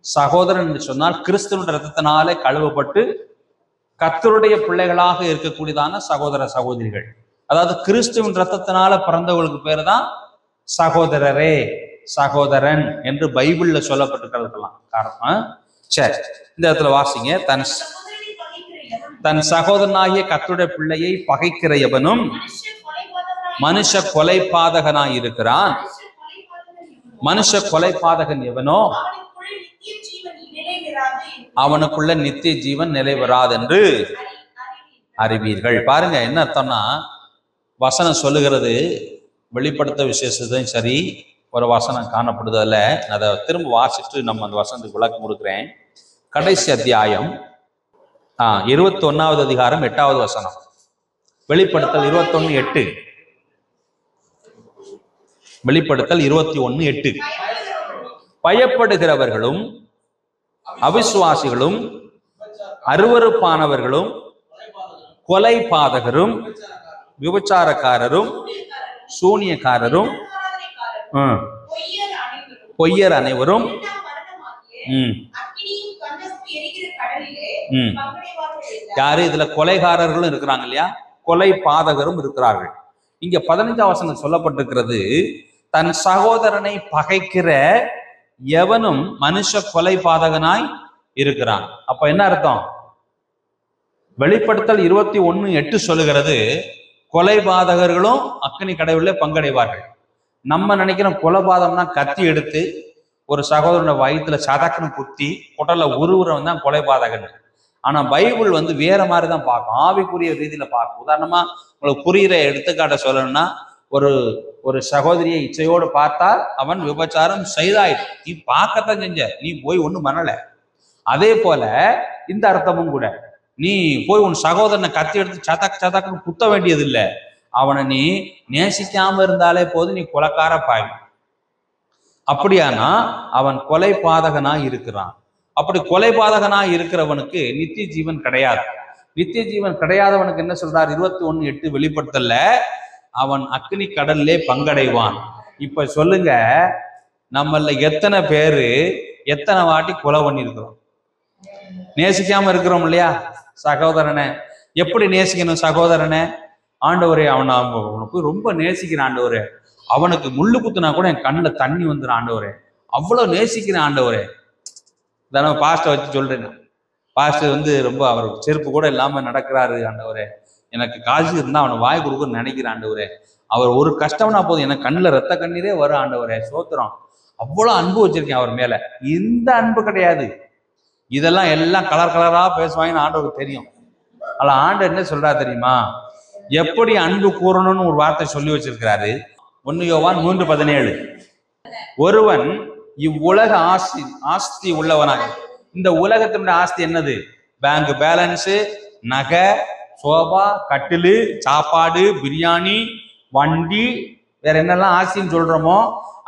சகோதரன் என்று சொன்னால் கிறிஸ்துவின் ரத்தத்தினாலே கழுவப்பட்டு கர்த்தருடைய பிள்ளைகளாக இருக்கக்கூடியதான சகோதர சகோதரிகள். அதாவது கிறிஸ்துவின் ரத்தத்தினால பிறந்தவர்களுக்கு பேர் தான் சகோதரரே, சகோதரன் என்று பைபிள்ல சொல்லப்பட்டிருக்கிறதுக்கெல்லாம் காரணம். சரி, இந்த இடத்துல வாசிங்க. தன் சகோதரனாகிய கர்த்தருடைய பிள்ளையை பகைக்கிற எவனும் மனுஷ கொலைபாதகனாய் இருக்கிறான். மனுஷ கொலைபாதகன் எவனோ அவனுக்குள்ள நித்திய ஜீவன் நிலைவராது என்று அறிவீர்கள். பாருங்க என்ன அர்த்தம்னா, வசனம் சொல்லுகிறது வெளிப்படுத்த விசேஷத்தையும் சரி ஒரு வசனம் காணப்படுதல்ல. அதை திரும்ப வாசிட்டு நம்ம அந்த வசனத்துக்கு விளக்கம் கொடுக்குறேன். கடைசி அத்தியாயம் 21வது அதிகாரம் 8வது வசனம். வெளிப்படுத்தல் 21:8. வெளிப்படுத்தல் 21:8. பயப்படுகிறவர்களும் அவிசுவாசிகளும் அருவருப்பானவர்களும் கொலைபாதகரும் விபச்சாரக்காரரும் சூனியக்காரரும் பொய்யர் அனைவரும் யாரு இதுல கொலைகாரர்களும் இருக்கிறாங்க இல்லையா, கொலை பாதகரும் இருக்கிறார்கள். இங்க 15ஆம் வசனம் சொல்லப்பட்டிருக்கிறது, தன் சகோதரனை பகைக்கிற எவனும் மனுஷ கொலை பாதகனாய் இருக்கிறான். அப்ப என்ன அர்த்தம்? வெளிப்படுத்தல் 21:8 சொல்லுகிறது கொலை பாதகர்களும் அக்கினி கடவுளே பங்கடைவார்கள். நம்ம நினைக்கிறோம் கொலைபாதம்னா கத்தி எடுத்து ஒரு சகோதரனை வயிற்றுல சதக்குன்னு குத்தி குடலை உருவுறவன் தான் கொலைபாதகன். ஆனா பைபிள் வந்து வேற மாதிரி தான் பார்க்கும், ஆவிக்குரிய ரீதியில பார்க்கும். உதாரணமா உங்களுக்கு புரிகிற எடுத்துக்காட்ட சொல்லணும்னா, ஒரு சகோதரியை இச்சையோடு பார்த்தால் அவன் விபச்சாரம் செய்தாயிட்டு, நீ பார்க்கத்தான் செஞ்ச, நீ போய் ஒன்றும் பண்ணல. அதே போல இந்த அர்த்தமும் கூட, நீ போய் உன் சகோதரனை கத்தி எடுத்து சதக்குன்னு குத்த வேண்டியது இல்லை. அவனை நீ நேசிக்காம இருந்தாலே போது நீ கொலைக்கார பாவி. அப்படியானா அவன் கொலை பாதகனா இருக்கிறான். அப்படி கொலை பாதகனா இருக்கிறவனுக்கு நித்திய ஜீவன் கிடையாது. நித்திய ஜீவன் கிடையாதவனுக்கு என்ன சொல்றார்? 21:8 வெளிப்படுத்தல, அவன் அக்னி கடல்லே பங்கடைவான். இப்ப சொல்லுங்க, நம்மள எத்தனை பேரு எத்தனை வாட்டி கொலை பண்ணிருக்கிறோம்? நேசிக்காம இருக்கிறோம் இல்லையா சகோதரனை? எப்படி நேசிக்கணும் சகோதரனை? ஆண்டவரே, அவனுக்கு ரொம்ப நேசிக்கிறான் ஆண்டவரே, அவனுக்கு முள்ளு குத்துனா கூட என் கண்ணில் தண்ணி வந்துடும் ஆண்டவரே, அவ்வளவு நேசிக்கிறேன் ஆண்டவரே. இதெல்லாம் பாஸ்டர் வச்சு சொல்றேன். பாஸ்டர் வந்து ரொம்ப அவர் செருப்பு கூட இல்லாம நடக்கிறாரு ஆண்டவரே, எனக்கு காசு இருந்தா அவனை வாய் கொடுக்குன்னு நினைக்கிறேன் ஆண்டவரே, அவர் ஒரு கஷ்டம்னா போதும் எனக்கு கண்ணில் ரத்த கண்ணீரே வரும் ஆண்டவரே, சோத்திரம், அவ்வளவு அன்பு வச்சிருக்கேன் அவர் மேல. இந்த அன்பு கிடையாது. இதெல்லாம் எல்லாம் கலர் கலரா பேசுவாங்கன்னு ஆண்டவருக்கு தெரியும். ஆனா ஆண்டவர் என்ன சொல்றா தெரியுமா? எப்படி அன்பு கூறணும்னு ஒரு வார்த்தை சொல்லி வச்சிருக்கிறாரு. 1 யோவான் 3:17. ஒருவன் இவ்வுலக ஆஸ்தி உள்ளவனாக, இந்த உலகத்தினுடைய ஆஸ்தி என்னது? பேங்க் பேலன்ஸு, நகை, சோபா, கட்டிலு, சாப்பாடு, பிரியாணி, வண்டி, வேற என்னெல்லாம் ஆஸ்தின்னு சொல்றோமோ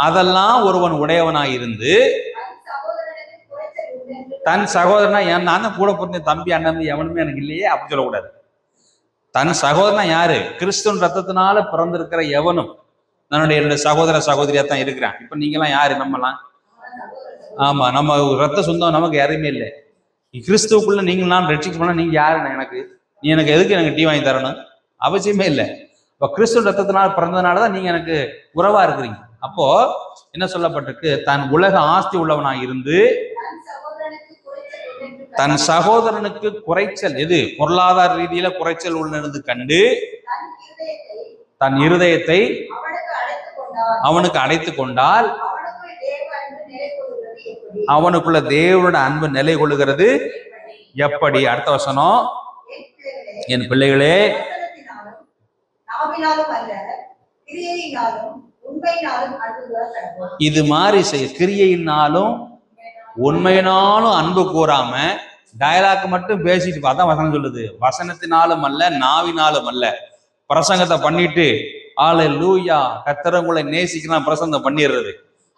அதெல்லாம் ஒருவன் உடையவனாய் இருந்து தன் சகோதரனா, நான் தான் கூட பிறந்த தம்பி அண்ணன் எவனுமே எனக்கு இல்லையே அப்படி சொல்லக்கூடாது. தன் சகோதரனா யாரு? கிறிஸ்துவின் ரத்தத்தினால பிறந்திருக்கிற எவனும் என்னுடைய சகோதர சகோதரியா தான் இருக்கிறேன். இப்ப நீங்கெல்லாம் யாரு? நம்மலாம் ஆமா, நம்ம ரத்த சொந்தம் நமக்கு யாருமே இல்லை. கிறிஸ்துவுக்குள்ள நீங்களாம் ரட்சிக்கப்பட நீங்க யாருன்னு எனக்கு, நீ எனக்கு எதுக்கு எனக்கு டீ வாங்கி தரணும்? அவசியமே இல்லை. இப்ப கிறிஸ்துவ ரத்தத்தினால் பிறந்ததுனாலதான் நீங்க எனக்கு உறவா இருக்கிறீங்க. அப்போ என்ன சொல்லப்பட்டிருக்கு? தன் உலக ஆஸ்தி உள்ளவனாக இருந்து தன் சகோதரனுக்கு குறைச்சல், எது பொருளாதார ரீதியில குறைச்சல் உள்ளது கண்டு தன் இருதயத்தை அவனுக்கு அடைத்து கொண்டால் அவனுக்குள்ள தேவனோட அன்பு நிலை கொள்ளுகிறது எப்படி? அடுத்த வசனம், என் பிள்ளைகளே இது மாதிரி கிரியையினாலும் உண்மையினாலும் அன்பு கூறாம டயலாக் மட்டும் பேசிட்டு பார்த்தா வசனம் சொல்லுது. வசனத்தினாலும் அல்ல, நாவினாலும் அல்ல. பிரசங்கத்தை பண்ணிட்டு அல்லேலூயா கர்த்தர் உங்களை நேசிக்கிறான் பிரசங்கம் பண்ணிடுறது.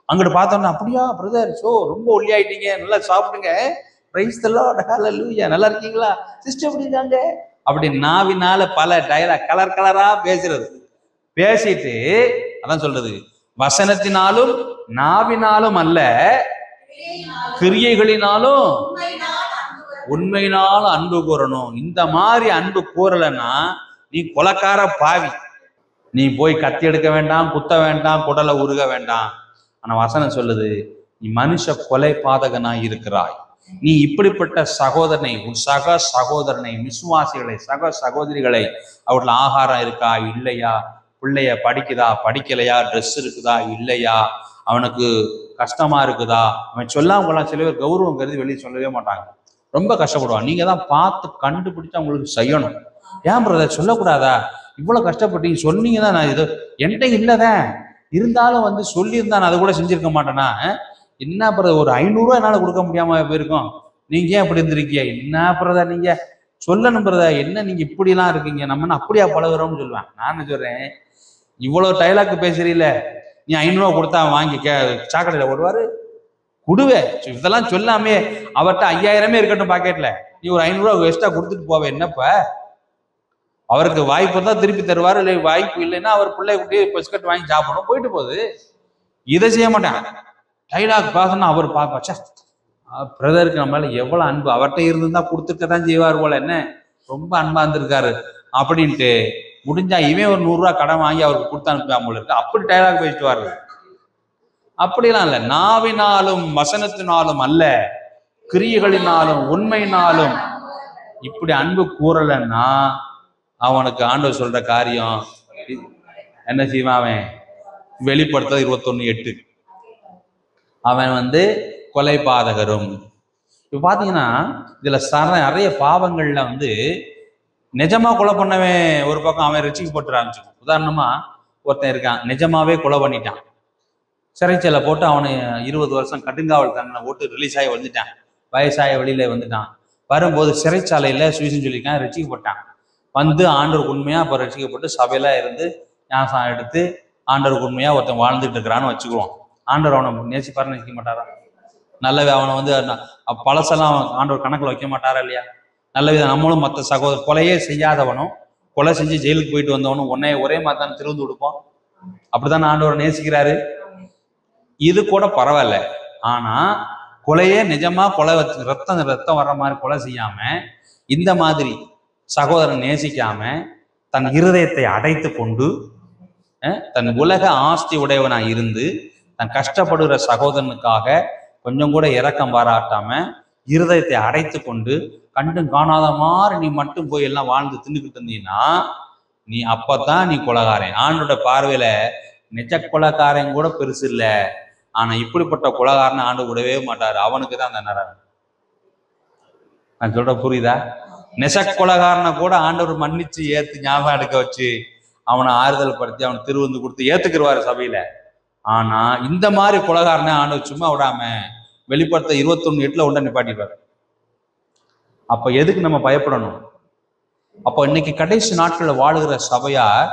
அங்கிட்டு பார்த்தோம்னா அப்படியா பிரதர், ஸோ ரொம்ப ஒல்லியாயிட்டீங்க, நல்லா சாப்பிட்டுங்க, பிரைஸ் தி லார்ட், ஹல்லேலூயா, நல்லா இருக்கீங்களா சிஸ்டர், எப்படி இருக்காங்க, அப்படி நாவினால பல டயலாக் கலர் கலரா பேசுறது. பேசிட்டு அதான் சொல்றது, வசனத்தினாலும் நாவினாலும் அல்ல, கிரியைகளினாலும் உண்மையினாலும் அன்பு கூறணும். இந்த மாதிரி அன்பு கூறலைன்னா நீ கொலைக்கார பாவி. நீ போய் கத்தி எடுக்க வேண்டாம், குத்த வேண்டாம், குடலை உருக வேண்டாம். ஆனா வசனம் சொல்லுது, நீ மனுஷ கொலை பாதகனாய் இருக்கிறாய். நீ இப்படிப்பட்ட சகோதரனை, உன் சக சகோதரனை, விசுவாசிகளை, சக சகோதரிகளை, அவர்கள் ஆகாரம் இருக்கா இல்லையா, பிள்ளைய படிக்குதா படிக்கலையா, ட்ரெஸ் இருக்குதா இல்லையா, அவனுக்கு கஷ்டமா இருக்குதா, அவன் சொல்லாமலாம் சில பேர் கௌரவம் கருதி வெளியே சொல்லவே மாட்டாங்க, ரொம்ப கஷ்டப்படுவான். நீங்க தான் பார்த்து கண்டுபிடிச்சு அவங்களுக்கு செய்யணும். ஏன் பிரதர் சொல்லக்கூடாதா, இவ்வளவு கஷ்டப்பட்டீங்க சொன்னீங்க தான், நான் இது என்கிட்ட இல்லதான் இருந்தாலும் சொல்லியிருந்தா நான் அதை கூட செஞ்சிருக்க மாட்டேனா, என்ன பிரதர் ஒரு 500 ரூபா என்னால கொடுக்க முடியாம போயிருக்கோம், நீங்க ஏன் அப்படி இருந்திருக்கீங்க, என்ன பிரதர் நீங்க சொல்லணும் பிரதர், என்ன நீங்க இப்படி எல்லாம் இருக்கீங்க, நம்ம அப்படியா பழகுறோம்னு சொல்லுவேன். நான் சொல்றேன், இவ்வளவு டைலாக் பேசுறீல, நீ 500 ரூபா கொடுத்தா வாங்கி சாக்கடையில ஓடுவாரு, குடுவே. இதெல்லாம் சொல்லாமே அவர்கிட்ட 5000 இருக்கட்டும் பாக்கெட்ல, நீ ஒரு 500 ரூபா எக்ஸ்ட்ரா கொடுத்துட்டு போவே, என்னப்ப அவருக்கு வாய்ப்பு தான் திருப்பி தருவாரு, இல்லை வாய்ப்பு இல்லைன்னா அவர் பிள்ளை குட்டியே பிஸ்கட் வாங்கி சாப்பிடணும், போயிட்டு போகுது. இதை செய்ய மாட்டாங்க. டைலாக் பாசனா அவர் பார்ப்பா, பிரதருக்கு நம்ம மேல எவ்வளவு அன்பு, அவர்கிட்ட இருந்துதான் கொடுத்துருக்கதான் செய்வார் போல, என்ன ரொம்ப அன்பா இருந்திருக்காரு அப்படின்ட்டு முடிஞ்சா இவன் ஒரு 100 ரூபா கடன் வாங்கி அவருக்கு கொடுத்து அனுப்பாம போல இருக்கு, அப்படி டைலாக் பேசிட்டு வாரு. அப்படிலாம் இல்லை, நாவினாலும் வசனத்தினாலும் அல்ல, கிரியைகளினாலும் உண்மையினாலும் இப்படி அன்பு கூறலைன்னா அவனுக்கு ஆண்டவர் சொல்ற காரியம் என்ன செய்வான், அவன் வெளிப்படுத்த 21:8 அவன் கொலை பாதகரும். இப்ப பாத்தீங்கன்னா இதுல நிறைய பாவங்கள்ல நிஜமா கொலை பண்ணவன் ஒரு பக்கம் அவன் ரட்சிக்கப்பட்டு ஆரம்பிச்சிடும். உதாரணமா ஒருத்தன் இருக்கான், நிஜமாவே கொலை பண்ணிட்டான், சிறைச்சலை போட்டு அவனை 20 வருஷம் கடுங்காவல் தண்டனை போட்டு ரிலீஸ் ஆகி வந்துட்டான், வயசாய வெளியில வந்துட்டான். வரும்போது சிறைச்சாலையில சுவிசேஷம் சொல்லியிருக்கான், ரட்சிக்கப்பட்டான். ஆண்டவருக்கு உண்மையா அப்ப ரட்சிக்கப்பட்டு சபையில இருந்து ஞானம் எடுத்து ஆண்டவருக்கு உண்மையா ஒருத்தன் வாழ்ந்துட்டு இருக்கிறான்னு வச்சுக்குவோம். ஆண்டவர் அவனை நேசிப்பாரு, நேசிக்க மாட்டாரா? நல்லவே அவனை பழசெல்லாம் ஆண்டவர் கணக்குல வைக்க மாட்டாரா இல்லையா? நல்ல விதம் நம்மளும் மற்ற சகோதரர் கொலையே செய்யாதவனும் கொலை செஞ்சு ஜெயிலுக்கு போயிட்டு வந்தவனும் ஒரே மாதிரி திருந்து கொடுப்போம். அப்படித்தான் ஆண்டவர் நேசிக்கிறாரு. இது கூட பரவாயில்ல. ஆனா கொலையே நிஜமா கொலை ரத்தம் வர்ற மாதிரி கொலை செய்யாம, இந்த மாதிரி சகோதரன் நேசிக்காம தன் இருதயத்தை அடைத்து கொண்டு தன் உலக ஆஸ்தி உடையவனா இருந்து தன் கஷ்டப்படுகிற சகோதரனுக்காக கொஞ்சம் கூட இரக்கம் பாராட்டாம இருதயத்தை அடைத்து கொண்டு கண்டும் காணாத மாதிரி நீ மட்டும் போய் எல்லாம் வாழ்ந்து தின்னுக்கிட்டு இருந்தீங்கன்னா நீ அப்பதான் நீ கொலைகாரன். ஆண்டோட பார்வையில நிஜ கொலைகாரன் கூட பெருசு இல்லை. ஆனா இப்படிப்பட்ட கொலைகாரனை ஆண்டு விடவே மாட்டாரு, அவனுக்கு தான் அந்த நரகம். நான் சொல்ற புரியுதா? நெச கொலைகாரனை கூட ஆண்டவர் மன்னிச்சு ஏத்து ஞாபகம் எடுக்க வச்சு அவனை ஆறுதல் படுத்தி அவனை திருவந்து கொடுத்து ஏத்துக்கிடுவாரு சபையில. ஆனா இந்த மாதிரி கொலைகாரனை ஆண்டவர் சும்மா விடாம வெளிப்படுத்த 21:8 உண்ட நிப்பாட்டிடுவார். அப்ப எதுக்கு நம்ம பயப்படணும்? அப்போ இன்னைக்கு கடைசி நாட்கள்ல வாழுகிற சபையார்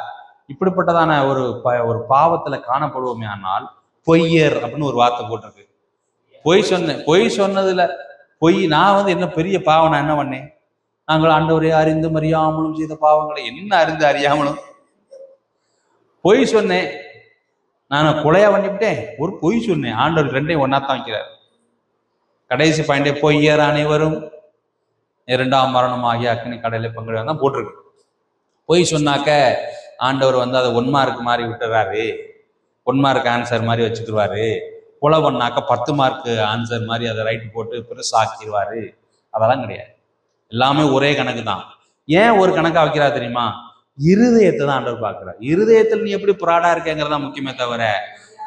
இப்படிப்பட்டதான ஒரு பாவத்துல காணப்படுவோமே. ஆனால் பொய்யர் அப்படின்னு ஒரு வார்த்தை போட்டிருக்கு. பொய் சொன்னதுல பொய். நான் என்ன பெரிய பாவம் நான் என்ன பண்ணேன்? நாங்கள் ஆண்டவரே அறிந்தும் அறியாமலும் செய்த பாவங்களை என்ன அறிந்து அறியாமலும் பொய் சொன்னேன். நான் கொலையா பண்ணிவிட்டேன், ஒரு பொய் சொன்னேன். ஆண்டவர் ரெண்டையும் ஒன்னாத்தான் வைக்கிறார். கடைசி பாயிண்டே பொய்யர் அனைவரும் இரண்டாம் மரணம் ஆகிய அக்கினி கடலை பங்கு தான் போட்டிருக்கு. பொய் சொன்னாக்க ஆண்டவர் வந்து அதை 1 மார்க் மாதிரி விட்டுறாரு, 1 மார்க் ஆன்சர் மாதிரி வச்சுக்கிடுவாரு. கொலை பண்ணாக்க 10 மார்க் ஆன்சர் மாதிரி அதை ரைட்டு போட்டு பெருசாக ஆக்கிடுவாரு. அதெல்லாம் கிடையாது. எல்லாமே ஒரே கணக்கு தான். ஏன் ஒரு கணக்கா வைக்கிறா தெரியுமா? இருதயத்தை தான் ஆண்டவர் பார்க்கிறார். இருதயத்தில் நீ எப்படி புராடா இருக்கேங்கிறதா முக்கியமே தவிர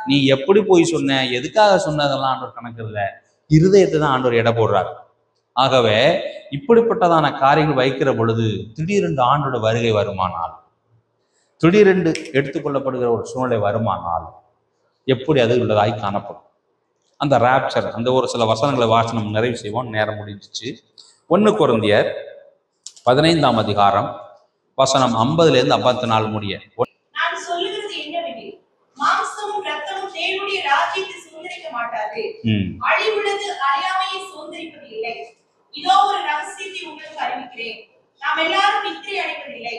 நீ எப்படி போய் சொன்ன, எதுக்காக சொன்னதெல்லாம் ஆண்டவர் கணக்கு இல்லை. இருதயத்தை தான் ஆண்டவர் எடை போடுறார். ஆகவே இப்படிப்பட்டதான காரியங்கள் வைக்கிற பொழுது திடீரென்று ஆண்டோட வருகை வருமானால், திடீரென்று எடுத்துக்கொள்ளப்படுகிற ஒரு சூழ்நிலை வருமானால் எப்படி அது உள்ளதாய் காணப்படும். அந்த ராப்சர், அந்த ஒரு சில வசனங்களை வாசனம் நிறைவு செய்வோம், நேரம் முடிஞ்சிச்சு. 1 கொரிந்தியர் 15ஆம் அதிகாரம் வசனம் 50லேருந்து 54 முடிய. நான் சொல்லுகிறது என்னவெனில், மாம்சமும் இரத்தமும் தேவனுடைய ராஜ்யத்தை சுதந்தரிக்க மாட்டாது. அழிவுள்ளது அழியாமையை சுதந்தரிப்பதில்லை. இதோ ஒரு ரகசியத்தை உங்களுக்கு அறிவிக்கிறேன். நாம் எல்லாரும் நித்திரை அடைவதில்லை.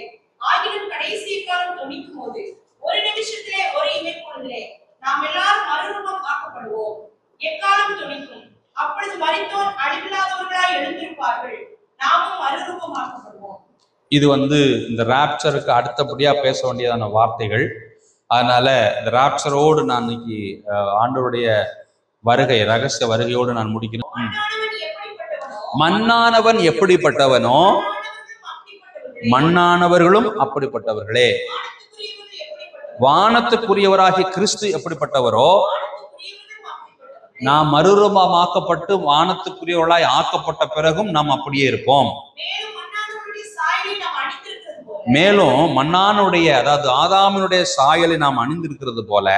ஆகிலும் கடைசி காலம் தொனிக்கும் போது ஒரு நிமிஷத்திலே, ஒரு இமைப்பொழுதிலே நாம் எல்லாரும் மறுரூபம் ஆக்கப்படுவோம். எக்காலம் தொனிக்கும். அப்பொழுது மரித்தோர் அழிவில்லாதவர்களாய் எழுந்திருப்பார்கள். நாமும் மறுரூபம் ஆக்கப்படுவோம். இது வந்து இந்த ராப்சருக்கு அடுத்தபடியா பேச வேண்டியதான வார்த்தைகள். அதனால இந்த ராப்சரோடு நான் இன்னைக்கு ஆண்டவருடைய வருகை, ரகசிய வருகையோடு நான் முடிக்கிறேன். மண்ணானவன் எப்படிப்பட்டவனோ மண்ணானவர்களும் அப்படிப்பட்டவர்களே. வானத்துக்குரியவராகிய கிறிஸ்து எப்படிப்பட்டவரோ நாம் மறுரூபமாக்கப்பட்டு வானத்துக்குரியவர்களாய் ஆக்கப்பட்ட பிறகும் நாம் அப்படியே இருப்போம். மேலும் மண்ணானுடைய, அதாவது ஆதாமினுடைய சாயலை நாம் அணிந்திருக்கிறது போல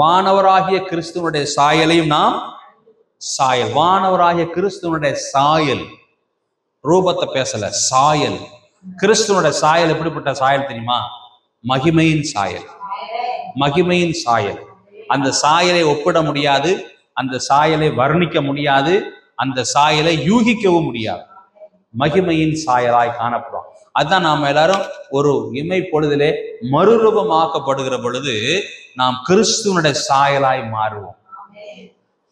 வானவராகிய கிறிஸ்துவனுடைய சாயலையும் நாம் சாயல், வானவராகிய கிறிஸ்துவனுடைய சாயல், ரூபத்தை பேசல, சாயல். கிறிஸ்துவனுடைய சாயல் எப்படிப்பட்ட சாயல் தெரியுமா? மகிமையின் சாயல், மகிமையின் சாயல். அந்த சாயலை ஒப்பிட முடியாது, அந்த சாயலை வர்ணிக்க முடியாது, அந்த சாயலை யூகிக்கவும் முடியாது. மகிமையின் சாயலாய் காணப்படும். அதுதான் நாம் எல்லாரும் ஒரு இமை பொழுதிலே மறுரூபமாக்கப்படுகிற பொழுது நாம் கிறிஸ்துவனுடைய சாயலாய் மாறுவோம்.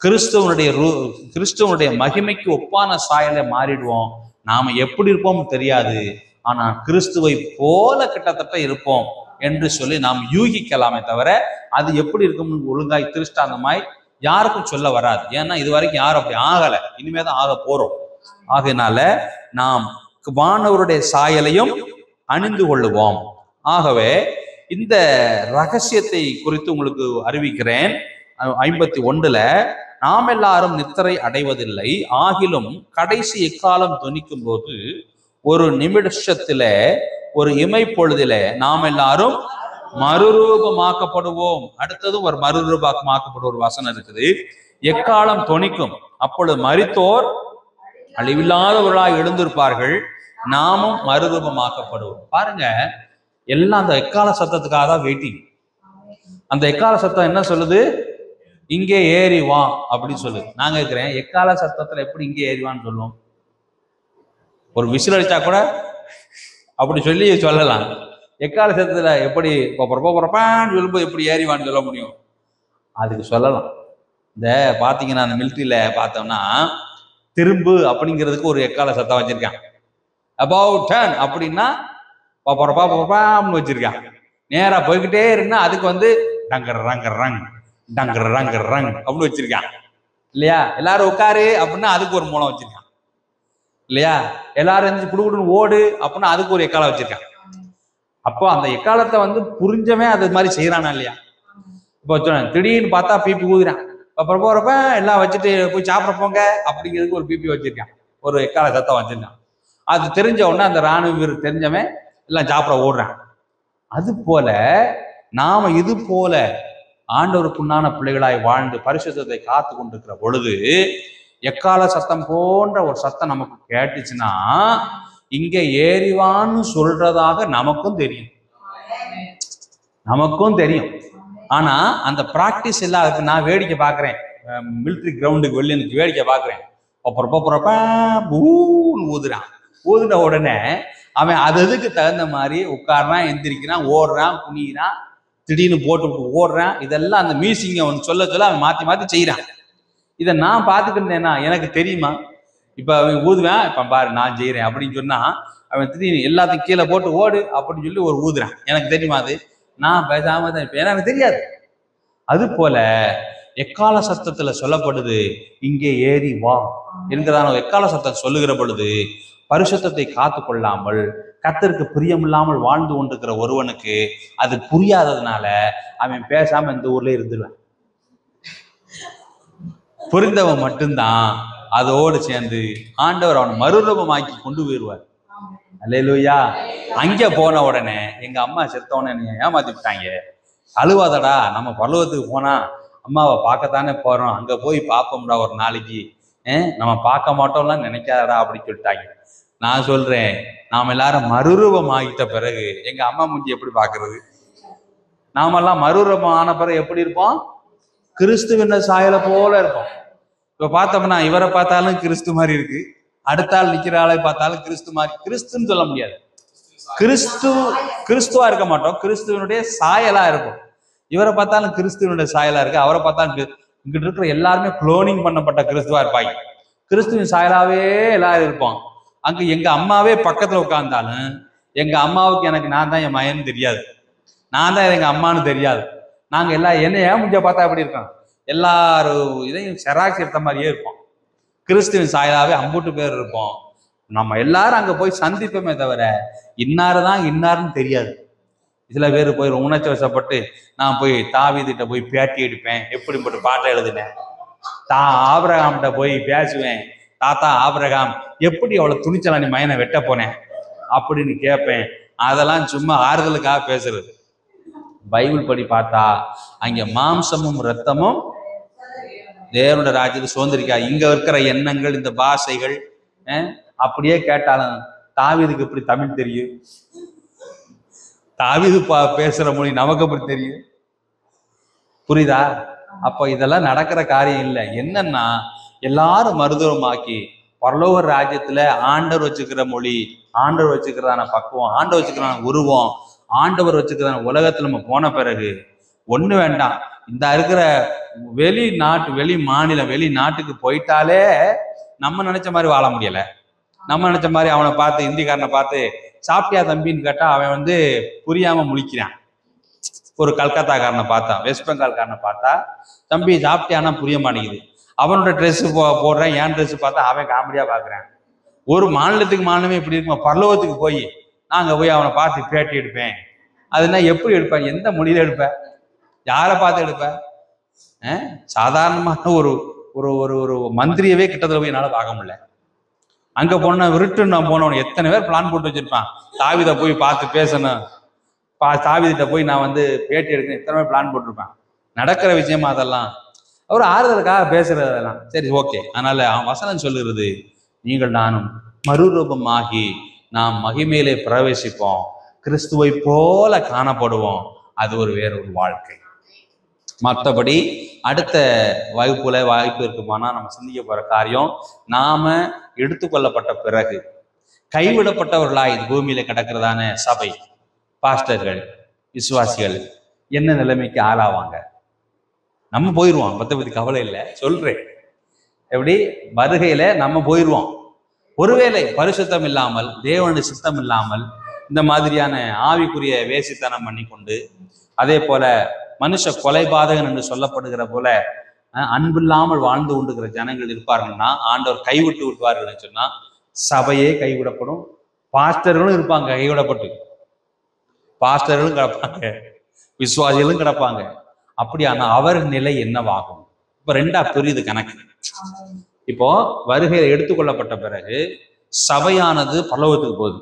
கிறிஸ்துவனுடைய மகிமைக்கு ஒப்பான சாயலை மாறிடுவோம். நாம எப்படி இருப்போம் தெரியாது, ஆனா கிறிஸ்துவை போல கிட்டத்தட்ட இருப்போம் என்று சொல்லி நாம் யூகிக்கலாமே தவிர அது எப்படி இருக்கும் ஒழுங்காய் திருஷ்டாந்தமாய் யாருக்கும் சொல்ல வராது. ஏன்னா இது வரைக்கும் யாரும் அப்படி ஆகல, இனிமேதான் ஆக போறோம். ஆகையினால நாம் வானவருடைய சாயலையும் அணிந்து கொள்ளுவோம். ஆகவே இந்த ரகசியத்தை குறித்து உங்களுக்கு அறிவிக்கிறேன். 51ல நாம் எல்லாரும் நித்திரை அடைவதில்லை, ஆகிலும் கடைசி எக்காலம் தொனிக்கும் போது ஒரு நிமிஷத்தில, ஒரு இமை பொழுதில நாம் எல்லாரும் மறுரூபமாக்கப்படுவோம். அடுத்தது ஒரு மறுரூபமாக்கப்படும் ஒரு வசனம் இருக்குது. எக்காலம் தொனிக்கும், அப்பொழுது மரித்தோர் அழிவில்லாதவர்களாய் எழுந்திருப்பார்கள், நாமும் மறுரூபமாக்கப்படுவோம். பாருங்க, எல்லாம் அந்த எக்கால சத்தத்துக்காக தான் வெயிட்டிங். அந்த எக்கால சத்தம் என்ன சொல்லுது? இங்கே ஏறி வா அப்படின்னு சொல்லுது. நான் கேட்கிறேன், எக்கால சத்தத்துல எப்படி இங்கே ஏறிவான்னு சொல்லும்? ஒரு விசில் அடிச்சா கூட அப்படி சொல்லி சொல்லலாம். எக்கால சத்தத்துல எப்படி பொறப்பான்னு சொல்லும்போது எப்படி ஏறிவான்னு சொல்ல முடியும்? அதுக்கு சொல்லலாம். இந்த பாத்தீங்கன்னா அந்த மிலிட்ரியில பார்த்தோம்னா திரும்பு அப்படிங்கிறதுக்கு ஒரு எக்கால சத்தம் வச்சிருக்கான். அபவுட் டர்ன் அப்படின்னா பொறப்பான்னு வச்சிருக்கான். நேரா போய்கிட்டே இருந்தா அதுக்கு வந்து டங்கர் ரங்கர் ரங் டங்கர் ரங்கர் ரங் அப்படின்னு வச்சிருக்கான் இல்லையா? எல்லாரும் உட்காரு அப்படின்னா அதுக்கு ஒரு மூலம் வச்சிருக்கான் இல்லையா? எல்லாரும் இருந்துச்சு குடுக்குடுன்னு ஓடு அப்படின்னா அதுக்கு ஒரு எக்காலம் வச்சிருக்கான். அப்போ அந்த எக்காலத்தை வந்து புரிஞ்சவன் அது மாதிரி செய்யறானா இல்லையா? இப்போ திடீர்னு பார்த்தா பிபி ஊதுறான், அப்புறம் போறப்ப எல்லாம் வச்சுட்டு போய் சாப்பிட போங்க அப்படிங்கிறதுக்கு ஒரு பிபி வச்சிருக்கான், ஒரு எக்கால சத்தம் வச்சிருக்கான். அது தெரிஞ்ச உடனே அந்த ராணுவ வீரர் தெரிஞ்சவன் எல்லாம் சாப்பிட ஓடுறான். அது போல நாம இது போல ஆண்டவருக்குண்டான பிள்ளைகளாய் வாழ்ந்து பரிசுத்தத்தை காத்து கொண்டிருக்கிற பொழுது எக்கால சத்தம் போன்ற ஒரு சத்தம் நமக்கு கேட்டுச்சுன்னா இங்க ஏறிவான்னு சொல்றதாக நமக்கும் தெரியும், நமக்கும் தெரியும். ஆனா அந்த பிராக்டிஸ் எல்லாம் அதுக்கு நான் வேடிக்கை பார்க்குறேன். மிலிட்ரி கிரவுண்டுக்கு வெளியே எனக்கு வேடிக்கை பார்க்குறேன். போறப்ப ஊதுறான். ஊதுன உடனே அவன் அது அதுக்கு தகுந்த மாதிரி உட்காடுறான், எந்திரிக்கிறான், ஓடுறான், குனிகிறான், திடீர்னு போட்டு ஓடுறேன். இதெல்லாம் அந்த மியூசிக்கை அவன் சொல்ல சொல்ல அவன் மாற்றி மாற்றி செய்கிறான். இதை நான் பார்த்துக்கிட்டு இருந்தேன்னா எனக்கு தெரியுமா? இப்போ அவன் ஊதுவேன், இப்போ பாரு நான் செய்கிறேன் அப்படின்னு சொன்னா அவன் திடீர்னு எல்லாத்தையும் கீழே போட்டு ஓடு அப்படின்னு சொல்லி ஒரு ஊதுறான். எனக்கு தெரியுமா? அது நான் பேசாம தான் இருப்பேன், எனக்கு தெரியாது. அது போல எக்கால சத்தத்துல சொல்லப்படுது, இங்கே ஏறி வா என்கிறதான எக்கால சத்தம் சொல்லுகிற பொழுது பரிசுத்தத்தை காத்து கொள்ளாமல் கர்த்தருக்கு பிரியமில்லாமல் வாழ்ந்து கொண்டிருக்கிற ஒருவனுக்கு அது புரியாததுனால அவன் பேசாம இந்த ஊர்ல இருந்துருவான். புரிந்தவன் மட்டும்தான் அதோடு சேர்ந்து ஆண்டவர் அவனை மறுரூபமாக்கி கொண்டு போயிடுவார். அல்லேலூயா. அங்க போன உடனே எங்க அம்மா செத்தவன ஏமாத்தி விட்டாங்க, அழுவாதடா, நம்ம பரலோகத்துக்கு போனா அம்மாவை பார்க்கத்தானே போறோம், அங்க போய் பார்ப்போம்டா ஒரு நாளைக்கு, நம்ம பார்க்க மாட்டோம்லாம் நினைக்காதடா அப்படின்னு சொல்லிட்டாங்க. நான் சொல்றேன், நாம எல்லாரும் மறுரூபம் ஆகிட்ட பிறகு எங்க அம்மா மூஞ்சி எப்படி பாக்குறது? நாமெல்லாம் மறுரூபம் ஆன பிறகு எப்படி இருப்போம்? கிறிஸ்துவின் சாயலை போல இருப்போம். இப்ப பார்த்தோம்னா இவரை பார்த்தாலும் கிறிஸ்து மாதிரி இருக்கு, அடுத்த ஆள் நிக்கிற ஆளை பார்த்தாலும் கிறிஸ்து மாதிரி. கிறிஸ்துன்னு சொல்ல முடியாது, கிறிஸ்துவா இருக்க மாட்டோம், கிறிஸ்துவனுடைய சாயலா இருக்கும். இவரை பார்த்தாலும் கிறிஸ்துவனுடைய சாயலா இருக்கு, அவரை பார்த்தாலும் இங்கிட்ட இருக்கிற எல்லாருமே குளோனிங் பண்ணப்பட்ட கிறிஸ்துவா இருப்பாங்க. கிறிஸ்துவின் சாயலாவே எல்லாரும் இருப்போம். அங்க எங்க அம்மாவே பக்கத்துல உட்கார்ந்தாலும் எங்க அம்மாவுக்கு எனக்கு நான் தான் என் மயன்னு தெரியாது, நான் தான் எங்க அம்மான்னு தெரியாது. நாங்க எல்லாம் என்ன ஏன் முடிஞ்ச பார்த்தா எப்படி இருக்கோம், எல்லாரும் இதையும் செராக்ஸ் எடுத்த மாதிரியே இருப்போம். கிறிஸ்துவின் சாயலாவே அம்பூட்டு பேர் இருப்போம். நம்ம எல்லாரும் அங்க போய் சந்திப்போமே தவிர இன்னாருதான் இன்னாருன்னு தெரியாது. சில பேர் போய் உணர்ச்சி வசப்பட்டு நான் போய் தாவீதுகிட்ட போய் பேட்டி எடுப்பேன், எப்படி போட்டு பாட்டை எழுதினேன், ஆபிரகாம்கிட்ட போய் பேசுவேன், தாத்தா ஆபிரகாம் எப்படி அவ்வளவு துணிச்சலா நீ மயனை வெட்ட போனேன் அப்படின்னு கேட்பேன். அதெல்லாம் சும்மா ஆறுதலுக்காக பேசுறது. பைபிள் படி பார்த்தா அங்க மாம்சமும் இரத்தமும் தேவனுடைய ராஜ்யத்தை சுதந்திரிக்கா. இங்க இருக்கிற எண்ணங்கள், இந்த பாஷைகள் அப்படியே கேட்டாலும் தாவீதுக்கு எப்படி தமிழ் தெரியும்? தாவீது பேசுற மொழி நமக்கு எப்படி தெரியும்? புரியுதா? அப்ப இதெல்லாம் நடக்கிற காரியம் இல்லை. என்னன்னா எல்லாரும் மறுதூரமாக்கி பரலோக ராஜ்யத்துல ஆண்டவர் வச்சுக்கிற மொழி, ஆண்டவர் வச்சுக்கிறதான பக்குவம், ஆண்டவர் வச்சுக்கிறதான உருவம், ஆண்டவர் வச்சுக்கிறதான உலகத்துல நம்ம போன பிறகு ஒண்ணு வேண்டாம். இந்த இருக்கிற வெளி மாநிலம் வெளிநாட்டுக்கு போயிட்டாலே நம்ம நினைச்ச மாதிரி வாழ முடியல. நம்ம நினைச்ச மாதிரி அவனை பார்த்து, இந்திக்காரனை பார்த்து சாப்பிட்டியா தம்பின்னு கேட்டா அவன் புரியாம முழிக்கிறான். ஒரு கல்கத்தாக்காரனை பார்த்தா, வெஸ்ட் பெங்கால்காரனை பார்த்தா தம்பி சாப்பிட்டியானா புரிய மாட்டேங்குது. அவனோட ட்ரெஸ் போடுறேன், என் ட்ரெஸ் பார்த்தா அவன் காமெடியா பாக்குறான். ஒரு மாநிலத்துக்கு மாநிலமே இப்படி இருக்குமா? பரலோகத்துக்கு போய் நாங்க போய் அவனை பார்த்து பேட்டி எடுப்பேன். அதுனா எப்படி எடுப்பேன்? எந்த மொழியில எடுப்பேன்? யாரை பார்த்து எடுப்பேன்? சாதாரணமான ஒரு ஒரு ஒரு ஒரு மந்திரியவே கிட்டத்துல போய் என்னால பார்க்க முடியல. அங்க போன விருட்டு நான் போனவன் எத்தனை பேர் பிளான் போட்டு வச்சிருப்பான், தாவீதை போய் பார்த்து பேசணும், தாவீதிட்ட போய் நான் பேட்டி எடுக்கணும், எத்தனை பேர் பிளான் போட்டிருப்பான். நடக்கிற விஷயமா அதெல்லாம்? அவர் ஆறுதலுக்காக பேசுறது அதெல்லாம் சரி, ஓகே. அதனால அவன் வசனம் சொல்லுகிறது, நீங்கள் நானும் மறுரூபமாகி நாம் மகிமையிலே பிரவேசிப்போம், கிறிஸ்துவை போல காணப்படுவோம். அது ஒரு வேறொரு வாழ்க்கை. மற்றபடி அடுத்த வாய்ப்பு இருக்குமானா நம்ம சிந்திக்க போற காரியம், நாம எடுத்துக்கொள்ளப்பட்ட பிறகு கைவிடப்பட்டவர்களாய் பூமியில கிடக்கிறதான சபை, பாஸ்டர்கள், விசுவாசிகள் என்ன நிலைமைக்கு ஆளாவாங்க? நம்ம போயிடுவோம், பத்த பத்தி கவலை இல்லை, சொல்றேன். எப்படி வருகையில நம்ம போயிடுவோம். ஒருவேளை பரிசுத்தம் இல்லாமல், தேவனுடைய சித்தம் இல்லாமல், இந்த மாதிரியான ஆவிக்குரிய வேசித்தனம் பண்ணி கொண்டு, அதே போல மனுஷ கொலைபாதகன் என்று சொல்லப்படுகிற போல அன்பில்லாமல் வாழ்ந்து கொண்டுகிற ஜனங்கள் இருப்பார்கள்னா ஆண்டவர் கைவிட்டு விட்டுவார்கள் சொன்னா சபையே கைவிடப்படும். பாஸ்டர்களும் இருப்பாங்க கைவிடப்பட்டு, பாஸ்டர்களும் கிடப்பாங்க, விசுவாசிகளும் கிடப்பாங்க. அப்படியானா அவர் நிலை என்னவாகும்? இப்ப ரெண்டா பெரியது கணக்கு. இப்போ வருகையை எடுத்துக்கொள்ளப்பட்ட பிறகு சபையானது பரலோகத்துக்கு போகுது.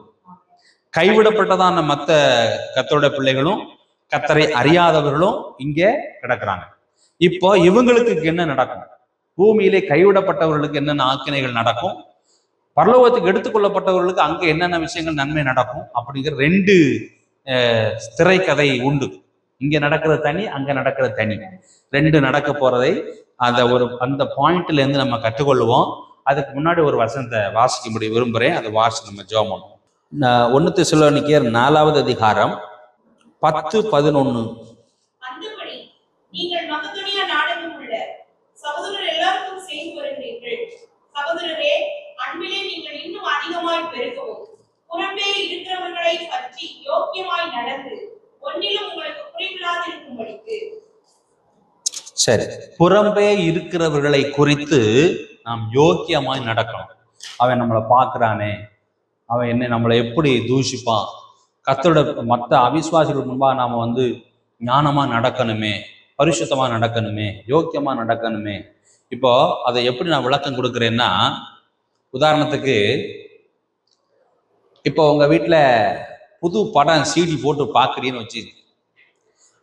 கைவிடப்பட்டதான மற்ற கர்த்தருடைய பிள்ளைகளும் கர்த்தரை அறியாதவர்களும் இங்கே கிடக்குறாங்க. இப்போ இவங்களுக்கு என்ன நடக்கும்? பூமியிலே கைவிடப்பட்டவர்களுக்கு என்னென்ன ஆக்கினைகள் நடக்கும், பரலோகத்துக்கு எடுத்துக்கொள்ளப்பட்டவர்களுக்கு அங்க என்னென்ன விஷயங்கள் நன்மை நடக்கும் அப்படிங்கிற ரெண்டு திரைக்கதை உண்டு. இங்க நடக்கிறது தனி, அங்க நடக்கிறது தனி, ரெண்டு நடக்க போறதை அந்த பாயிண்ட்ல இருந்து நம்ம கற்றுக்கொள்வோம். அதுக்கு முன்னாடி ஒரு வசனத்தை வாசிக்கும்படி விரும்புகிறேன். அதை வாசி நம்ம ஜெபம் பண்ணுவோம். 1 தெசலோனிக்கேயர் 4வது அதிகாரம் 10-11 நீங்கள் மக்கதுனியா நாடெங்கும் உள்ள சகோதரர் எல்லாருக்கும் செய்து வருகிறீர்கள். சகோதரரே, அன்பிலே நீங்கள் இன்னும் அதிகமாய் பெருகவும், புறம்பே இருக்கிறவர்களை பற்றி யோக்கியமாய் நடந்து ஒன்னிலும் உங்களுக்கு குறைவில்லாது இருக்கும்படிக்கு. சரி, புறம்பே இருக்கிறவர்களை குறித்து நாம் யோக்கியமாய் நடக்கணும். அவன் நம்மளை பார்க்கிறானே, அவன் என்ன நம்மளை எப்படி தூஷிப்பான், கர்த்தரோட மற்ற அவிசுவாசிகள் முன்பாக நாம ஞானமா நடக்கணுமே, பரிசுத்தமா நடக்கணுமே, யோக்கியமா நடக்கணுமே. இப்போ அதை எப்படி நான் விளக்கம் கொடுக்குறேன்னா, உதாரணத்துக்கு இப்போ உங்க வீட்டுல புது படம் சிடி போட்டு பாக்குறீன்னு வச்சு,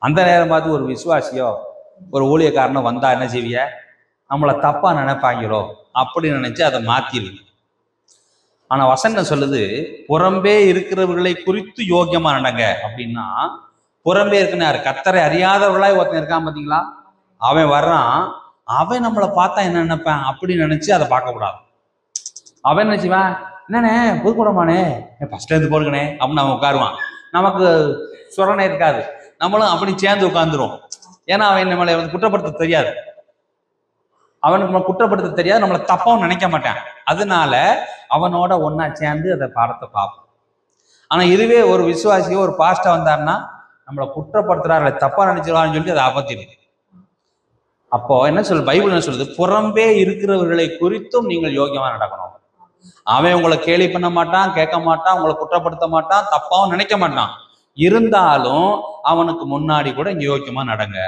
அந்த நேரம் பார்த்து ஒரு விசுவாசியோ ஒரு ஊழியக்காரனோ வந்தா என்ன செய்விய? நம்மளை தப்பா நினைப்பாங்களோ அப்படின்னு நினைச்சு அதை மாத்திருவீங்க. ஆனா வசனம் சொல்லுது, புறம்பே இருக்கிறவர்களை குறித்து யோக்கியமா நடங்க அப்படின்னா, புறம்பே இருக்குன்னு யாரு? கர்த்தரை அறியாதவர்களாய் ஒருத்தன் இருக்கான் பாத்தீங்களா? அவன் வர்றான், அவன் நம்மளை பார்த்தா என்ன நினைப்பான் அப்படின்னு நினைச்சு அதை பார்க்க கூடாது. அவன் நினைச்சுவான், என்னண்ணே புதுக்கூடமானே, ஃபர்ஸ்ட் இருந்து போடுங்கண்ணே அப்படின்னு அவன் உட்காருவான். நமக்கு சுரணை இருக்காது, நம்மளும் அப்படி சேர்ந்து உட்காந்துரும். ஏன்னா அவன் நம்மளை குற்றப்படுத்த தெரியாது, அவனுக்கு நம்ம குற்றப்படுத்த தெரியாது, நம்மளை தப்பாவும் நினைக்க மாட்டான். அதனால அவனோட ஒன்னா சேர்ந்து அந்த பாடத்தை பார்ப்போம். ஆனா இதுவே ஒரு விசுவாசியோ ஒரு பாஸ்டா வந்தாருன்னா நம்மளை குற்றப்படுத்துறாரு, தப்பா நினைச்சிருவான்னு சொல்லி அதை ஆபத்திடும். அப்போ என்ன சொல்லுது பைபிள்? என்ன சொல்லுது? புறம்பே இருக்கிறவர்களை குறித்தும் நீங்கள் யோகியமா நடக்கணும். அவன் உங்களை கேலி பண்ண மாட்டான், கேட்க மாட்டான், உங்களை குற்றப்படுத்த மாட்டான், தப்பாவும் நினைக்க மாட்டான். இருந்தாலும் அவனுக்கு முன்னாடி கூட இங்க யோக்கியமா நடங்க,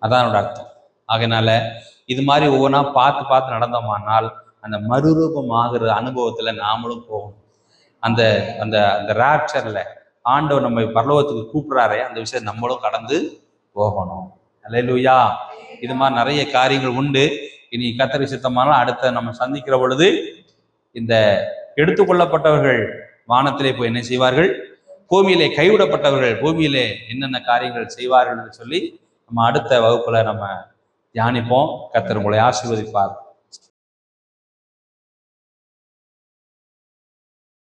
அதான் என்னோட அர்த்தம். அதனால இது மாதிரி ஒவ்வொன்றா பார்த்து பார்த்து நடந்தோமானால் அந்த மறுரூபம் ஆகிற அனுபவத்துல நாமளும் போகணும். அந்த அந்த அந்த ராப்சர்ல ஆண்டவர் நம்ம பரலோகத்துக்கு கூப்பிடுறாரே, அந்த விஷயம் நம்மளும் கடந்து போகணும். அல்லேலூயா. இது மாதிரி நிறைய காரியங்கள் உண்டு. இனி கர்த்தருக்கு சித்தமானால் அடுத்த நம்ம சந்திக்கிற பொழுது இந்த எடுத்துக்கொள்ளப்பட்டவர்கள் வானத்திலே போய் என்ன செய்வார்கள், பூமியிலே கைவிடப்பட்டவர்கள் பூமியிலே என்னென்ன காரியங்கள் செய்வார்கள் என்று சொல்லி நம்ம அடுத்த வகுப்புல நம்ம தியானிப்போம். கர்த்தர் உங்களை ஆசீர்வதிப்பார்.